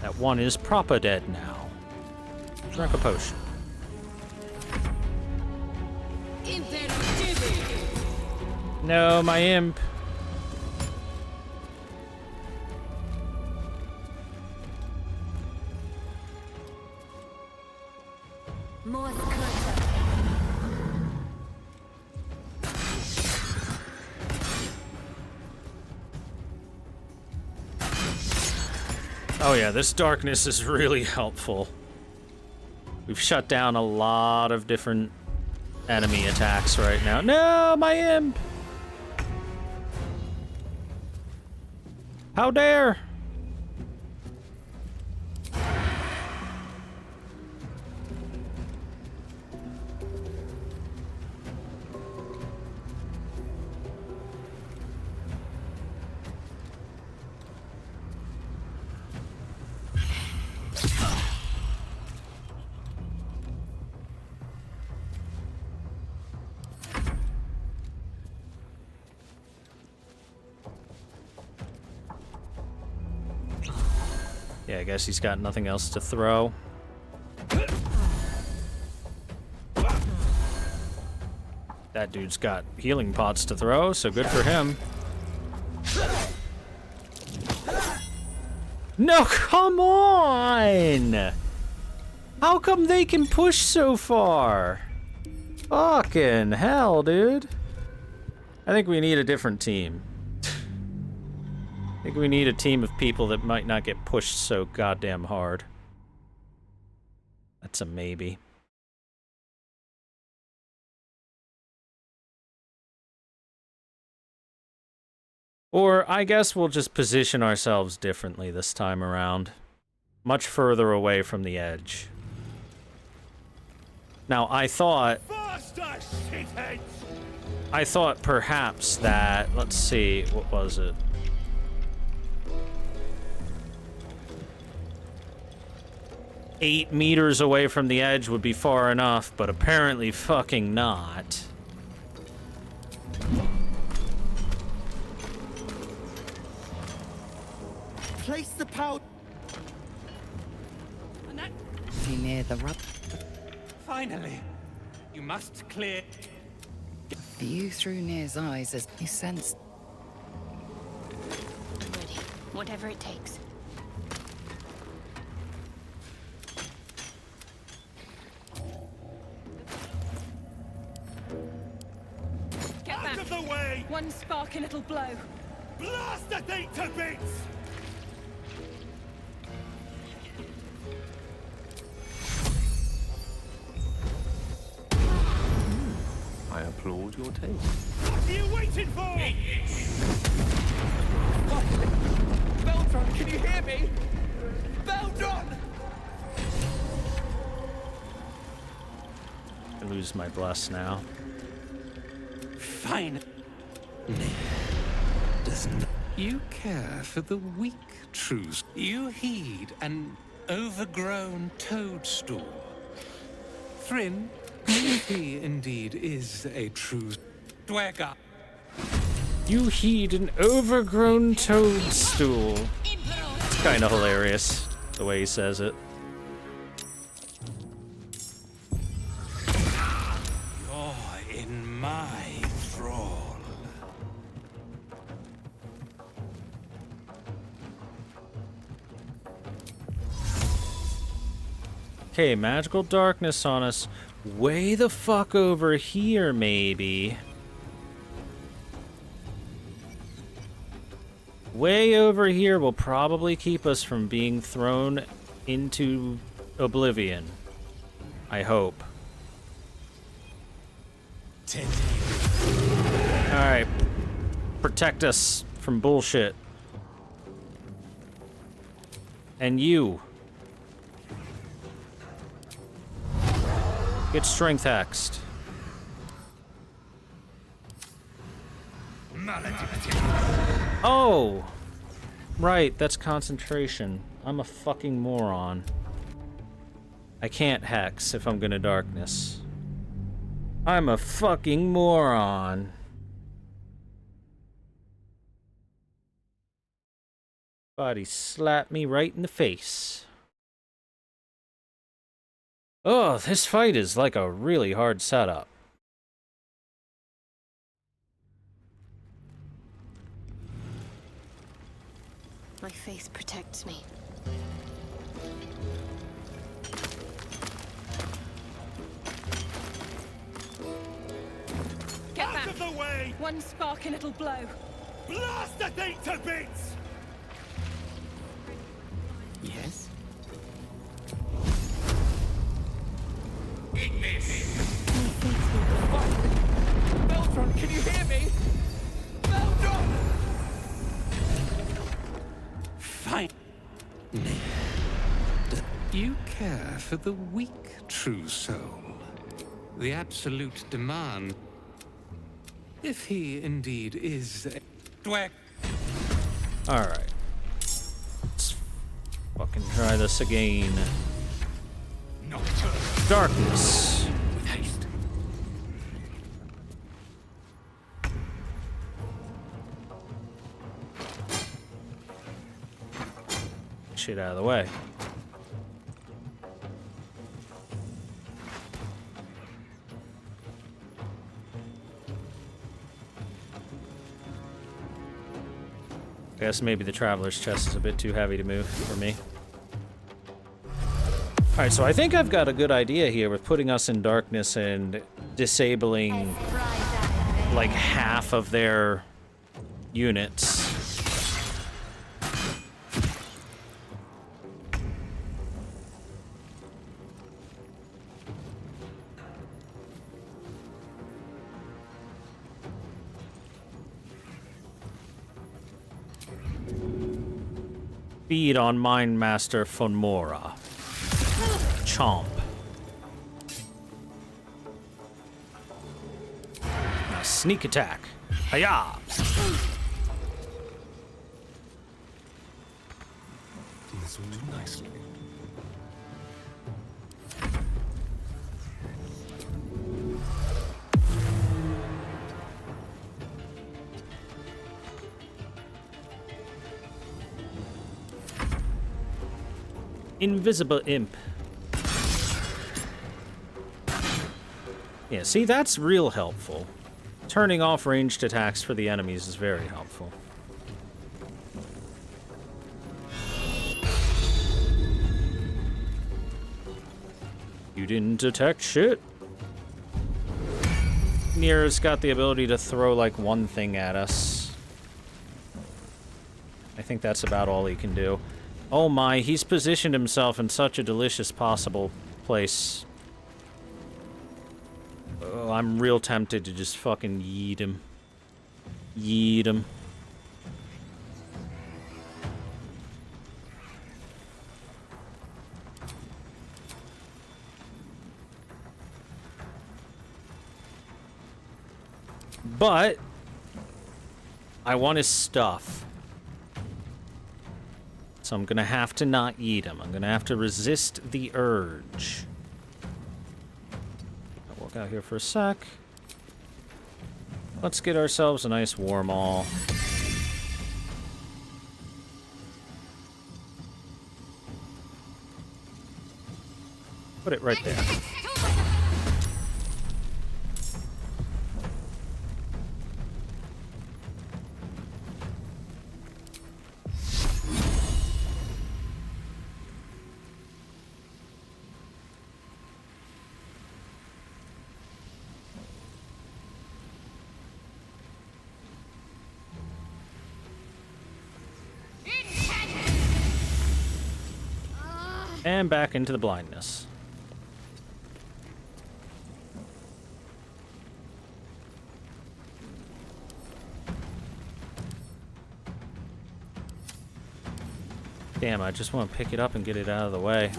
That one is proper dead now. Drink a potion. No, my imp. Oh yeah, this darkness is really helpful. We've shut down a lot of different enemy attacks right now. No, my imp! How dare! Yeah, I guess he's got nothing else to throw. That dude's got healing pots to throw, so good for him. No, come on! How come they can push so far? Fucking hell, dude. I think we need a different team. I think we need a team of people that might not get pushed so goddamn hard. That's a maybe. Or I guess we'll just position ourselves differently this time around. Much further away from the edge. Now, I thought perhaps that, let's see, what was it? $8 meters away from the edge would be far enough, but apparently fucking not. Place the power. Be near the rub. Finally, you must clear. View through Nir's eyes as he sensed. I'm ready. Whatever it takes. back! Of the way! One spark and it'll blow. Blast the thing to bits! I applaud your taste. What are you waiting for? Baldur, can you hear me? Baldur! I lose my bless now. Fine. Doesn't you care for the weak, truce? You heed an overgrown toadstool. Thrinn, if he indeed is a true Duergar. You heed an overgrown toadstool. It's kind of hilarious, the way he says it. You're in my thrall. Okay, magical darkness on us. Way the fuck over here, maybe. Way over here will probably keep us from being thrown into oblivion. I hope. Alright. Protect us from bullshit. And you. Get strength hexed. Oh! Right, that's concentration. I'm a fucking moron. I can't hex if I'm gonna darkness. I'm a fucking moron. Body slapped me right in the face. Oh, this fight is like a really hard setup. My faith protects me. Get back! Out of the way! One spark and it'll blow. Blast the thing to bits! Yes? Baldur, can you hear me? Baldur! Fine. You care for the weak, true soul. The absolute demand. If he indeed is a Dweck. Alright. Let's fucking try this again. Darkness. With haste. Shit out of the way. Guess maybe the traveler's chest is a bit too heavy to move for me. Alright, so I think I've got a good idea here with putting us in darkness and disabling like half of their units. Feed on Mind Master von Mora. Chomp. Now sneak attack. Hiya! This will do nicely. Invisible imp. Yeah, see, that's real helpful. Turning off ranged attacks for the enemies is very helpful. You didn't detect shit. Nier's got the ability to throw like one thing at us. I think that's about all he can do. Oh my, he's positioned himself in such a delicious possible place. Oh, I'm real tempted to just fucking yeet him. Yeet him. But I want his stuff. So I'm gonna have to not eat him. I'm gonna have to resist the urge. I'll walk out here for a sec. Let's get ourselves a nice warm all. Put it right there. And back into the blindness. Damn, I just want to pick it up and get it out of the way.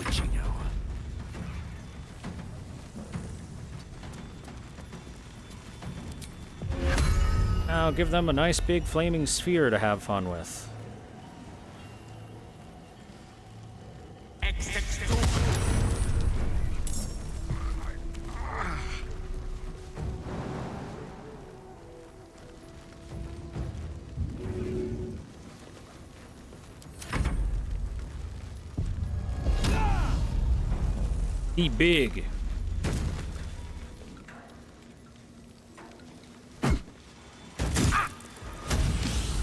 I'll give them a nice big flaming sphere to have fun with. He big.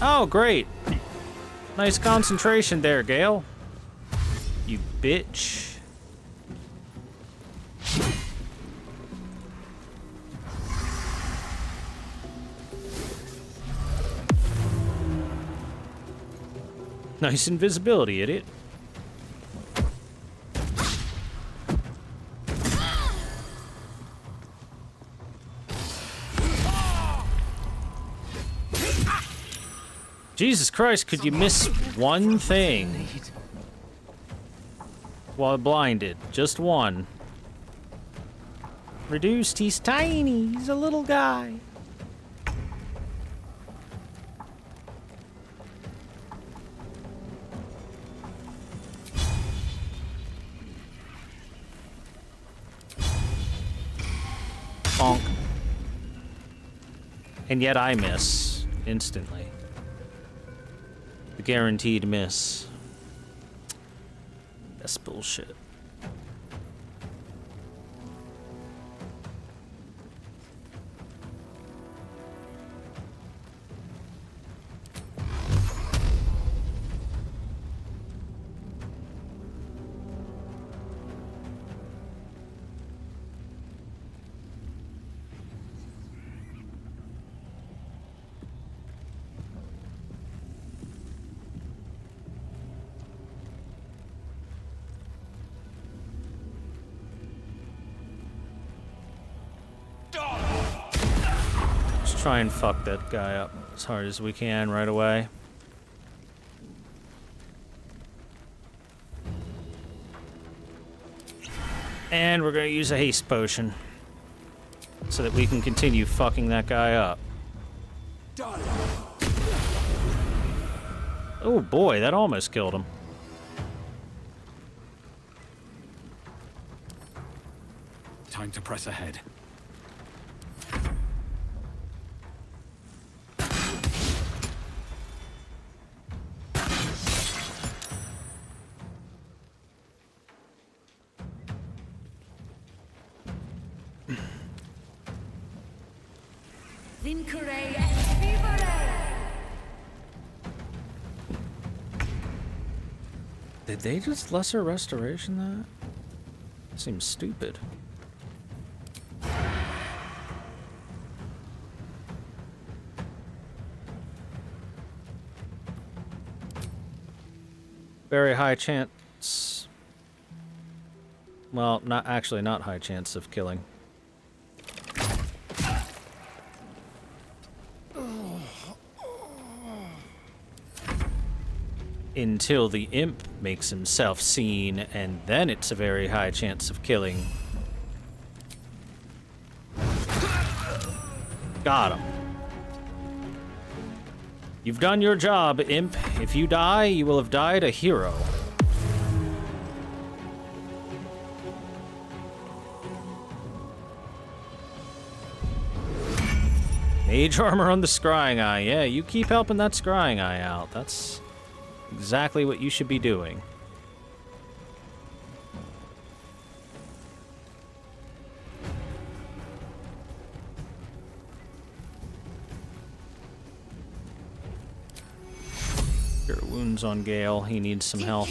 Oh, great. Nice concentration there, Gale. You bitch. Nice invisibility, idiot. Jesus Christ, could you miss one thing while blinded? Just one. Reduced, he's tiny, he's a little guy. Bonk. And yet I miss instantly. The guaranteed miss. That's bullshit. Try and fuck that guy up as hard as we can right away. And we're gonna use a haste potion so that we can continue fucking that guy up. Oh boy, that almost killed him. Time to press ahead. Did they just lesser restoration that? Seems stupid. very high chance. Well, not high chance of killing. Until the imp makes himself seen, and then it's a very high chance of killing. Got him. You've done your job, imp. If you die, you will have died a hero. Mage armor on the scrying eye. Yeah, you keep helping that scrying eye out. That's exactly what you should be doing. Cure wounds on Gale. He needs some health.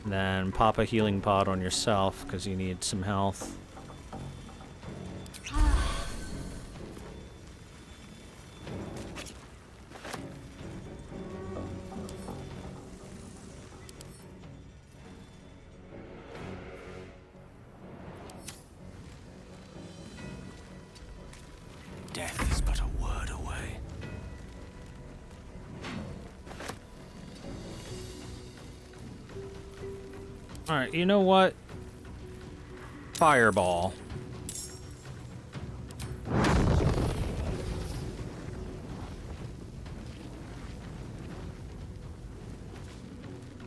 And then pop a healing pod on yourself because you need some health. Death is but a word away. Alright, you know what? Fireball.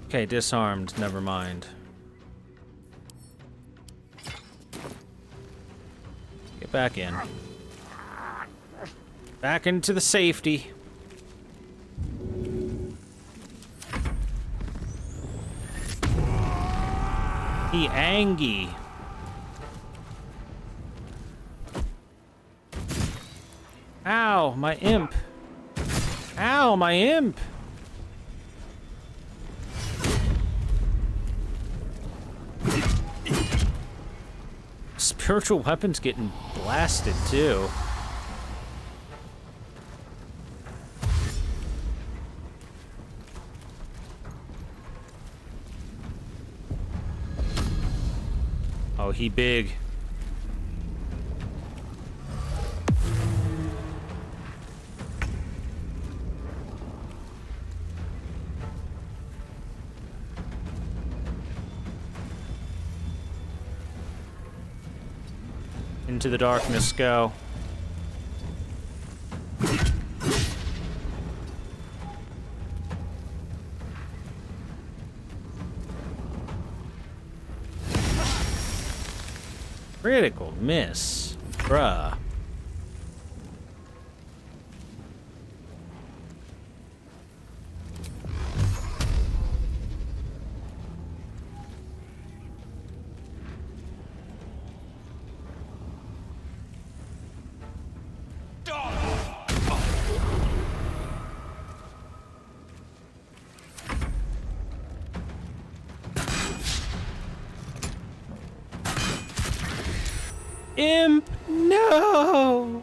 Okay, disarmed. Never mind. Get back in. Back into the safety. He angy. Ow, my imp. Ow, my imp. Spiritual weapons getting blasted too. Oh, he big. Into the darkness, go. Critical miss, bruh. Imp, no!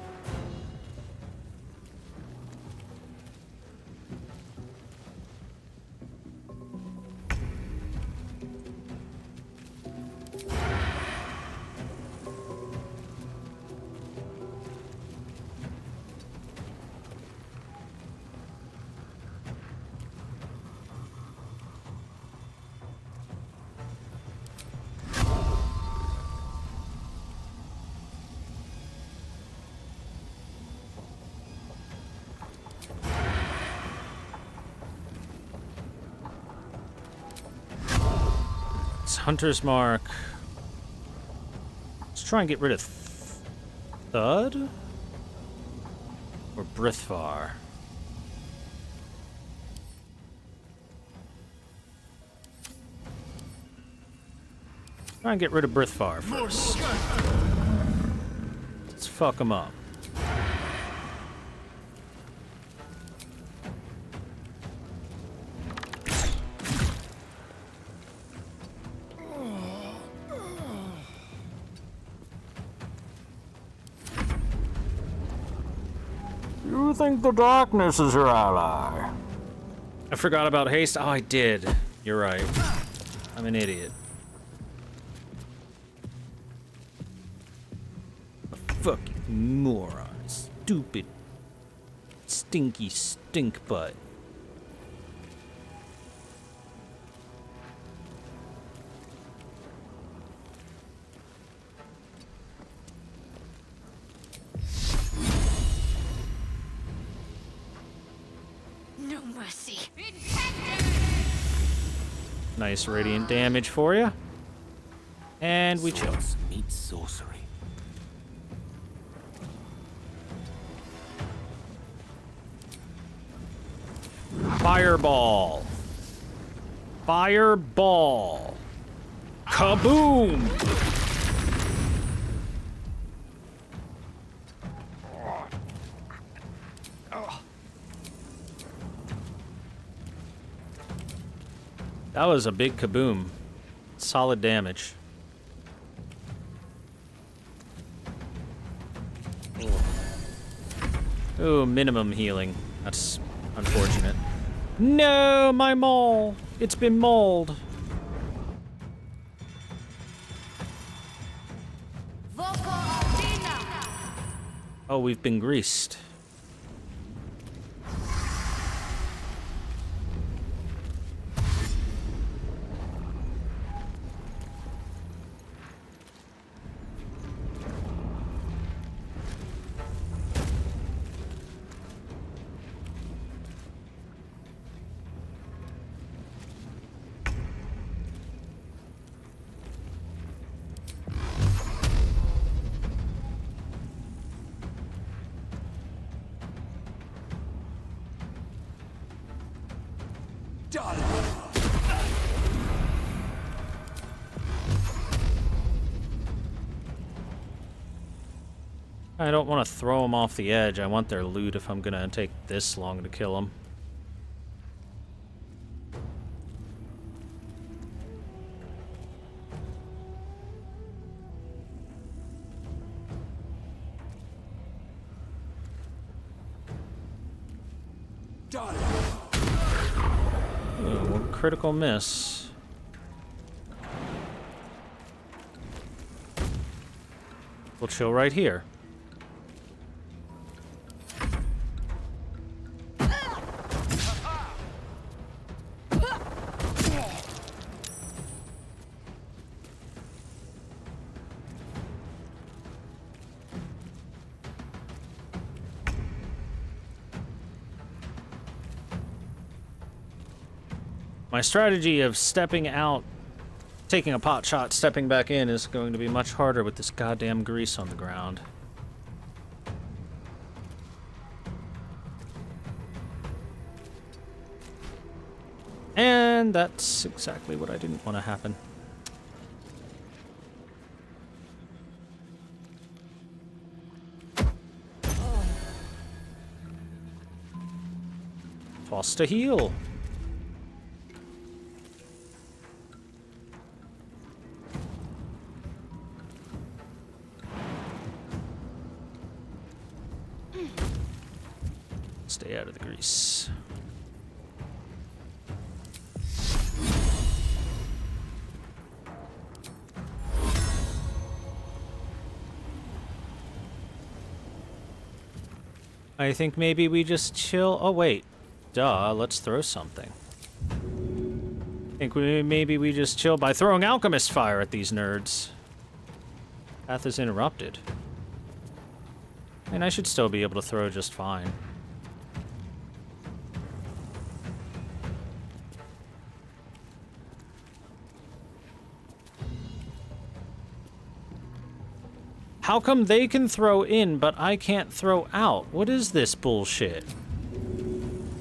Hunter's Mark. Let's try and get rid of Thud or Brithvar. Try and get rid of Brithvar first. Let's fuck him up. You think the darkness is your ally? I forgot about haste. Oh, I did. You're right. I'm an idiot. A fucking moron. Stupid. Stinky stink butt. No mercy. Nice radiant damage for you. And we chill. Meet sorcery. Fireball. Fireball. Kaboom! That was a big kaboom. Solid damage. Ooh, minimum healing. That's unfortunate. No, my maul. It's been mauled. Oh, we've been greased. I don't want to throw them off the edge. I want their loot if I'm gonna take this long to kill them. Oh, critical miss. We'll chill right here. My strategy of stepping out, taking a pot shot, stepping back in is going to be much harder with this goddamn grease on the ground. And that's exactly what I didn't want to happen. Toss to heal. Stay out of the grease. I think maybe we just chill. Oh, wait. Duh, let's throw something. I think maybe we just chill by throwing alchemist fire at these nerds. Path is interrupted. And I should still be able to throw just fine. How come they can throw in, but I can't throw out? What is this bullshit?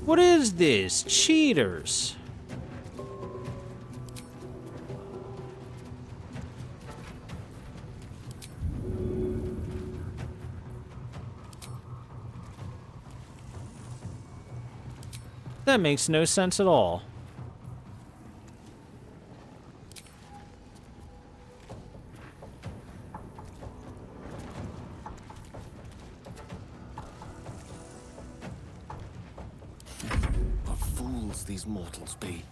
What is this? Cheaters. That makes no sense at all. these mortals be.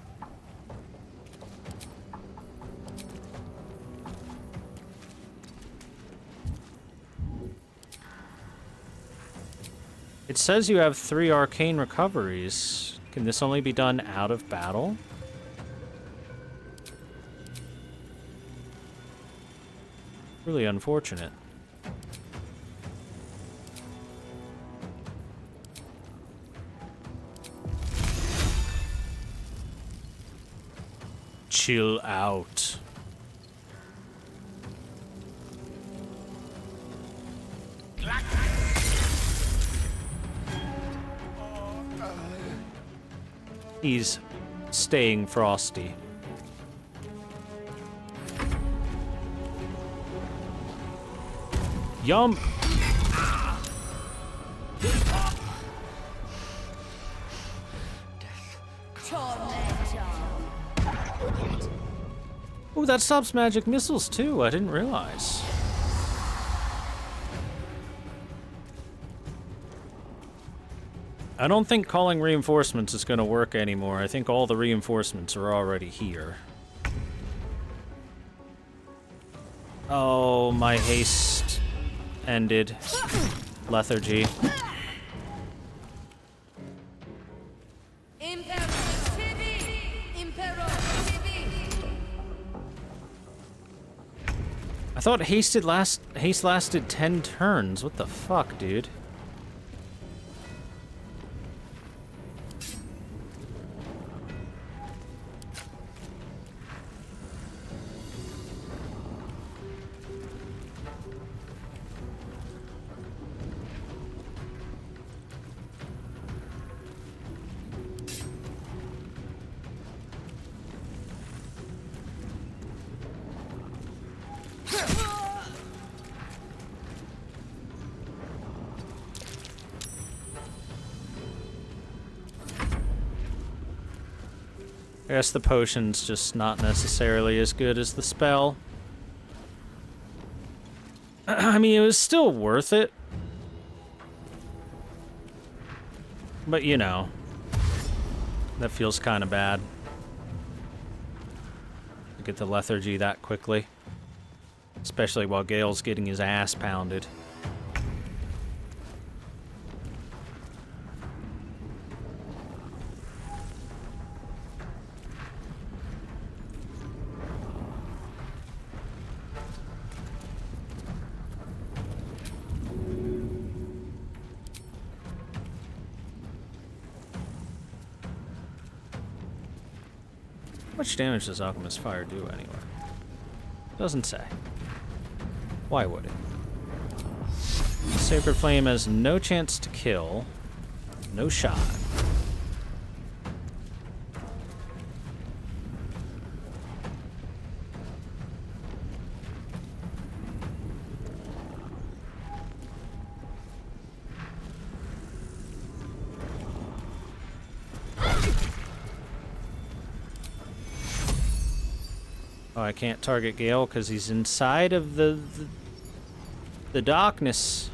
It says you have 3 arcane recoveries. Can this only be done out of battle? Really unfortunate. Chill out. He's staying frosty. Yum! Oh, that stops magic missiles too. I didn't realize. I don't think calling reinforcements is going to work anymore. I think all the reinforcements are already here. Oh, my haste ended. Lethargy. I thought haste lasted 10 turns. What the fuck, dude? I guess the potion's just not necessarily as good as the spell. I mean, it was still worth it. But, you know, that feels kind of bad. To get the lethargy that quickly. Especially while Gale's getting his ass pounded. How much damage does Alchemist Fire do anyway? Doesn't say. Why would it? Sacred Flame has no chance to kill. No shot. Oh, I can't target Gale because he's inside of the darkness.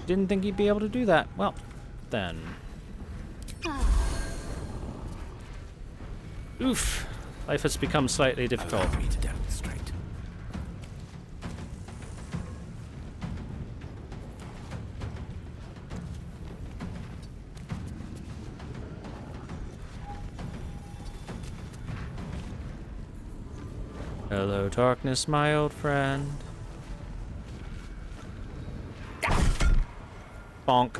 Didn't think he'd be able to do that. Well, then. Oof. Life has become slightly difficult. Allow me to demonstrate. Hello, darkness, my old friend. Bonk.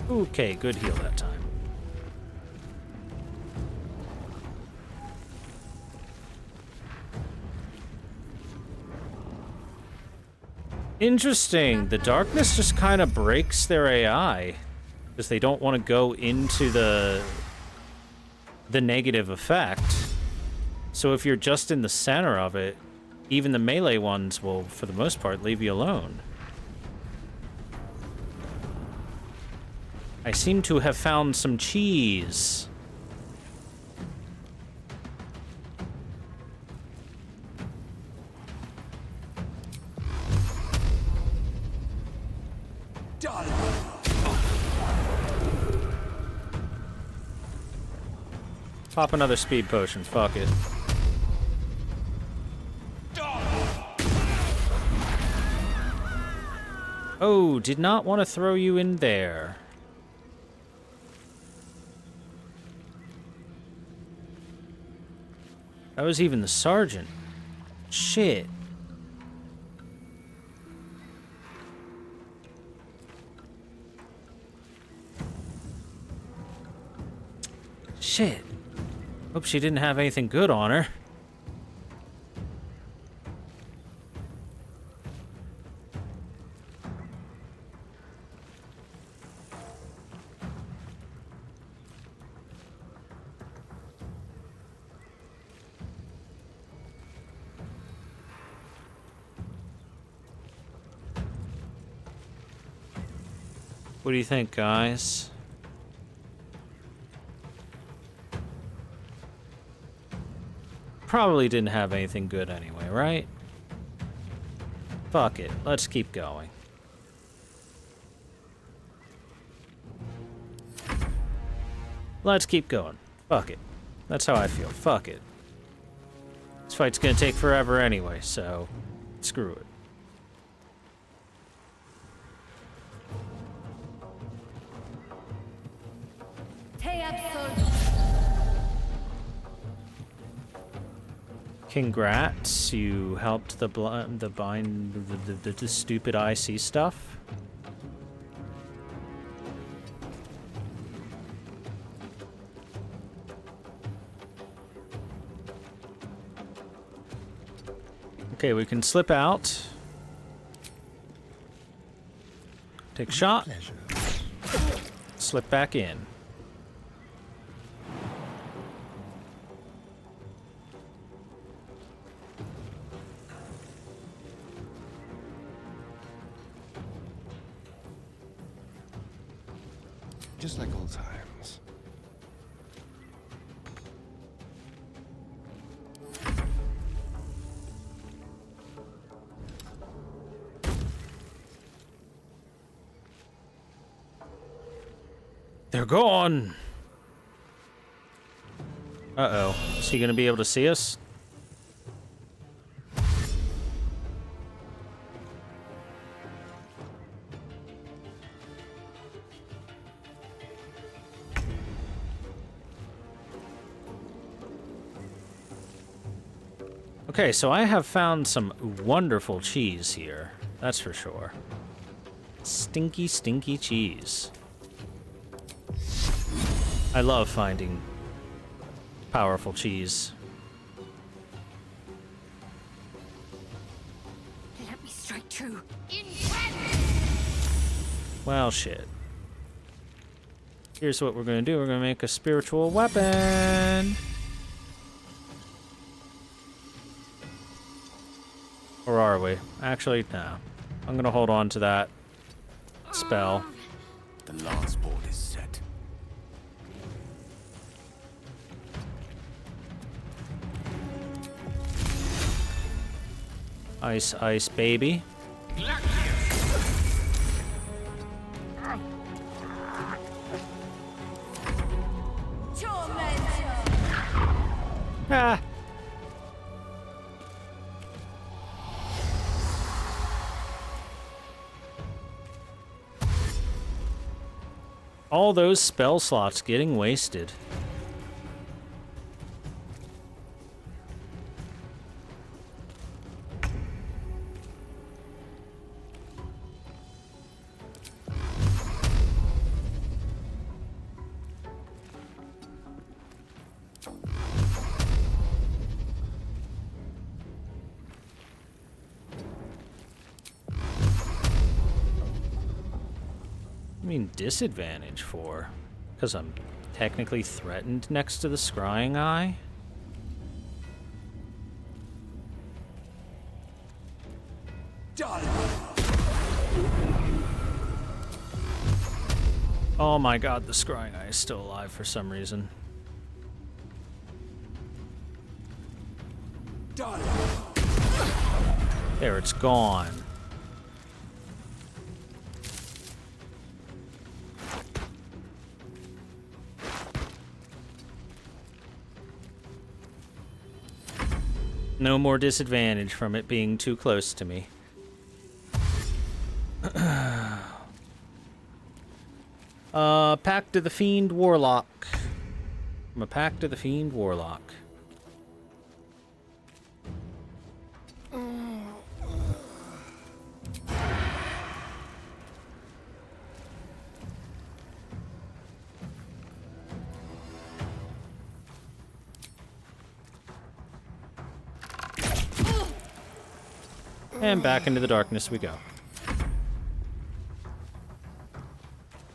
Okay, good heal that time. Interesting. The darkness just kind of breaks their AI because they don't want to go into the negative effect. So if you're just in the center of it, even the melee ones will, for the most part, leave you alone. I seem to have found some cheese. Pop another speed potion, fuck it. Oh, did not want to throw you in there. That was even the sergeant. Shit. Shit. Hope she didn't have anything good on her. What do you think, guys? Probably didn't have anything good anyway, right? Fuck it. Let's keep going. Let's keep going. Fuck it. That's how I feel. Fuck it. This fight's gonna take forever anyway, so screw it. Congrats, you helped the stupid IC stuff. Okay, we can slip out. Take a shot. Slip back in. Just like old times. They're gone. Uh-oh. Is he gonna be able to see us? Okay, so I have found some wonderful cheese here. That's for sure. Stinky, stinky cheese. I love finding powerful cheese. Let me strike true. Well, shit. Here's what we're gonna do. We're gonna make a spiritual weapon. Or are we? Actually, no. I'm gonna hold on to that spell. The last board is set. Ice, ice, baby. Ah. All those spell slots getting wasted. I mean, disadvantage for? Because I'm technically threatened next to the scrying eye? Oh my god, the scrying eye is still alive for some reason. There, it's gone. No more disadvantage from it being too close to me. Pact of the Fiend Warlock. I'm a Pact of the Fiend Warlock. And back into the darkness we go.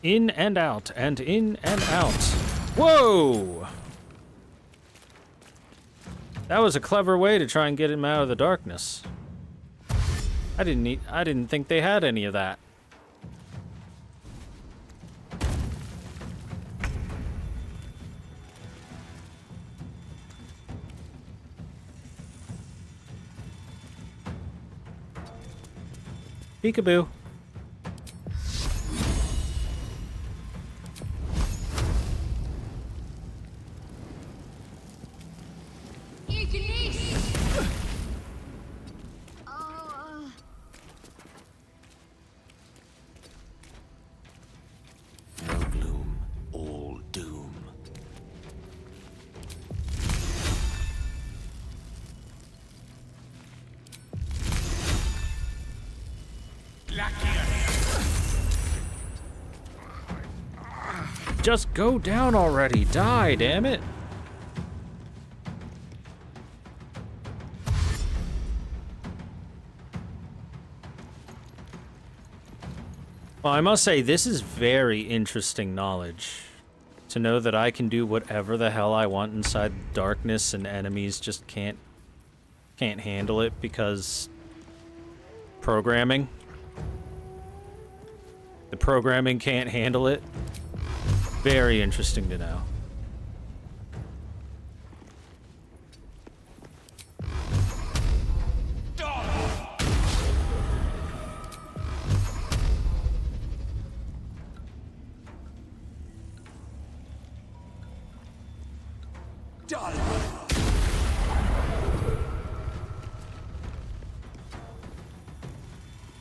In and out, and in and out. Whoa! That was a clever way to try and get him out of the darkness. I didn't think they had any of that. Peekaboo. No gloom, all doom. Just go down already. Die, damn it. Well, I must say, this is very interesting knowledge. To know that I can do whatever the hell I want inside darkness and enemies just can't handle it because programming. The programming can't handle it. Very interesting to know.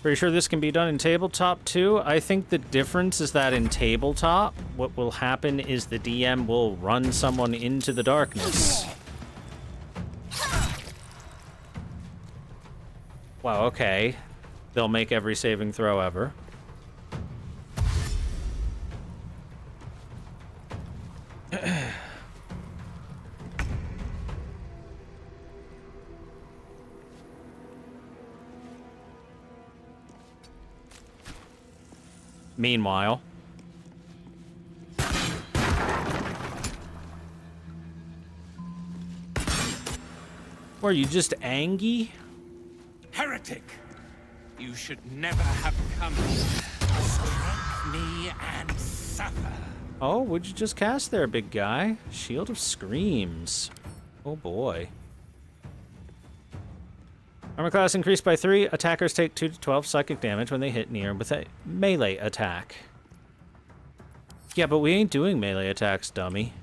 Pretty sure this can be done in tabletop too. I think the difference is that in tabletop, what will happen is the DM will run someone into the darkness. Wow, okay. They'll make every saving throw ever. Meanwhile, were you just angry? Heretic! You should never have come. Strike me and suffer. Oh, what'd you just cast there, big guy? Shield of Screams. Oh boy. Armor class increased by 3. Attackers take 2 to 12 psychic damage when they hit near with a melee attack. Yeah, but we ain't doing melee attacks, dummy.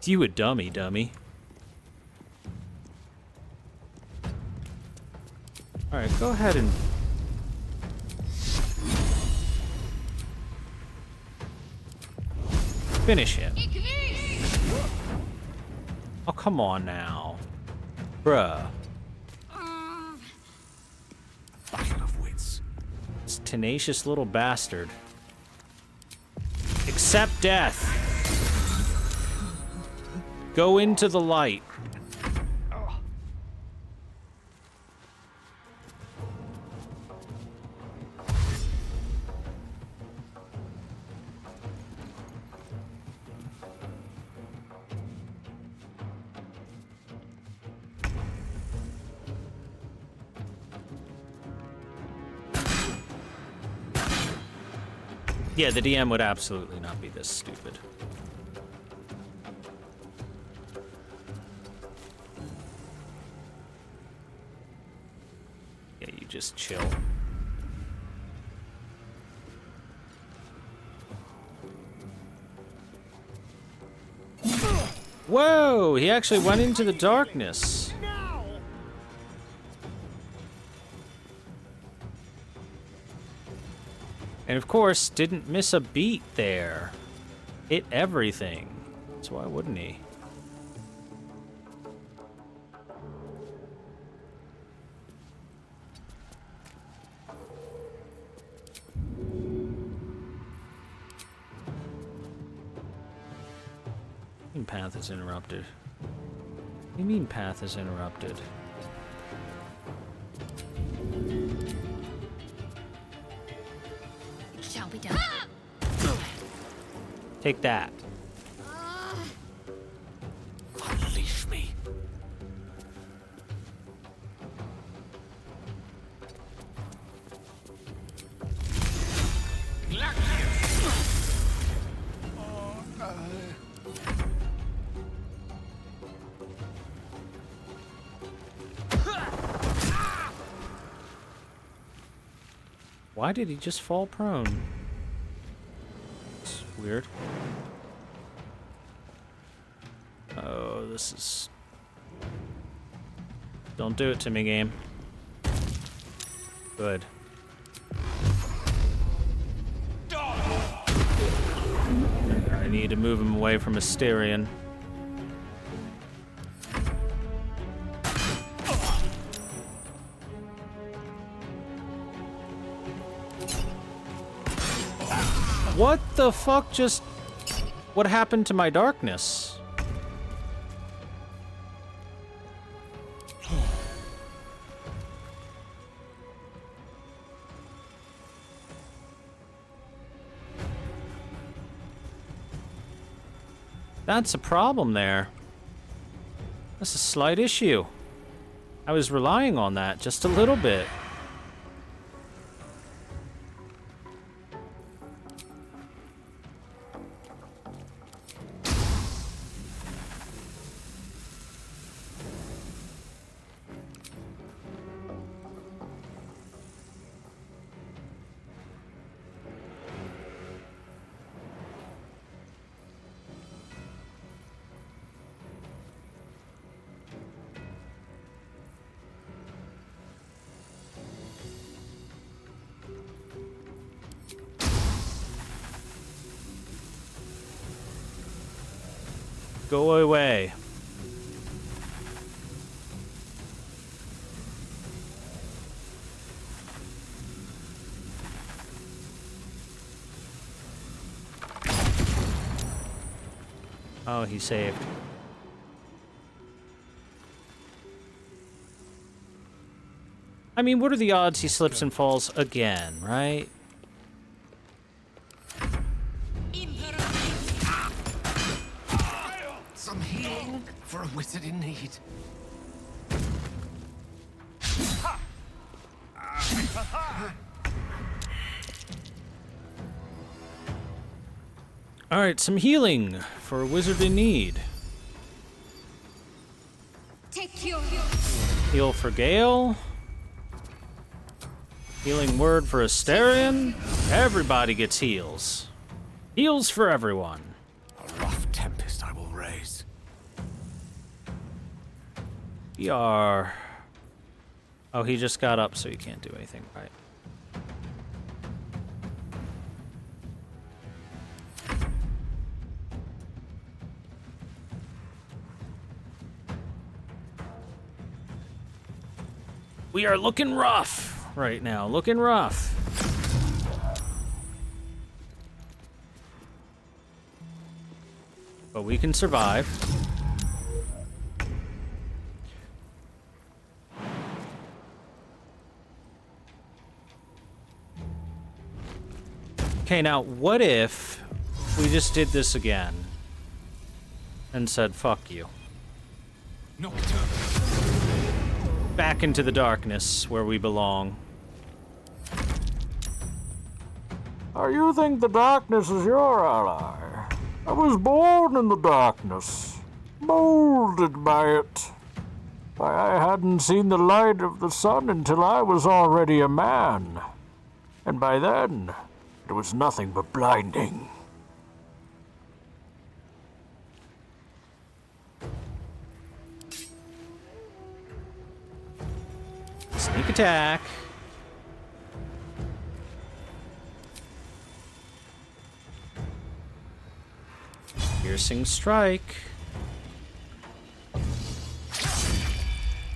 You a dummy, dummy. Alright, go ahead and... finish him. Oh, come on now. Bruh. Battle of wits. This tenacious little bastard. Accept death. Go into the light. Yeah, the DM would absolutely not be this stupid. Yeah, you just chill. Whoa! He actually went into the darkness. And of course, didn't miss a beat there. Hit everything. So why wouldn't he? Path is interrupted. What do you mean path is interrupted? It shall be done. Take that. Unleash me. Why did he just fall prone? It's weird. Oh, this is... Don't do it to me, game. Good. I need to move him away from Asterion. What the fuck just... What happened to my darkness? That's a problem there. That's a slight issue. I was relying on that just a little bit. Go away. Oh, he saved. I mean, what are the odds he slips and falls again, right? Some healing for a wizard in need. All right, some healing for a wizard in need. Take your Heal for Gale. Healing word for Asterion. Everybody gets heals. Heals for everyone. A rough tempest I will raise. We are... Oh, he just got up, so he can't do anything, right? We are looking rough right now, looking rough. But we can survive. Okay, now what if we just did this again and said, fuck you. Nocturne. Back into the darkness where we belong. You think the darkness is your ally? I was born in the darkness, molded by it. Why, I hadn't seen the light of the sun until I was already a man. And by then, it was nothing but blinding. Sneak attack. Piercing strike.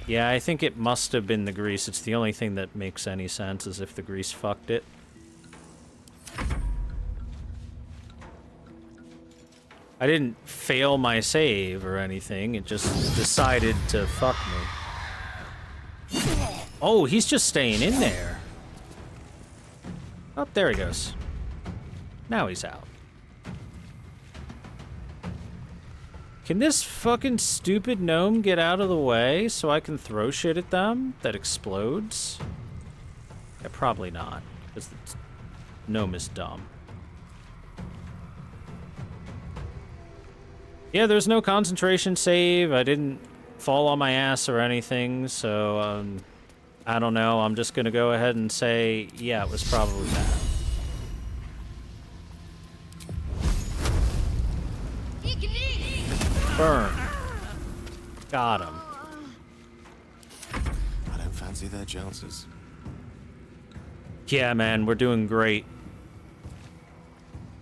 Yeah, I think it must have been the grease. It's the only thing that makes any sense, is if the grease fucked it. I didn't fail my save or anything. It just decided to fuck me. Oh, he's just staying in there. Oh, there he goes. Now he's out. Can this fucking stupid gnome get out of the way so I can throw shit at them that explodes? Yeah, probably not, because the gnome is dumb. Yeah, there's no concentration save. I didn't fall on my ass or anything, so I don't know. I'm just gonna go ahead and say, yeah, it was probably bad. Burn. Got him. I don't fancy their chances. Yeah, man, we're doing great.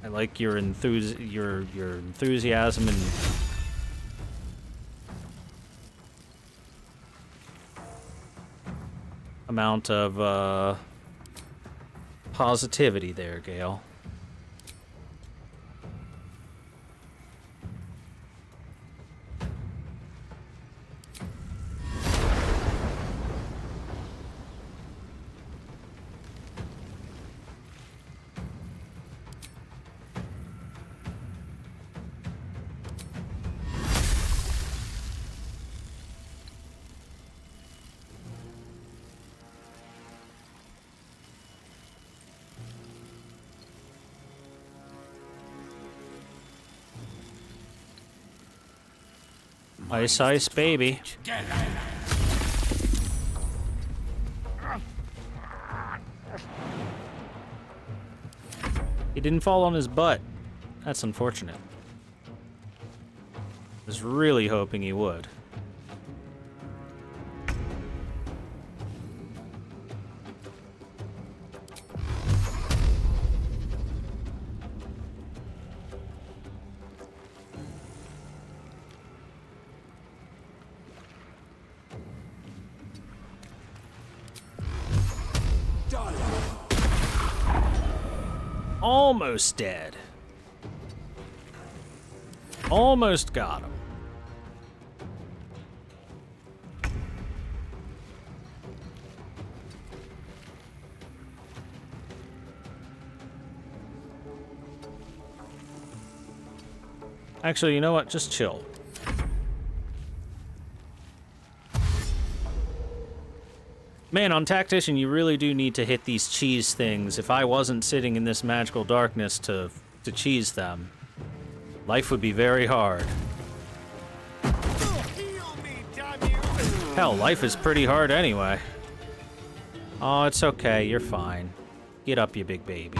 I like your enthusiasm and amount of positivity there, Gale. Ice, ice, baby. He didn't fall on his butt. That's unfortunate. I was really hoping he would. Almost dead. Almost got him. Actually, you know what? Just chill. Man, on Tactician, you really do need to hit these cheese things. If I wasn't sitting in this magical darkness to cheese them, life would be very hard. Hell, life is pretty hard anyway. Oh, it's okay. You're fine. Get up, you big baby.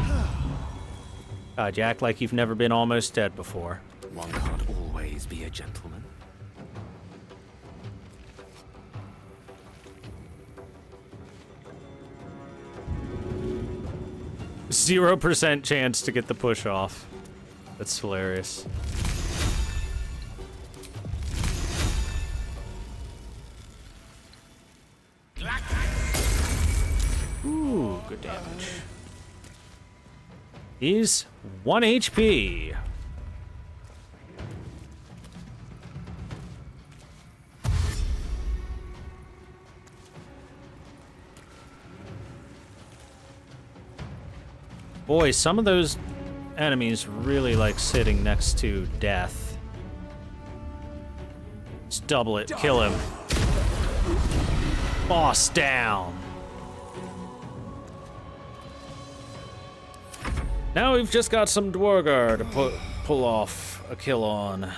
God, you act like you've never been almost dead before. One can't always be a gentleman. 0% chance to get the push off. That's hilarious. Ooh, good damage. He's 1 HP. Boy, some of those enemies really like sitting next to death. Just double it, kill him. Boss down. Now we've just got some Duergar to pull off a kill on.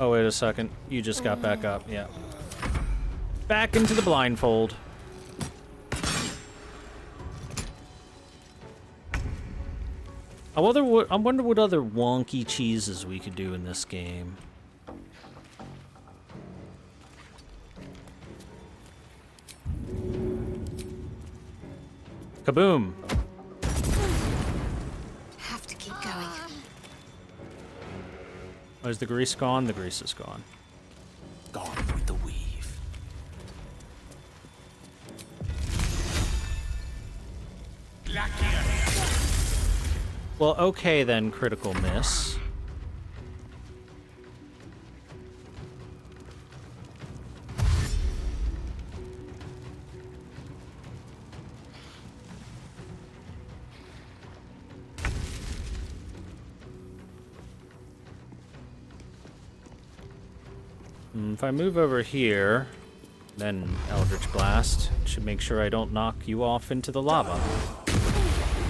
Oh, wait a second. You just got back up. Yeah. Back into the blindfold. I wonder what other wonky cheeses we could do in this game. Kaboom. Have to keep going. Oh, is the grease gone? The grease is gone. Gone with the weave. Well, okay then, critical miss. If I move over here, then Eldritch Blast should make sure I don't knock you off into the lava.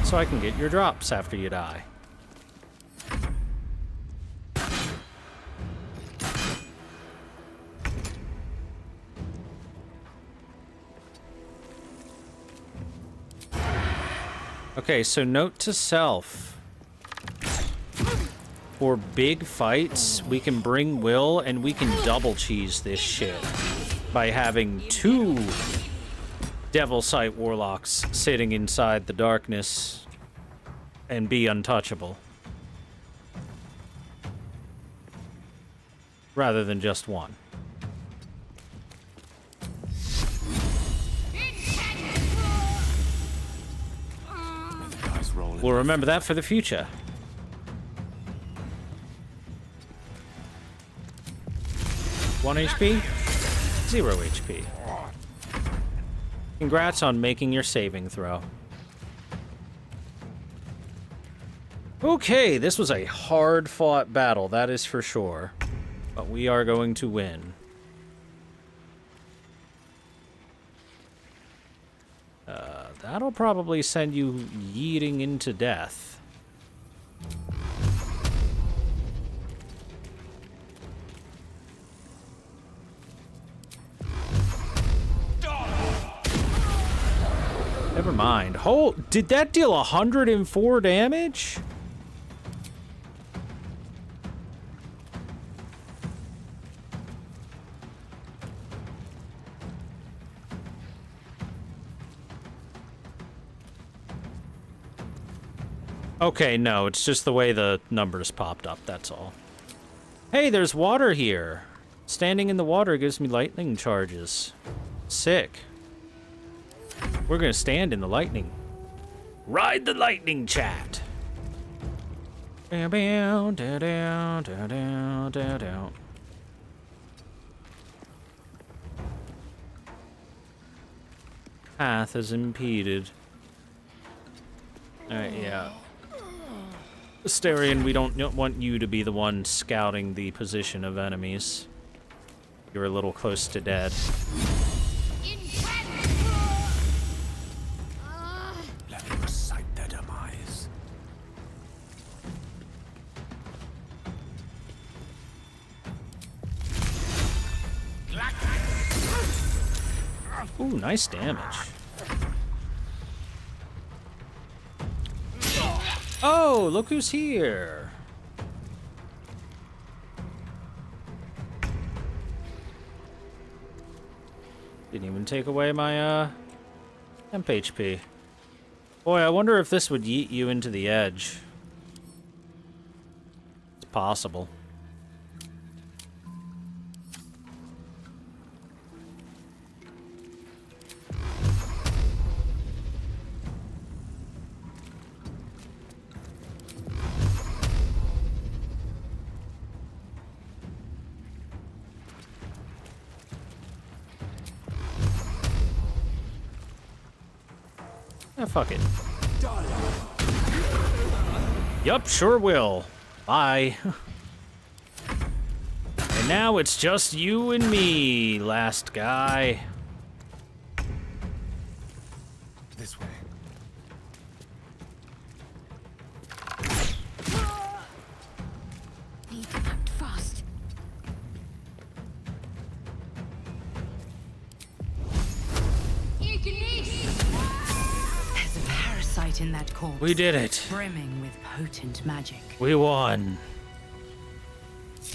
So I can get your drops after you die. Okay, so note to self. For big fights, we can bring Will and we can double cheese this shit by having 2 Devil Sight Warlocks sitting inside the darkness and be untouchable. Rather than just 1. We'll remember that for the future. One HP, 0 HP. Congrats on making your saving throw. Okay, this was a hard-fought battle, that is for sure. But we are going to win. That'll probably send you yeeting into death. Never mind. Did that deal 104 damage? Okay, no, it's just the way the numbers popped up, that's all. Hey, there's water here. Standing in the water gives me lightning charges. Sick. We're gonna stand in the lightning. Ride the lightning, chat. Bow, bow, da, da, da, da, da, da. Path is impeded. Alright, yeah. Asterion, we don't want you to be the one scouting the position of enemies. You're a little close to dead. Let me recite their demise. Ooh, nice damage. Oh, look who's here. Didn't even take away my, temp HP. Boy, I wonder if this would yeet you into the edge. It's possible. Ah, fuck it. Yup, sure will. Bye. And now it's just you and me, last guy. This way. Need to act fast. There's a parasite in that corpse. We did it. Brimming with potent magic. We won.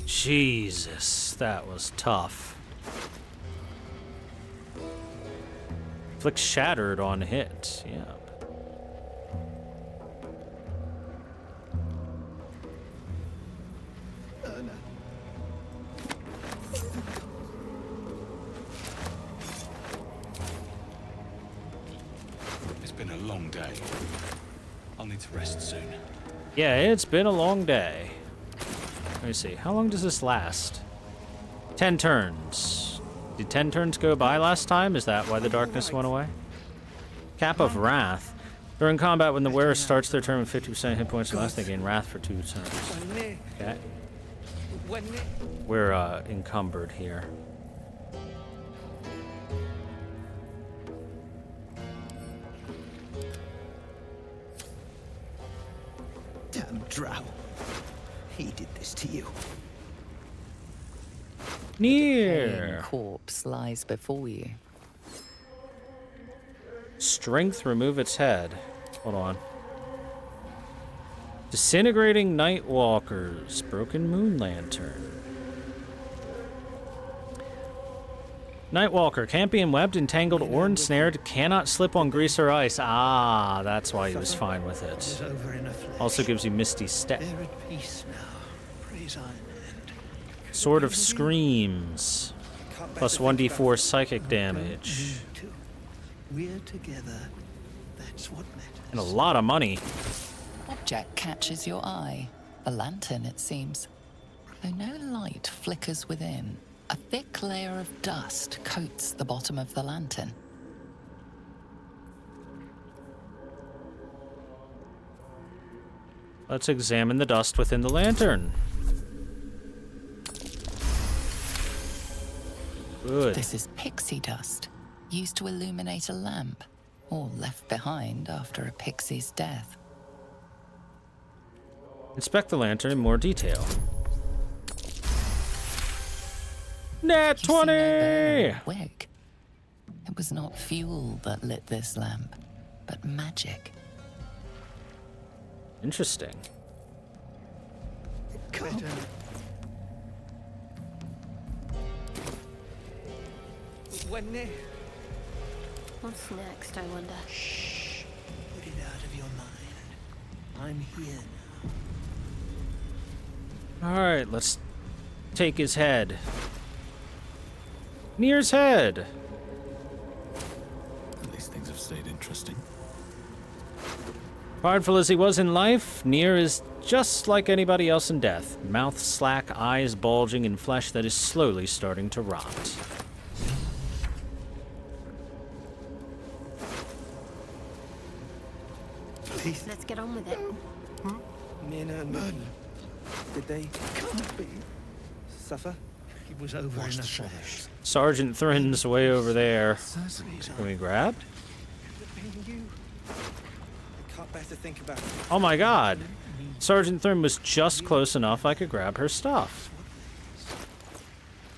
Jesus, that was tough. Flick shattered on hit. Yeah. okay. I'll need to rest soon. Yeah, it's been a long day. Let me see. How long does this last? 10 turns. Did 10 turns go by last time? Is that why the darkness went away? Cap of Wrath. During combat, when the wearer starts their turn with 50% hit points or less, they gain Wrath for 2 turns. Okay. We're encumbered here. Damn drow. He did this to you. Near. Corpse lies before you. Strength, remove its head. Hold on. Disintegrating Night Walkers. Broken Moon Lantern. Nightwalker can't be enwebbed, entangled, or ensnared. Cannot slip on grease or ice. Ah, that's why he was fine with it. Also gives you Misty Step. Sword of Screams. Plus 1d4 psychic damage. We're together. That's what matters. And a lot of money. Object catches your eye. A lantern, it seems. Though no light flickers within, a thick layer of dust coats the bottom of the lantern. Let's examine the dust within the lantern. Good. This is pixie dust, used to illuminate a lamp, or left behind after a pixie's death. Inspect the lantern in more detail. Nat 20! Wick. It was not fuel that lit this lamp, but magic. Interesting. What's next, I wonder? Shh. Put it out of your mind. I'm here now. Alright, let's take his head. Nir's head. At least things have stayed interesting. Prideful as he was in life, Nir is just like anybody else in death. Mouth slack, eyes bulging, and flesh that is slowly starting to rot. Let's get on with it. Nina and Merlin, did they suffer? He was over in the flesh. Sergeant Thrin's way over there. Can we grab? I can't bear to think about it. Oh my god. Sergeant Thrin was just close enough I could grab her stuff.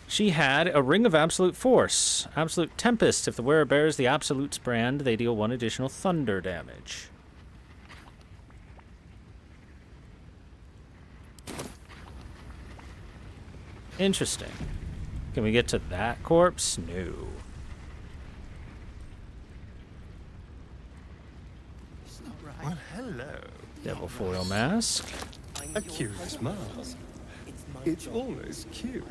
She had a Ring of Absolute Force. Absolute Tempest. If the wearer bears the Absolute's brand, they deal 1 additional thunder damage. Interesting. Can we get to that corpse? No. Well, hello. Devil foil mask. A curious mask. It's almost cute.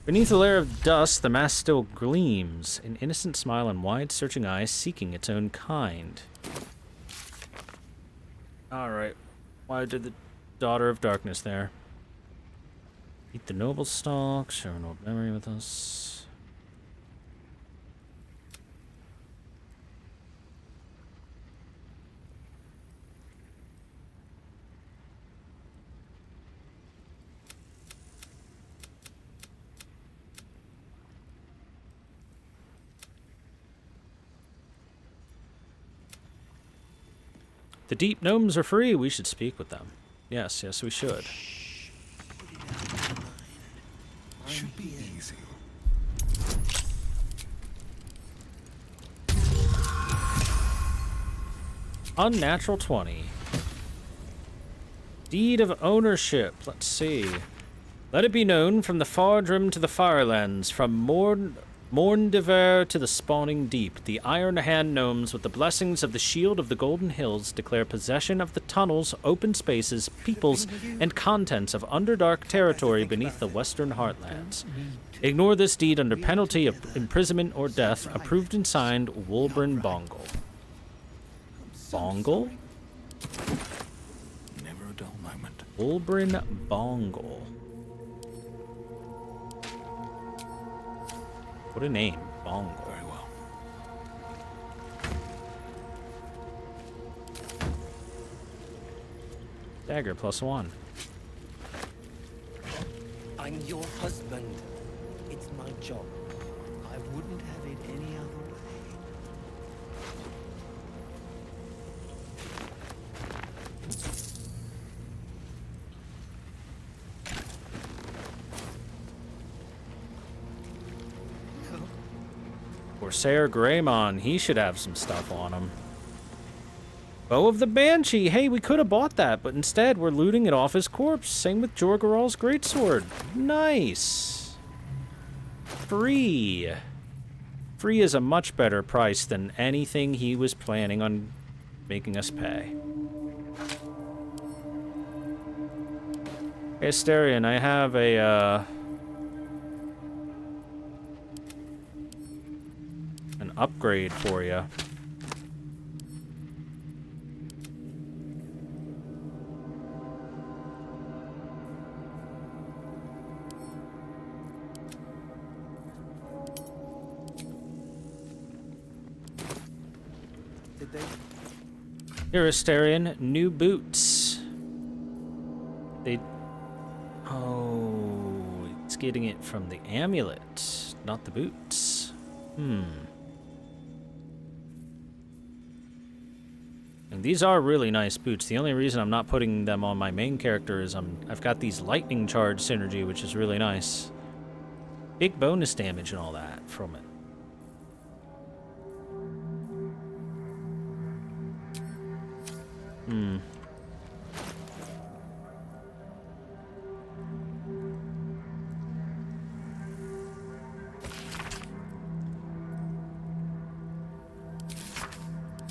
Beneath a layer of dust, the mask still gleams, an innocent smile and wide, searching eyes seeking its own kind. Alright. Why did the Daughter of Darkness there? Eat the noble stalk, share an old memory with us. The deep gnomes are free. We should speak with them. Yes, yes, we should. Should be easy. Unnatural 20. Deed of ownership. Let's see. Let it be known from the Fardrim to the Firelands, from Morndever to the spawning deep, the Iron Hand gnomes, with the blessings of the Shield of the Golden Hills, declare possession of the tunnels, open spaces, peoples, and contents of Underdark territory beneath the Western Heartlands. Ignore this deed under penalty of imprisonment or death. Approved and signed, Wolbrin Bongle. Bongle? Never a dull moment. Ulbrin Bongle. What a name, Bongle. Very well. Dagger +1. I'm your husband. It's my job. I wouldn't have it any other way. Corsair Greymon, he should have some stuff on him. Bow of the Banshee, hey, we could have bought that, but instead we're looting it off his corpse. Same with Duergar's greatsword. Nice. Free. Free is a much better price than anything he was planning on making us pay. Hey, Asterion, I have a, an upgrade for you. Here, Asterion, new boots. They... Oh, it's getting it from the amulet, not the boots. And these are really nice boots. The only reason I'm not putting them on my main character is I've got these lightning charge synergy, which is really nice. Big bonus damage and all that from it.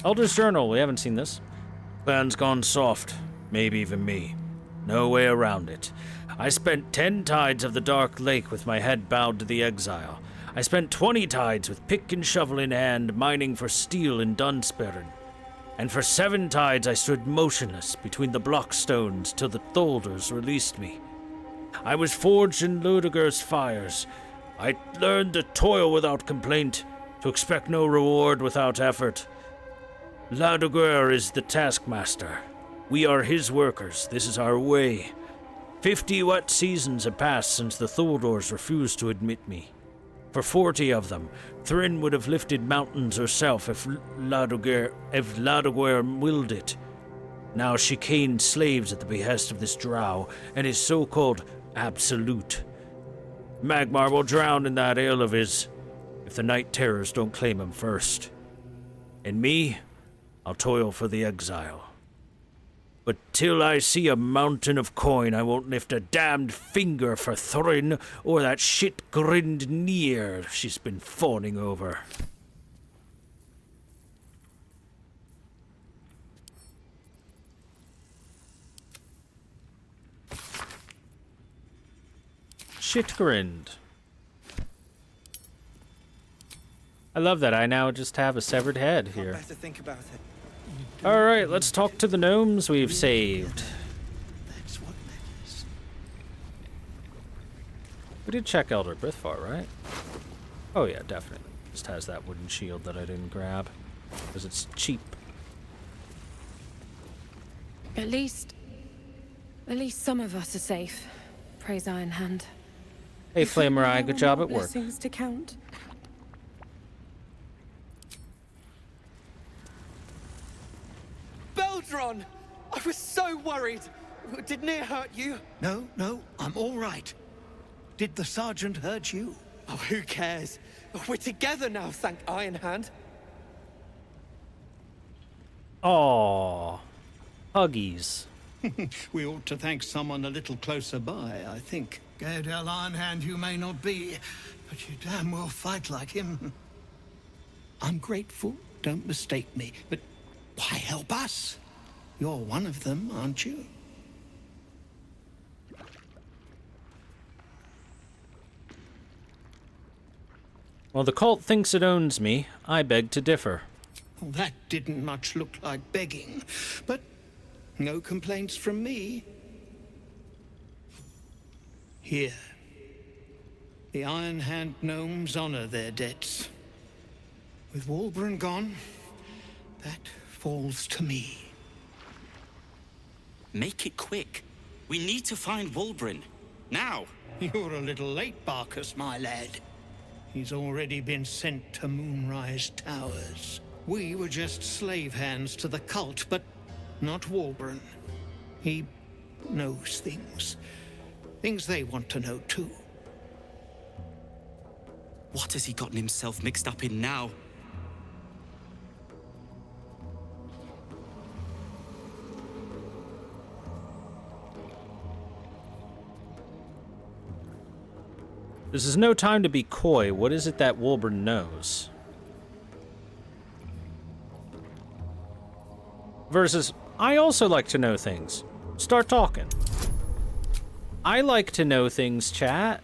Elder's Journal, we haven't seen this. Plan's gone soft, maybe even me. No way around it. I spent 10 tides of the Dark Lake with my head bowed to the exile. I spent 20 tides with pick and shovel in hand, mining for steel in Dunsperrin. And for 7 tides I stood motionless between the block stones till the Tholders released me. I was forged in Ludegar's fires. I learned to toil without complaint, to expect no reward without effort. Duergar is the taskmaster. We are his workers. This is our way. 50 wet seasons have passed since the Tholdors refused to admit me. For 40 of them, Thryn would have lifted mountains herself if Duergar willed it. Now she canes slaves at the behest of this drow and his so-called absolute. Magmar will drown in that ale of his if the night terrors don't claim him first. And me, I'll toil for the exile. But till I see a mountain of coin, I won't lift a damned finger for Thryn or that shit-grinned Nier she's been fawning over. Shit-grinned. I love that I now just have a severed head here. Better think about it. Alright, let's talk to the gnomes we've saved. That's what matters. We did check Elder Brithvar, right? Oh yeah, definitely. Just has that wooden shield that I didn't grab. Because it's cheap. At least some of us are safe. Praise Iron Hand. Hey, Flamerai, good job at work. Blessings to count. Beldron! I was so worried! Did Nier hurt you? No, I'm all right. Did the sergeant hurt you? Oh, who cares? We're together now, thank Iron Hand. Aww. Huggies. We ought to thank someone a little closer by, I think. Gaedel Ironhand you may not be, but you damn well fight like him. I'm grateful, don't mistake me, but why help us? You're one of them, aren't you? Well, the cult thinks it owns me. I beg to differ. Well, that didn't much look like begging, but no complaints from me. Here. The Iron Hand gnomes honor their debts. With Walbran gone, that falls to me. Make it quick. We need to find Walbran. Now. You're a little late, Barcus, my lad. He's already been sent to Moonrise Towers. We were just slave hands to the cult, but not Walbran. He knows things. Things they want to know, too. What has he gotten himself mixed up in now? This is no time to be coy. What is it that Walbran knows? Versus, I also like to know things. Start talking. I like to know things, chat.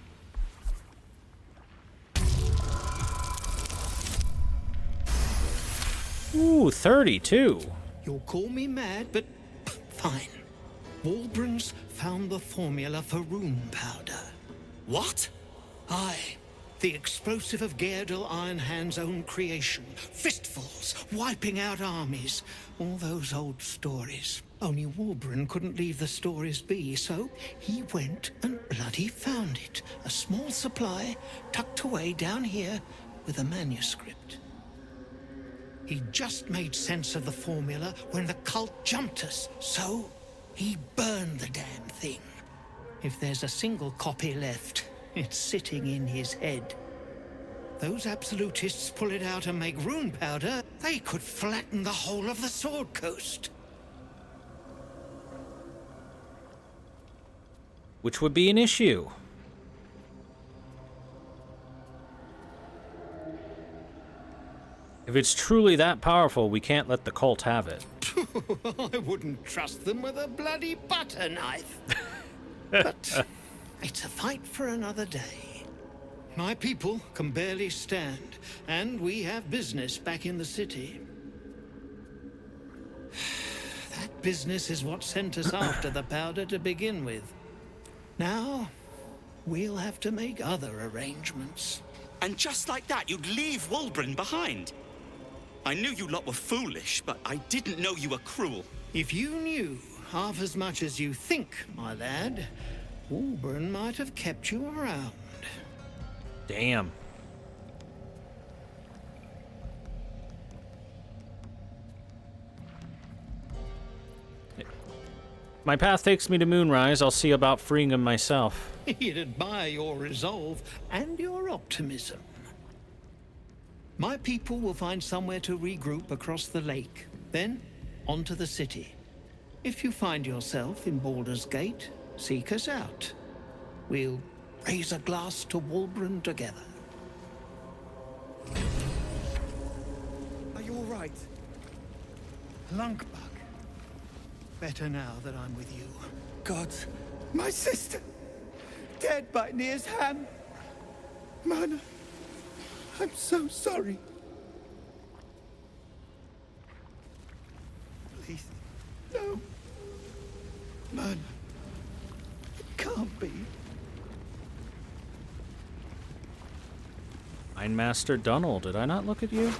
Ooh, 32. You'll call me mad, but fine. Walbran's found the formula for rune powder. What? Aye. The explosive of Gaerdal Ironhand's own creation. Fistfuls, wiping out armies. All those old stories. Only Walbran couldn't leave the stories be, so he went and bloody found it. A small supply, tucked away down here with a manuscript. He just made sense of the formula when the cult jumped us, so he burned the damn thing. If there's a single copy left, it's sitting in his head. Those absolutists pull it out and make rune powder, they could flatten the whole of the Sword Coast. Which would be an issue. If it's truly that powerful, we can't let the cult have it. I wouldn't trust them with a bloody butter knife. But it's a fight for another day. My people can barely stand, and we have business back in the city. That business is what sent us after the powder to begin with. Now, we'll have to make other arrangements. And just like that, you'd leave Walbran behind? I knew you lot were foolish, but I didn't know you were cruel. If you knew half as much as you think, my lad, Walbran might have kept you around. Damn. My path takes me to Moonrise. I'll see about freeing him myself. He'd admire your resolve and your optimism. My people will find somewhere to regroup across the lake, then onto the city. If you find yourself in Baldur's Gate, seek us out. We'll raise a glass to Walbran together. Are you all right? Lunkbug. Better now that I'm with you. God, my sister, dead by Nir's hand. Mana, I'm so sorry. Please, no. Mana, it can't be. Mindmaster Dunnel, did I not look at you?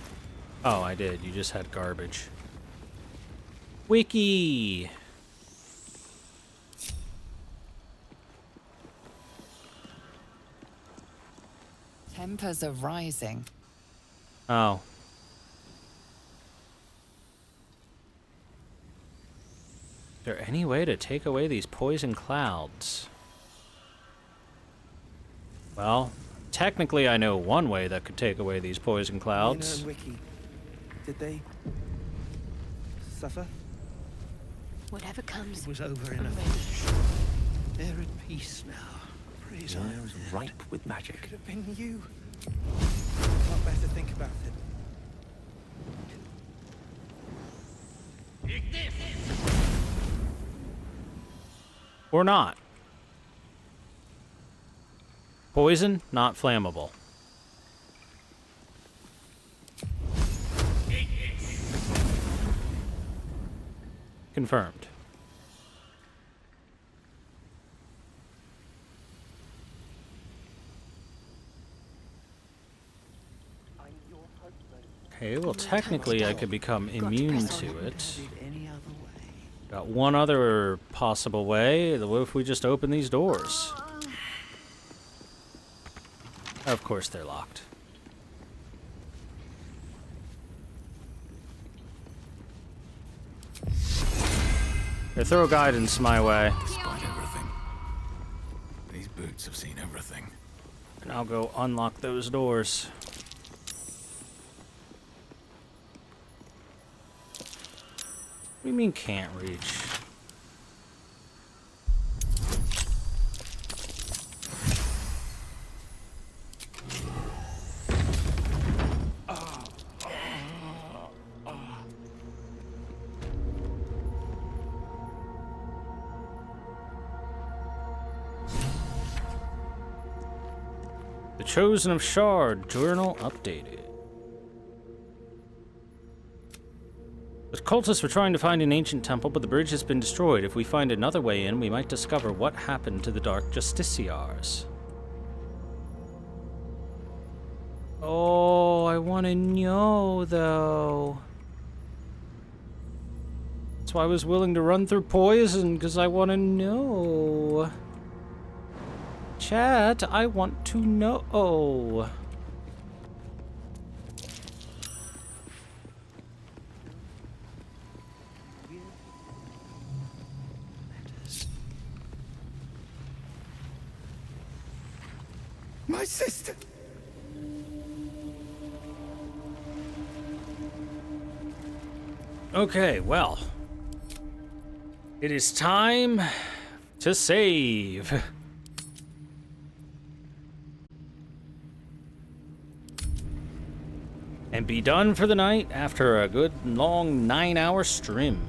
Oh, I did. You just had garbage. Wiki! Tempers are rising. Oh. Is there any way to take away these poison clouds? Well, technically I know one way that could take away these poison clouds. Nina and Wiki, did they suffer? Whatever comes. It was over in a flash. They're at peace now. Praise Nina Iron is Hand. ripe with magic. Could have been you. Not better think about it. Or not. Poison, not flammable. Confirmed. Okay, well, technically I could become immune to it. Got one other possible way. What if we just open these doors? Of course they're locked. They throw guidance my way. Despite everything, these boots have seen everything. And I'll go unlock those doors. What do you mean can't reach? The Chosen of Shard, journal updated. The cultists were trying to find an ancient temple, but the bridge has been destroyed. If we find another way in, we might discover what happened to the Dark Justiciars. Oh, I want to know, though. That's why I was willing to run through poison, because I want to know. Chat, I want to know. My sister! Okay, well. It is time to save. And be done for the night after a good long 9-hour stream.